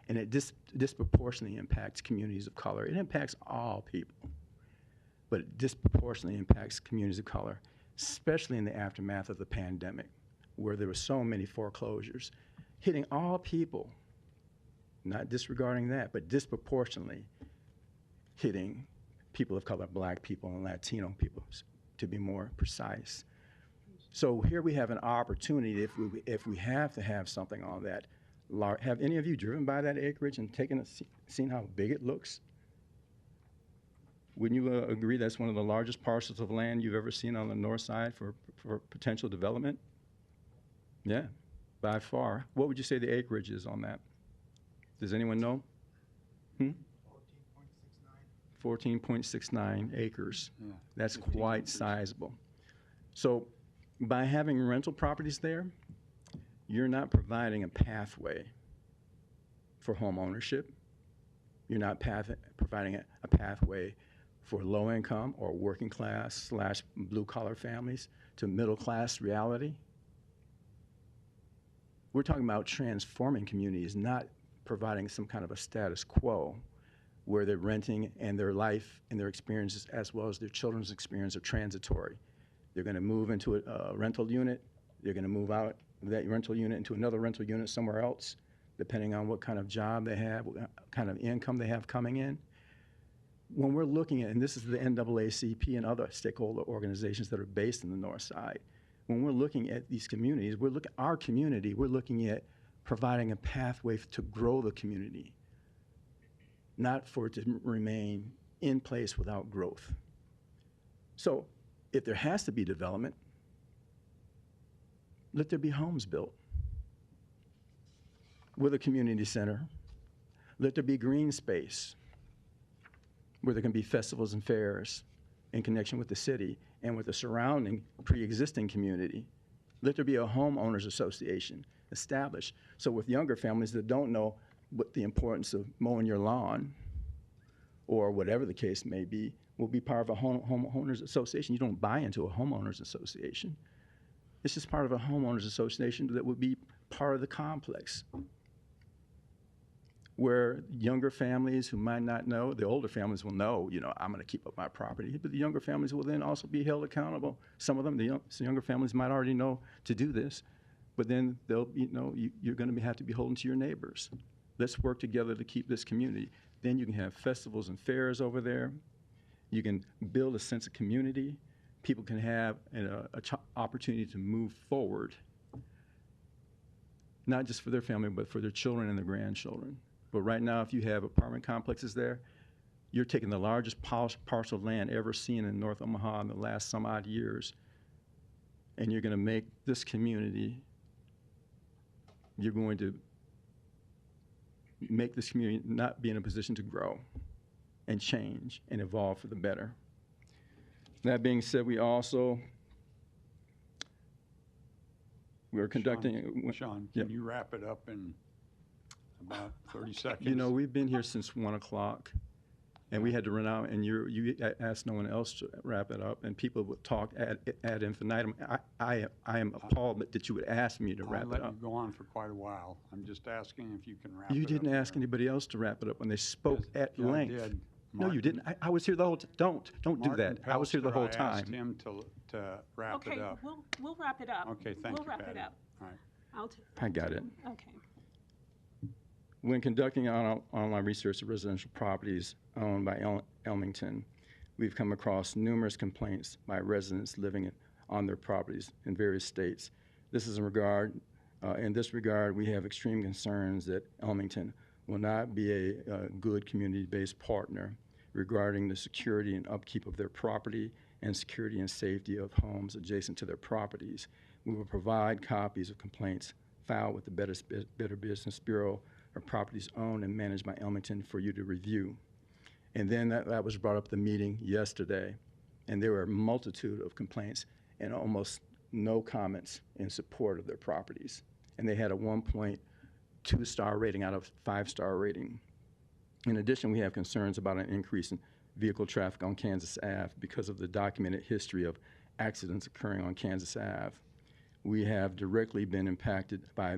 and it disproportionately impacts communities of color. It impacts all people, but it disproportionately impacts communities of color, especially in the aftermath of the pandemic, where there were so many foreclosures, hitting all people, not disregarding that, but disproportionately hitting people of color, black people and Latino people, to be more precise. So here we have an opportunity, if we have to have something on that. Have any of you driven by that acreage and seen how big it looks? Wouldn't you agree that's one of the largest parcels of land you've ever seen on the north side for potential development? Yeah, by far. What would you say the acreage is on that? Does anyone know? 14.69 acres. Yeah. That's quite sizable. So by having rental properties there, you're not providing a pathway for home ownership. You're not providing a pathway for low income or working class / blue collar families to middle class reality. We're talking about transforming communities, not providing some kind of a status quo where they're renting and their life and their experiences as well as their children's experience are transitory. They're going to move into a rental unit. They're going to move out of that rental unit into another rental unit somewhere else, depending on what kind of job they have, what kind of income they have coming in. When we're looking at, and this is the NAACP and other stakeholder organizations that are based in the north side, when we're looking at these communities, we're looking at providing a pathway to grow the community, not for it to remain in place without growth. So if there has to be development, let there be homes built with a community center. Let there be green space where there can be festivals and fairs in connection with the city and with the surrounding pre-existing community. Let there be a homeowners association established. So with younger families that don't know what the importance of mowing your lawn or whatever the case may be, will be part of a homeowners association. You don't buy into a homeowners association. It's just part of a homeowners association that would be part of the complex. where younger families who might not know, the older families will know, I'm going to keep up my property, but the younger families will then also be held accountable. Some of them, some younger families might already know to do this, but then they'll, you're going to have to be beholden to your neighbors. Let's work together to keep this community. Then you can have festivals and fairs over there. You can build a sense of community. People can have an opportunity to move forward, not just for their family, but for their children and their grandchildren. But right now, if you have apartment complexes there, you're taking the largest parcel of land ever seen in North Omaha in the last some odd years, and you're going to make this community, you're going to make this community not be in a position to grow and change and evolve for the better. That being said, we're conducting. Sean, can you wrap it up in about 30 seconds? We've been here since 1 o'clock, and we had to run out, and you asked no one else to wrap it up, and people would talk ad infinitum. I am appalled that you would ask me to wrap it up. I let you go on for quite a while. I'm just asking if you can wrap it up. You didn't ask anybody else to wrap it up when they spoke at length. I did. No, you didn't. I was here the whole time. Don't do that. I was here the whole I time. asked him to wrap it up. Okay, we'll wrap it up. Okay, thank you, We'll wrap it Patty. up. All right. I got it. Okay. When conducting online research of residential properties owned by Elmington, we've come across numerous complaints by residents living on their properties in various states. In this regard, we have extreme concerns that Elmington will not be a good community-based partner regarding the security and upkeep of their property and security and safety of homes adjacent to their properties. We will provide copies of complaints filed with the Better Business Bureau of properties owned and managed by Elmington for you to review. And then that was brought up at the meeting yesterday, and there were a multitude of complaints and almost no comments in support of their properties. And they had a 1.2-star rating out of 5-star rating. In addition, we have concerns about an increase in vehicle traffic on Kansas Ave because of the documented history of accidents occurring on Kansas Ave. We have directly been impacted by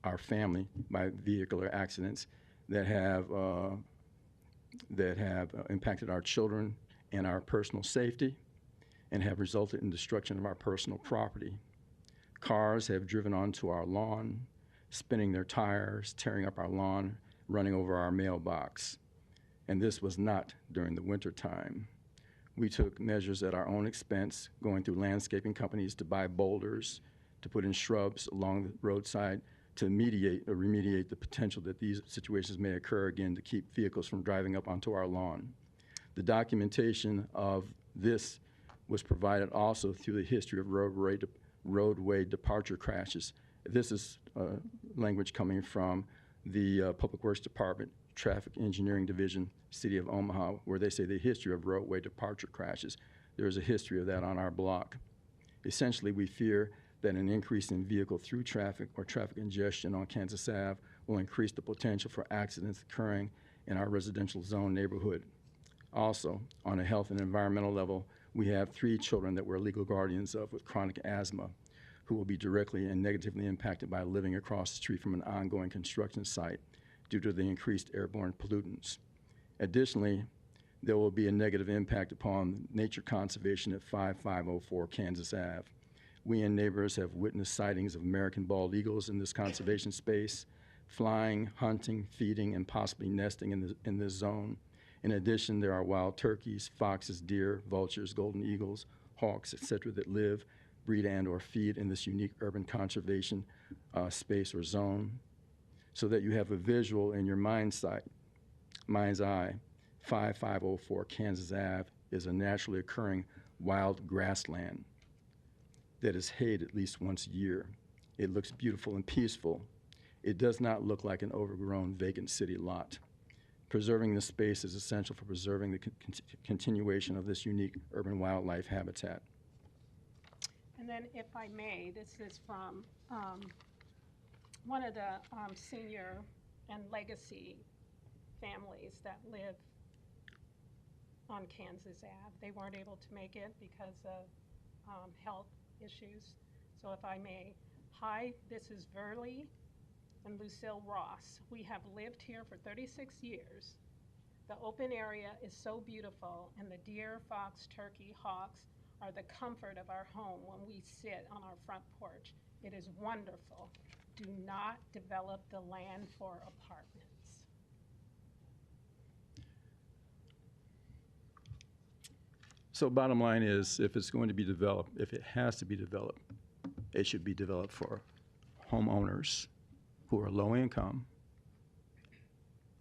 our family by vehicular accidents that have impacted our children and our personal safety and have resulted in destruction of our personal property. Cars have driven onto our lawn, spinning their tires, tearing up our lawn, running over our mailbox. And this was not during the winter time. We took measures at our own expense, going through landscaping companies to buy boulders, to put in shrubs along the roadside to remediate the potential that these situations may occur again to keep vehicles from driving up onto our lawn. The documentation of this was provided also through the history of roadway departure crashes. This is language coming from the Public Works Department, Traffic Engineering Division, City of Omaha, where they say the history of roadway departure crashes. There is a history of that on our block. Essentially, we fear that an increase in vehicle through traffic or traffic congestion on Kansas Ave will increase the potential for accidents occurring in our residential zone neighborhood. Also, on a health and environmental level, we have 3 children that we're legal guardians of with chronic asthma who will be directly and negatively impacted by living across the street from an ongoing construction site due to the increased airborne pollutants. Additionally, there will be a negative impact upon nature conservation at 5504 Kansas Ave. We and neighbors have witnessed sightings of American bald eagles in this conservation space, flying, hunting, feeding, and possibly nesting in this zone. In addition, there are wild turkeys, foxes, deer, vultures, golden eagles, hawks, etc. that live, breed, and or feed in this unique urban conservation space or zone. So that you have a visual in your mind's eye, 5504 Kansas Ave is a naturally occurring wild grassland that is hayed at least once a year. It looks beautiful and peaceful. It does not look like an overgrown vacant city lot. Preserving this space is essential for preserving the continuation of this unique urban wildlife habitat. And then if I may, this is from one of the senior and legacy families that live on Kansas Ave. They weren't able to make it because of health issues. So if I may, hi, this is Verly, and Lucille Ross. We have lived here for 36 years. The open area is so beautiful, and the deer, fox, turkey, hawks are the comfort of our home when we sit on our front porch. It is wonderful. Do not develop the land for apartments. So bottom line is, if it's going to be developed, if it has to be developed, it should be developed for homeowners who are low income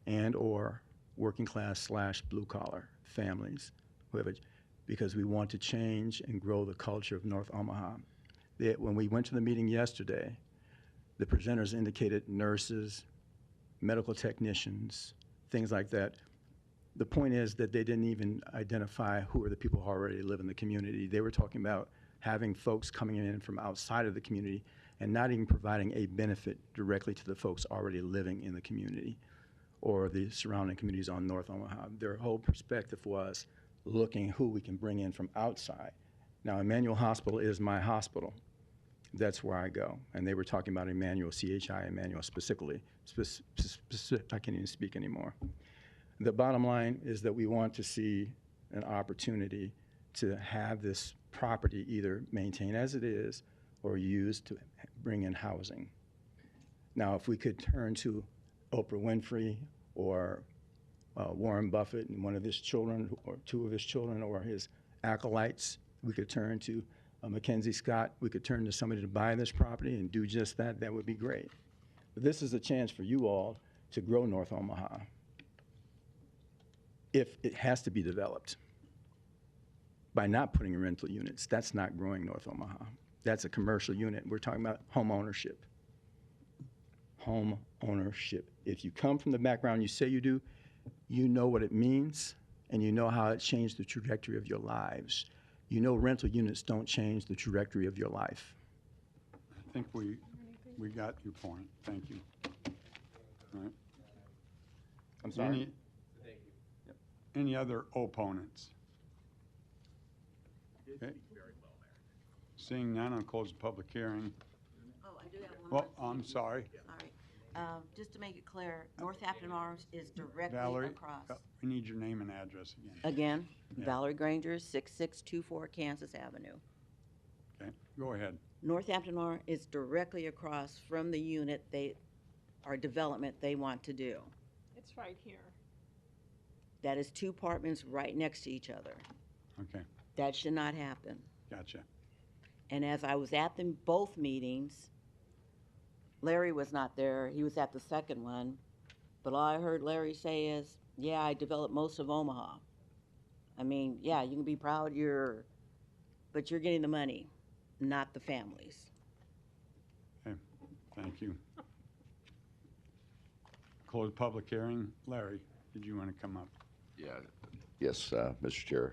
and or working class / blue collar families, because we want to change and grow the culture of North Omaha. When we went to the meeting yesterday, the presenters indicated nurses, medical technicians, things like that. The point is that they didn't even identify who are the people who already live in the community. They were talking about having folks coming in from outside of the community and not even providing a benefit directly to the folks already living in the community or the surrounding communities on North Omaha. Their whole perspective was looking who we can bring in from outside. Now, Emmanuel Hospital is my hospital. That's where I go. And they were talking about Emmanuel, CHI Emmanuel specifically. I can't even speak anymore. The bottom line is that we want to see an opportunity to have this property either maintained as it is or used to bring in housing. Now, if we could turn to Oprah Winfrey or Warren Buffett and one of his children or two of his children or his acolytes, we could turn to Mackenzie Scott, we could turn to somebody to buy this property and do just that, that would be great. But this is a chance for you all to grow North Omaha if it has to be developed. By not putting in rental units, that's not growing North Omaha. That's a commercial unit. We're talking about home ownership. Home ownership. If you come from the background you say you do, you know what it means and you know how it changed the trajectory of your lives. You know rental units don't change the trajectory of your life. I think we got your point. Thank you. All right. I'm sorry. Any other opponents? Okay. Seeing none, I'll close the public hearing. Oh, I do have one more. I'm sorry. All right. Just to make it clear, Northampton Arms is directly Valerie, across. We need your name and address again. Again, Yeah. Valerie Granger, 6624 Kansas Avenue. Okay, go ahead. Northampton Arms is directly across from the unit development they want to do. It's right here. That is two apartments right next to each other. Okay, That should not happen. gotcha. And as I was at both meetings, Larry was not there. He was at the second one. But all I heard Larry say is, yeah, I developed most of Omaha. I mean, yeah, you can be proud but you're getting the money, not the families. Okay, thank you. Close public hearing. Larry, did you want to come up? Yeah. Yes, Mr. Chair.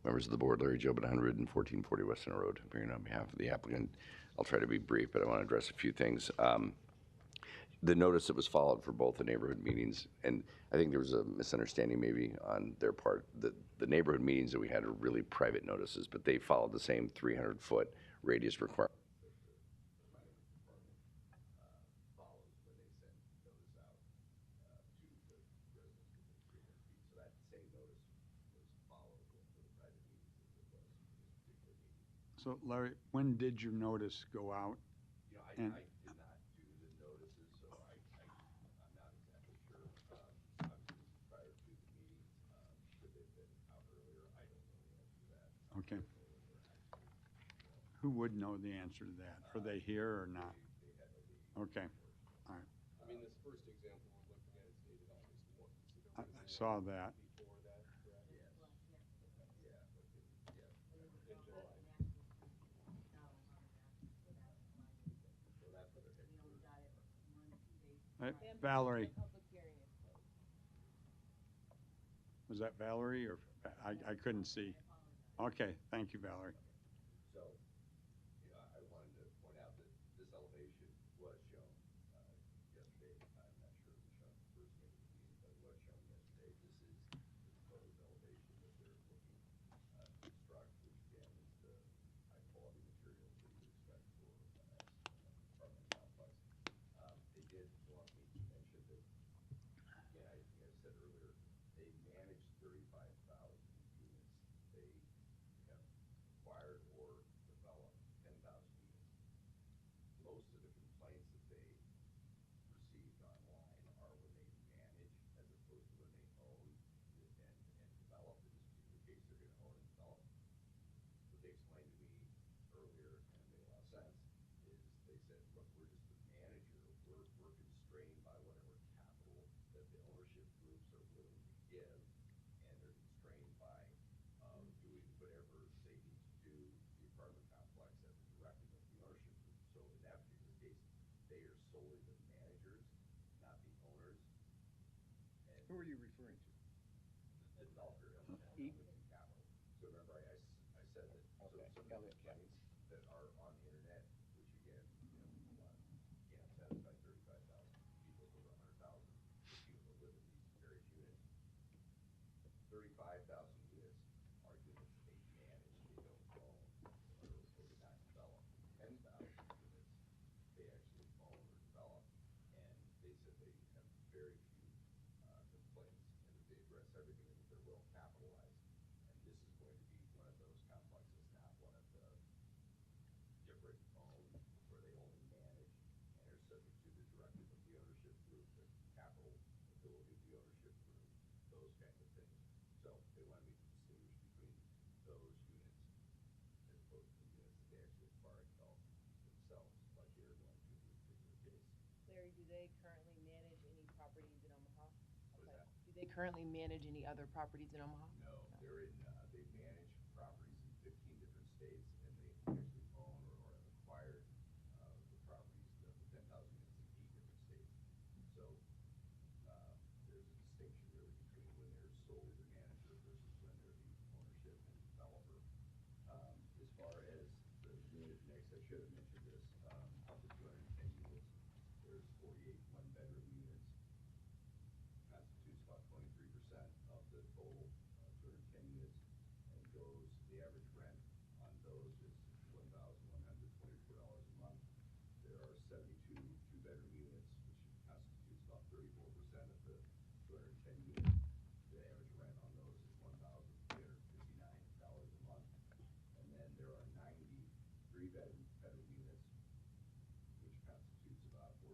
Members of the board, Larry Jobin, 11440 West Center Road, appearing on behalf of the applicant. I'll try to be brief, but I want to address a few things. The notice that was followed for both the neighborhood meetings, and I think there was a misunderstanding maybe on their part. The neighborhood meetings that we had are really private notices, but they followed the same 300-foot radius requirement. So Larry, when did your notice go out? I did not do the notices, so I'm not exactly sure. Obviously, prior to the meeting, should they have been out earlier? I don't know the answer to that. Okay. Who would know the answer to that? Are they here or not? Okay, all right. I mean, this first example we're looking at is dated August 1. So I saw that. before that, correct? Yes. In July. Valerie. Was that Valerie or, I couldn't see. Okay, thank you, Valerie. So, I wanted to point out that this elevation was shown yesterday. I'm not sure it was shown at the first meeting, but it was shown yesterday. This is the proposed elevation that they're looking to construct, which again is the high quality materials that you expect for an apartment complex. give, and they're constrained by doing whatever they need to do, the apartment complex at the directive of the ownership group. So in that particular case, they are solely the managers, not the owners. And Who are you referring to? the developer of capital. So remember, I said that some of the complaints that are on the internet, which again, can't satisfy 35,000 people, over 100,000 people that live in these various units. 35,000 units are units they manage, they don't own or did not develop. 10,000 units they actually own or develop, and they said they have very few complaints, and that they address everything, and that they're well capitalized. And this is going to be one of those complexes, not one of the different owned, where they only manage and are subject to the directive of the ownership group, the capital ability of the ownership group, those kinds of things. So they wanted me to distinguish between those units as opposed to the units that they actually acquire and develop themselves, like you're going to in this particular case. Larry, do they currently manage any properties in Omaha? What is that? Do they currently manage any other properties in Omaha? No, they're in, they manage properties in 15 different states, and they actually own or have acquired the properties, the 10,000 units in 8 different states. So there's a distinction really between when they're solely the manager versus when they're the ownership and developer. As far as the unit mix, I should have mentioned this, of the 210 units, there's 48 one-bedroom units, constitutes about 23% of the total 210 units, and the average rent on those is $1,124 a month. There are 72 two-bedroom units, which constitutes about 34% of the 210 units. The average rent on those is $1,359 a month. And then there are 90 three-bedroom units, which constitutes about 43%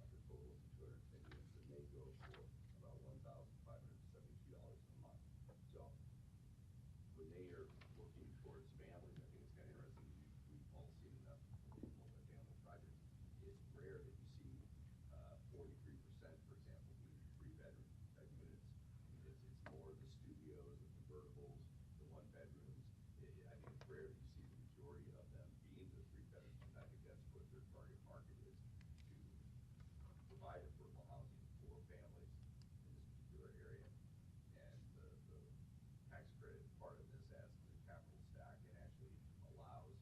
of the total of the 210 units, and they go for about $1,572 a month. So when they are looking towards families, I think it's kind of interesting. We've all seen enough multifamily projects. It's rare that you see 43%, for example, being three-bedroom units. It's more the studios, the convertibles, the one-bedrooms. I think it's rare that you see the majority of them being the three-bedrooms, and I think that's what their target market is, to provide affordable housing for families in this particular area. And the tax credit part of this adds to the capital stack and actually allows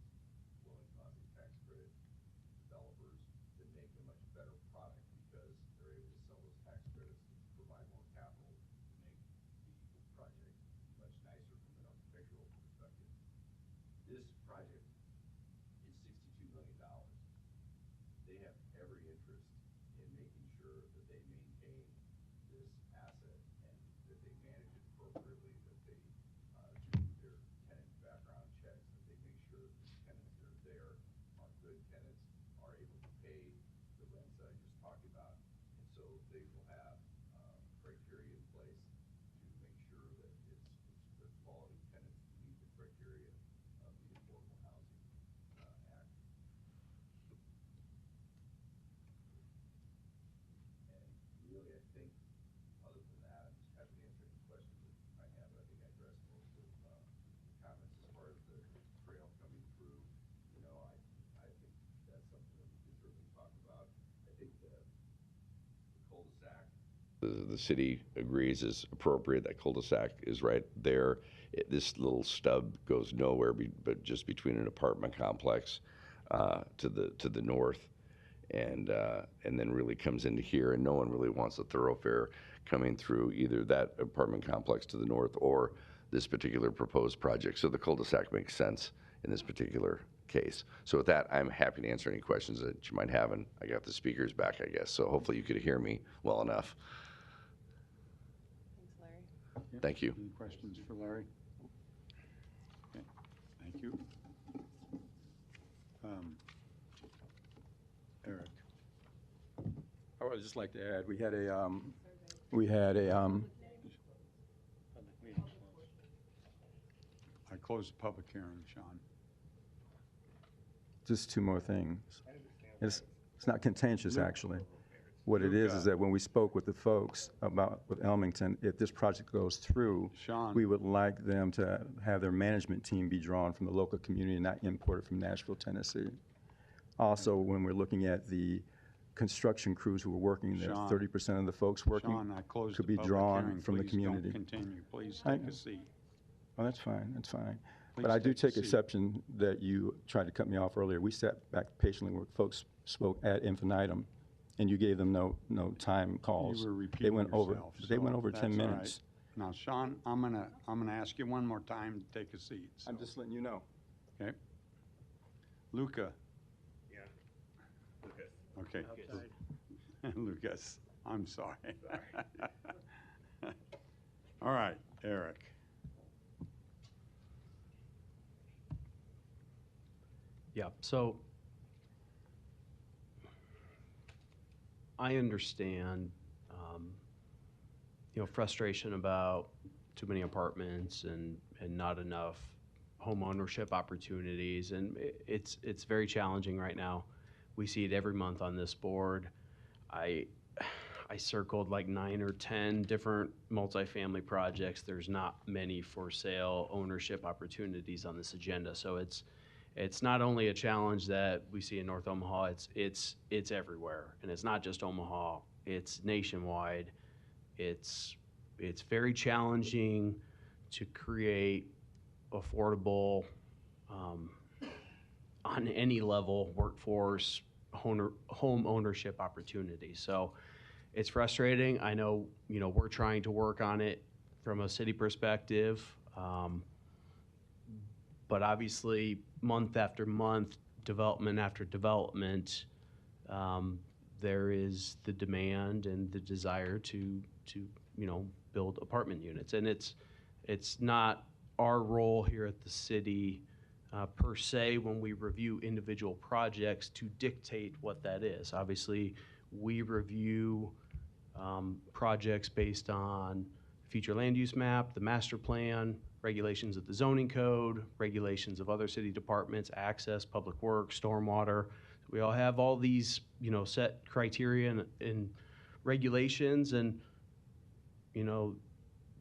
low-income housing tax credit developers to make a much better product, because they're able to sell those tax credits to provide more capital to make the project much nicer from an architectural perspective. This project is $62 million. They have every interest in making sure that they maintain this asset and that they manage it appropriately, that they do their tenant background checks, that they make sure that the tenants that are there are good tenants, are able to pay the rents that I just talked about. And so they will have criteria in place to make sure that it's the quality tenants that meet the criteria of the Affordable Housing Act. And really, I think, other than that, I'm just happy to answer any questions that you might have, but I think I addressed most of the comments. As far as the trail coming through, I think that's something that we can certainly talk about. I think the cul-de-sac, the city agrees is appropriate. That cul-de-sac is right there. This little stub goes nowhere but just between an apartment complex to the north, and then really comes into here, and no one really wants a thoroughfare coming through either that apartment complex to the north or this particular proposed project. So the cul-de-sac makes sense in this particular case. So with that, I'm happy to answer any questions that you might have, and I got the speakers back, I guess, so hopefully you could hear me well enough. Thanks, Larry. Thank you. Any questions for Larry? Okay, thank you. Eric. I would just like to add, we had a I closed the public hearing, Sean. just two more things. It's not contentious, actually. What it is Luca. that when we spoke with the folks about, with Elmington, if this project goes through, Sean. we would like them to have their management team be drawn from the local community, not imported from Nashville, Tennessee. Also, when we're looking at the construction crews who are working there, Sean. 30% of the folks working Sean, I closed could the be public drawn hearing. from the Please community. don't continue. Please I take know. a seat. Oh, that's fine, that's fine. Please But I do take a take seat. exception that you tried to cut me off earlier. We sat back patiently where folks spoke ad infinitum, and you gave them no time calls. You were They repeating went over. yourself, They so went over 10 that's all right. minutes. Now, Sean, I'm gonna ask you one more time to take a seat. I'm just letting you know. Okay. Luca. Yeah. Okay. Lucas, I'm sorry. All right, Eric. Yeah, so I understand, frustration about too many apartments and not enough home ownership opportunities, and it's very challenging right now. We see it every month on this board. I circled like 9 or 10 different multifamily projects. There's not many for sale ownership opportunities on this agenda, so it's not only a challenge that we see in North Omaha, it's everywhere. And it's not just Omaha, it's nationwide. It's very challenging to create affordable, on any level, workforce, home ownership opportunities. So it's frustrating. I know, we're trying to work on it from a city perspective. But obviously, month after month, development after development, there is the demand and the desire to build apartment units. And it's not our role here at the city per se when we review individual projects to dictate what that is. Obviously, we review projects based on future land use map, the master plan, regulations of the zoning code, regulations of other city departments, access, public works, stormwater. We all have all these, set criteria and regulations, and,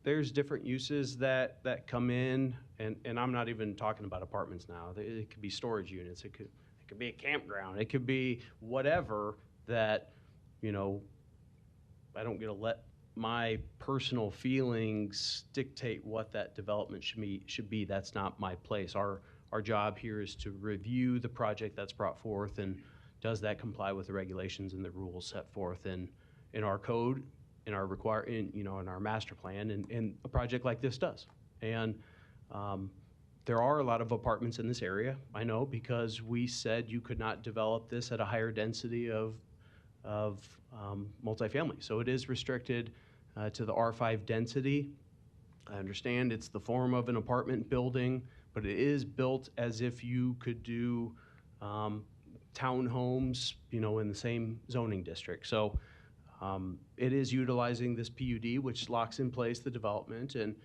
there's different uses that come in, and I'm not even talking about apartments now. It could be storage units, it could be a campground, it could be whatever that, I don't get to let my personal feelings dictate what that development should be. That's not my place. Our job here is to review the project that's brought forth, and does that comply with the regulations and the rules set forth in our code, in our in our master plan, and a project like this does. And there are a lot of apartments in this area, I know, because we said you could not develop this at a higher density of multifamily. So it is restricted to the R5 density. I understand it's the form of an apartment building, but it is built as if you could do townhomes, in the same zoning district. So it is utilizing this PUD, which locks in place the development. And,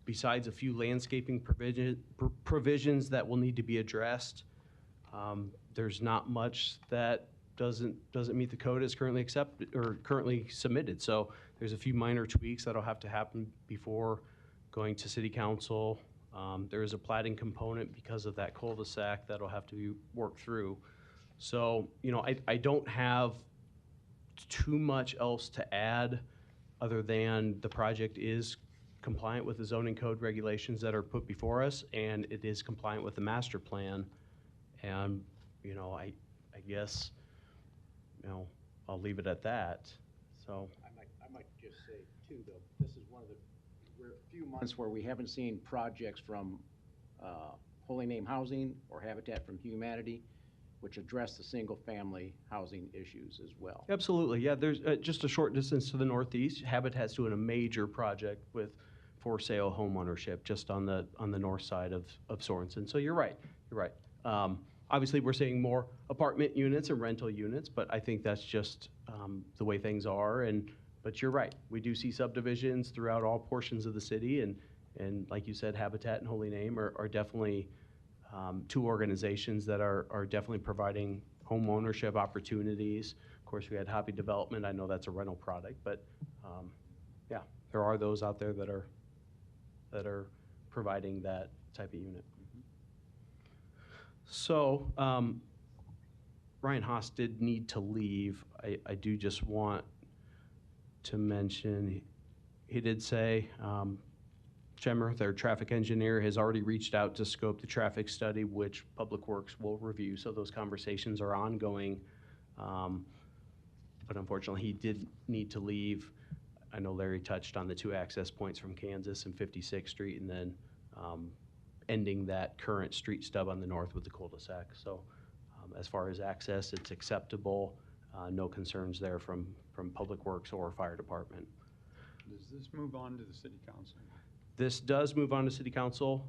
besides a few landscaping provisions that will need to be addressed, there's not much that doesn't meet the code as currently accepted or currently submitted. So there's a few minor tweaks that'll have to happen before going to city council. There is a plating component because of that cul-de-sac that'll have to be worked through. So, I don't have too much else to add other than the project is compliant with the zoning code regulations that are put before us, and it is compliant with the master plan. And, I guess, I'll leave it at that. So I might just say too, though, this is one of the few months where we haven't seen projects from Holy Name Housing or Habitat for Humanity, which address the single-family housing issues as well. Absolutely, yeah. There's just a short distance to the northeast. Habitat's doing a major project with for sale home ownership just on the north side of Sorensen. So you're right. Obviously, we're seeing more apartment units and rental units, but I think that's just the way things are. But you're right. We do see subdivisions throughout all portions of the city, and like you said, Habitat and Holy Name are definitely two organizations that are definitely providing home ownership opportunities. Of course, we had Happy Development. I know that's a rental product, but yeah, there are those out there that are providing that type of unit. So Ryan Haas did need to leave. I do just want to mention, he did say, Chemmer, their traffic engineer, has already reached out to scope the traffic study, which Public Works will review. So those conversations are ongoing. But unfortunately, he did need to leave. I know Larry touched on the 2 access points from Kansas and 56th Street, and then ending that current street stub on the north with the cul-de-sac. So as far as access, it's acceptable. No concerns there from Public Works or Fire Department. Does this move on to the city council? This does move on to city council.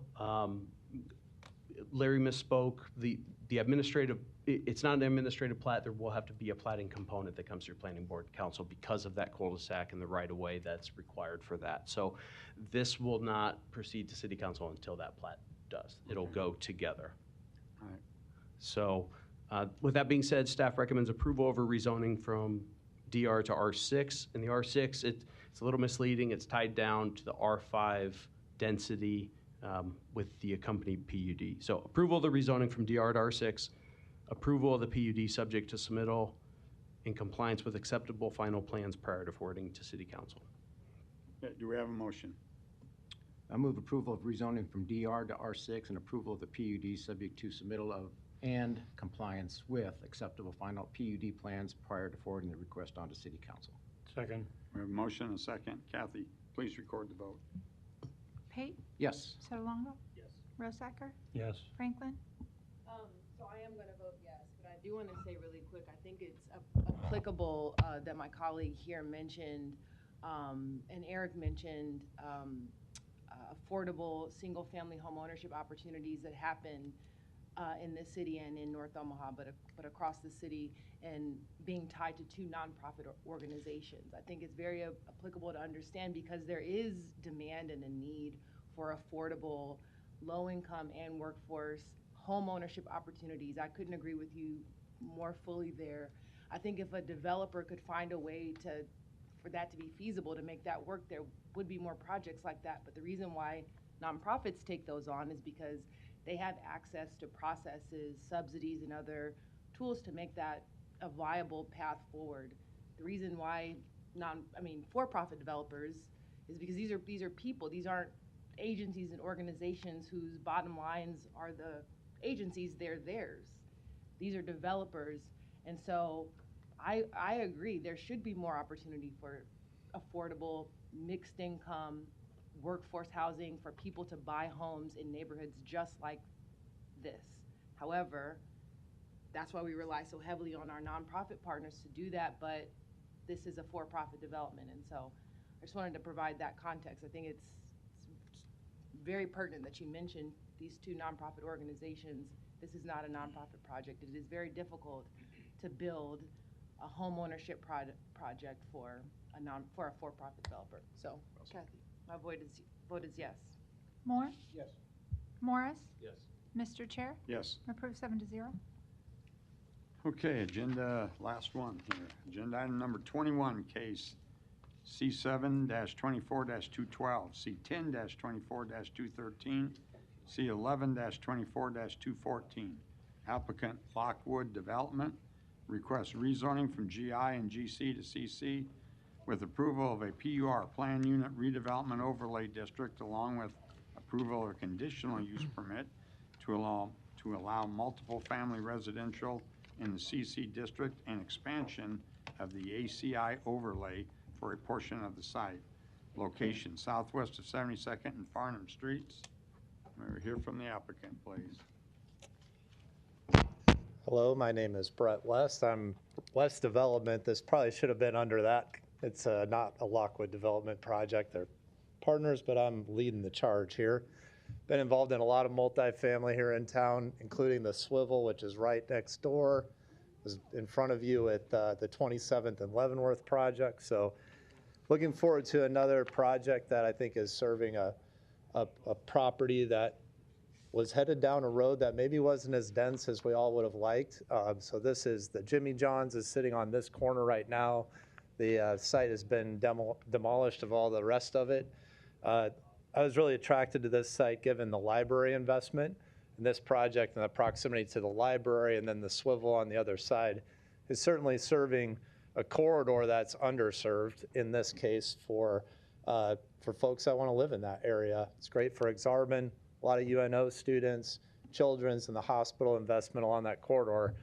Larry misspoke. The administrative, it's not an administrative plat. There will have to be a platting component that comes through planning board council because of that cul-de-sac and the right-of-way that's required for that. So this will not proceed to city council until that plat does. It'll go together. All right. So with that being said, staff recommends approval of a rezoning from DR to R6. In the R6, it's a little misleading. It's tied down to the R5 density with the accompanied PUD. So approval of the rezoning from DR to R6, approval of the PUD subject to submittal in compliance with acceptable final plans prior to forwarding to city council. Do we have a motion? I move approval of rezoning from DR to R6 and approval of the PUD subject to submittal of and compliance with acceptable final PUD plans prior to forwarding the request on to city council. Second. We have a motion and a second. Kathy, please record the vote. Pate? Yes. Sotolongo? Yes. Rosacker? Yes. Franklin? So I am going to vote yes, but I do want to say really quick, I think it's applicable that my colleague here mentioned, and Eric mentioned, affordable single-family home ownership opportunities that happen in this city and in North Omaha, but across the city, and being tied to 2 nonprofit organizations. I think it's very applicable to understand because there is demand and a need for affordable, low-income and workforce home ownership opportunities. I couldn't agree with you more fully there. I think if a developer could find a way for that to be feasible, to make that work, there would be more projects like that. But the reason why nonprofits take those on is because they have access to processes, subsidies, and other tools to make that a viable path forward. The reason why for-profit developers is because these are people. These aren't agencies and organizations whose bottom lines are the agencies. They're theirs. These are developers. And so I agree. There should be more opportunity for affordable, mixed income, workforce housing for people to buy homes in neighborhoods just like this. However, that's why we rely so heavily on our nonprofit partners to do that, but this is a for-profit development, and so I just wanted to provide that context. I think it's very pertinent that you mentioned these 2 nonprofit organizations. This is not a nonprofit project. It is very difficult to build a home ownership project for a for-profit developer. So, Kathy, my vote is yes. Moore? Yes. Morris? Yes. Mr. Chair? Yes. Approved 7-0. Okay, last one here. Agenda item number 21, case C7-24-212, C10-24-213, C11-24-214. Applicant Lockwood Development requests rezoning from GI and GC to CC with approval of a PUR plan unit redevelopment overlay district along with approval of a conditional use permit to allow multiple family residential in the CC district and expansion of the ACI overlay for a portion of the site. Location southwest of 72nd and Farnham Streets. We'll hear from the applicant, please. Hello, my name is Brett West. I'm West Development. This probably should have been under that. It's not a Lockwood Development project. They're partners, but I'm leading the charge here. Been involved in a lot of multifamily here in town, including the Swivel, which is right next door. Was in front of you at the 27th and Leavenworth project. So looking forward to another project that I think is serving a property that was headed down a road that maybe wasn't as dense as we all would have liked. So this is the Jimmy John's is sitting on this corner right now. The site has been demolished of all the rest of it. I was really attracted to this site given the library investment. And this project and the proximity to the library and then the swivel on the other side is certainly serving a corridor that's underserved in this case for folks that want to live in that area. It's great for Exarban, a lot of UNO students, children's, and the hospital investment along that corridor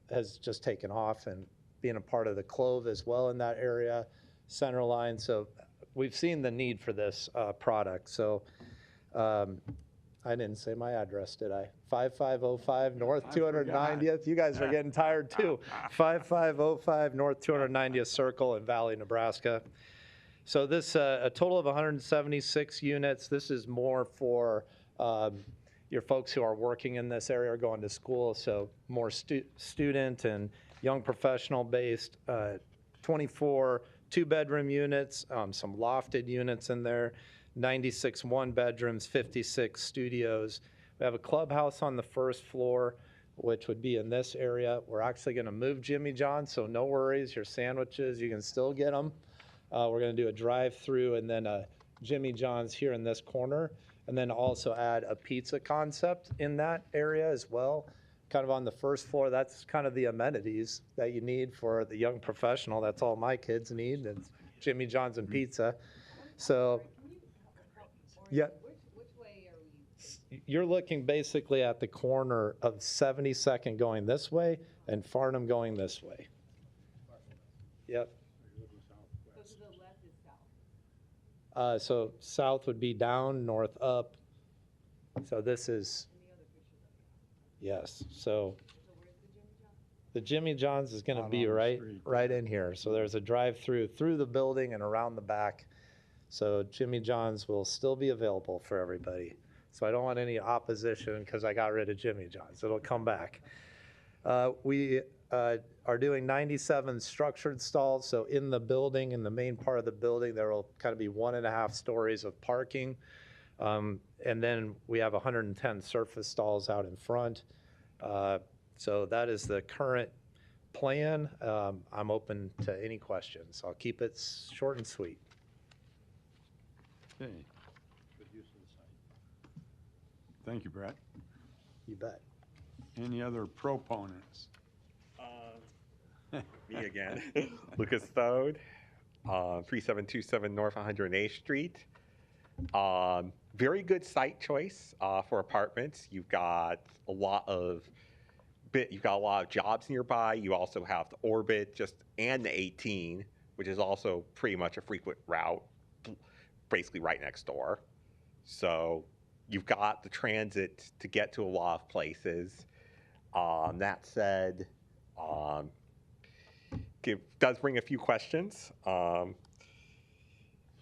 has just taken off, and being a part of the Clove as well in that area, center line. So we've seen the need for this product. So I didn't say my address, did I? 5505 North 290th. You guys are getting tired too. 5505 North 290th Circle in Valley, Nebraska. So this, a total of 176 units. This is more for your folks who are working in this area or going to school. So more student and young professional based, 24 two-bedroom units, some lofted units in there. 96 one-bedrooms, 56 studios. We have a clubhouse on the first floor, which would be in this area. We're actually going to move Jimmy John's, so no worries. Your sandwiches, you can still get them. We're going to do a drive-through and then a Jimmy John's here in this corner, and then also add a pizza concept in that area as well. Kind of on the first floor, that's kind of the amenities that you need for the young professional. That's all my kids need, it's Jimmy John's and pizza. So. Yeah. Which way are we? You're looking basically at the corner of 72nd going this way and Farnham going this way. Yep. So to the left is south. So south would be down, north up. So this is, yes. So the Jimmy John's is going to be right in here. So there's a drive-through through the building and around the back. So Jimmy John's will still be available for everybody. So I don't want any opposition because I got rid of Jimmy John's. It'll come back. We are doing 97 structured stalls. So in the building, in the main part of the building, there will kind of be 1.5 stories of parking. And then we have 110 surface stalls out in front. So that is the current plan. I'm open to any questions. I'll keep it short and sweet. Okay. Thank you, Brett. You bet. Any other proponents? Me again. Lucas Thode, 3727 North 108th Street. Very good site choice for apartments. You've got a lot of jobs nearby. You also have the Orbit and the 18, which is also pretty much a frequent route, basically right next door. So you've got the transit to get to a lot of places. That said, it does bring a few questions.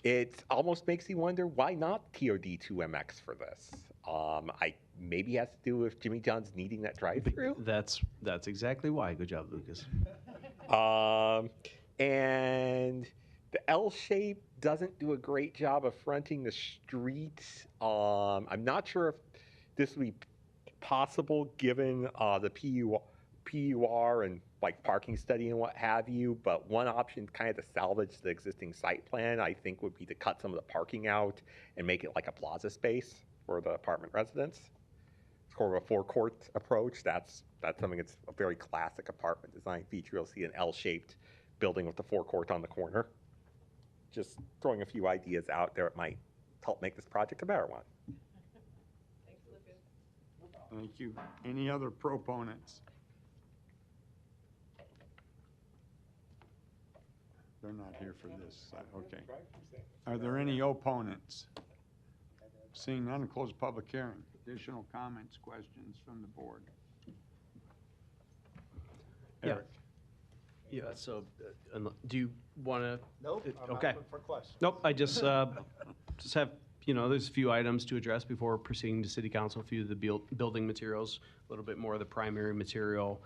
It almost makes you wonder, why not TOD2MX for this? Maybe it has to do with Jimmy John's needing that drive-through? That's exactly why. Good job, Lucas. And the L shape doesn't do a great job of fronting the street. I'm not sure if this would be possible given the PUR and like parking study and what have you, but one option kind of to salvage the existing site plan, I think, would be to cut some of the parking out and make it like a plaza space for the apartment residents. It's sort of a forecourt approach. That's something that's a very classic apartment design feature. You'll see an L-shaped building with the forecourt on the corner. Just throwing a few ideas out there, it might help make this project a better one. Thanks, Lucas. Thank you. Any other proponents? They're not here for this. Okay. Are there any opponents? Seeing none, close public hearing. Additional comments, questions from the board? Eric. Yeah, so do you want to? Nope, I'm okay. open for questions. Nope, I just have, there's a few items to address before proceeding to city council. A few of the building materials, a little bit more of the primary material,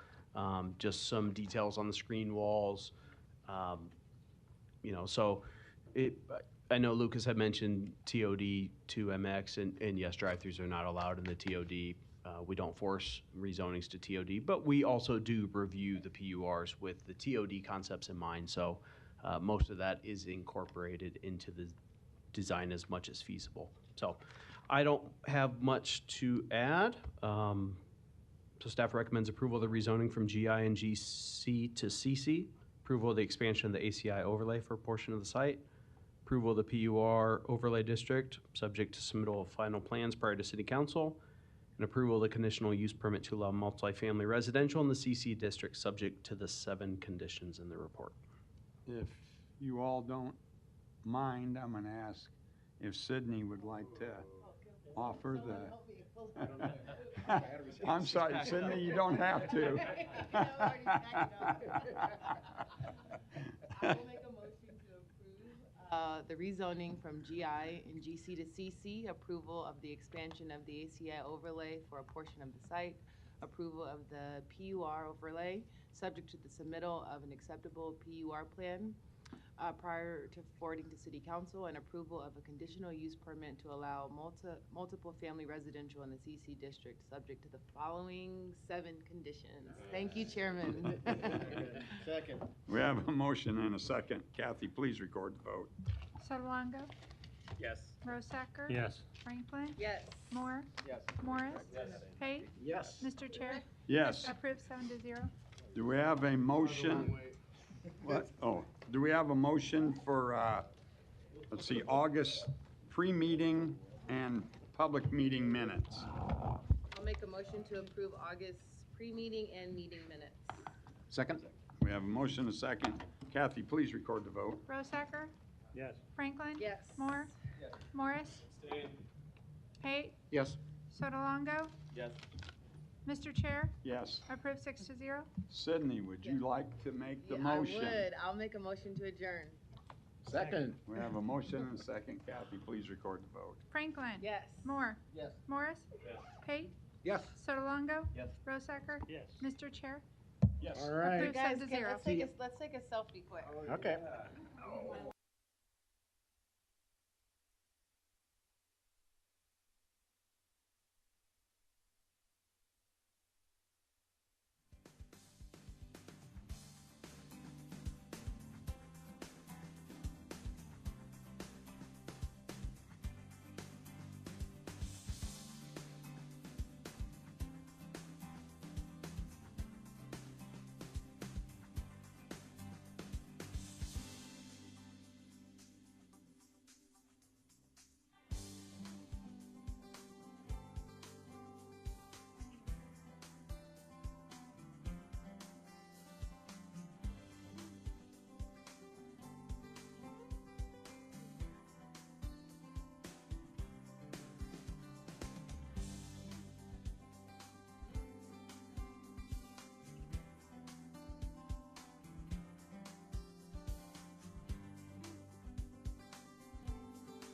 just some details on the screen walls. So I know Lucas had mentioned TOD to MX, and yes, drive-throughs are not allowed in the TOD. We don't force rezonings to TOD, but we also do review the PURs with the TOD concepts in mind. So most of that is incorporated into the design as much as feasible. So I don't have much to add. So staff recommends approval of the rezoning from GI and GC to CC, approval of the expansion of the ACI overlay for a portion of the site, approval of the PUR overlay district, subject to submittal of final plans prior to city council, and approval of the conditional use permit to allow multifamily residential in the CC district, subject to the 7 conditions in the report. If you all don't mind, I'm going to ask if Sydney would like to offer the... I'm sorry, Sydney, you don't have to. I will make a motion to approve the rezoning from GI and GC to CC, approval of the expansion of the ACI overlay for a portion of the site, approval of the PUR overlay, subject to the submittal of an acceptable PUR plan prior to forwarding to City Council, and approval of a conditional use permit to allow multiple family residential in the CC district, subject to the following 7 conditions. Thank you, Chairman. Second. We have a motion and a second. Kathy, please record the vote. Sotolongo? Yes. Rosacker? Yes. Franklin? Yes. Moore? Yes. Morris? Pate? Yes. Mr. Chair? Yes. Approved 7-0. Do we have a motion? What? Oh, do we have a motion for, let's see, August pre-meeting and public meeting minutes? I'll make a motion to approve August pre-meeting and meeting minutes. Second. We have a motion and a second. Kathy, please record the vote. Rosacker? Yes. Franklin? Yes. Moore? Morris? Pate? Yes. Sotolongo? Yes. Mr. Chair? Yes. Approved 6-0. Sydney, would you like to make the Yeah, motion? I would. I'll make a motion to adjourn. Second. We have a motion and a second. Kathy, please record the vote. Franklin? Yes. Moore? Yes. Morris? Pate? Yes. Sotolongo? Yes. Rosacker? Yes. Mr. Chair? Yes. All right. Approved Guys, 7-0. let's take a selfie quick. Okay.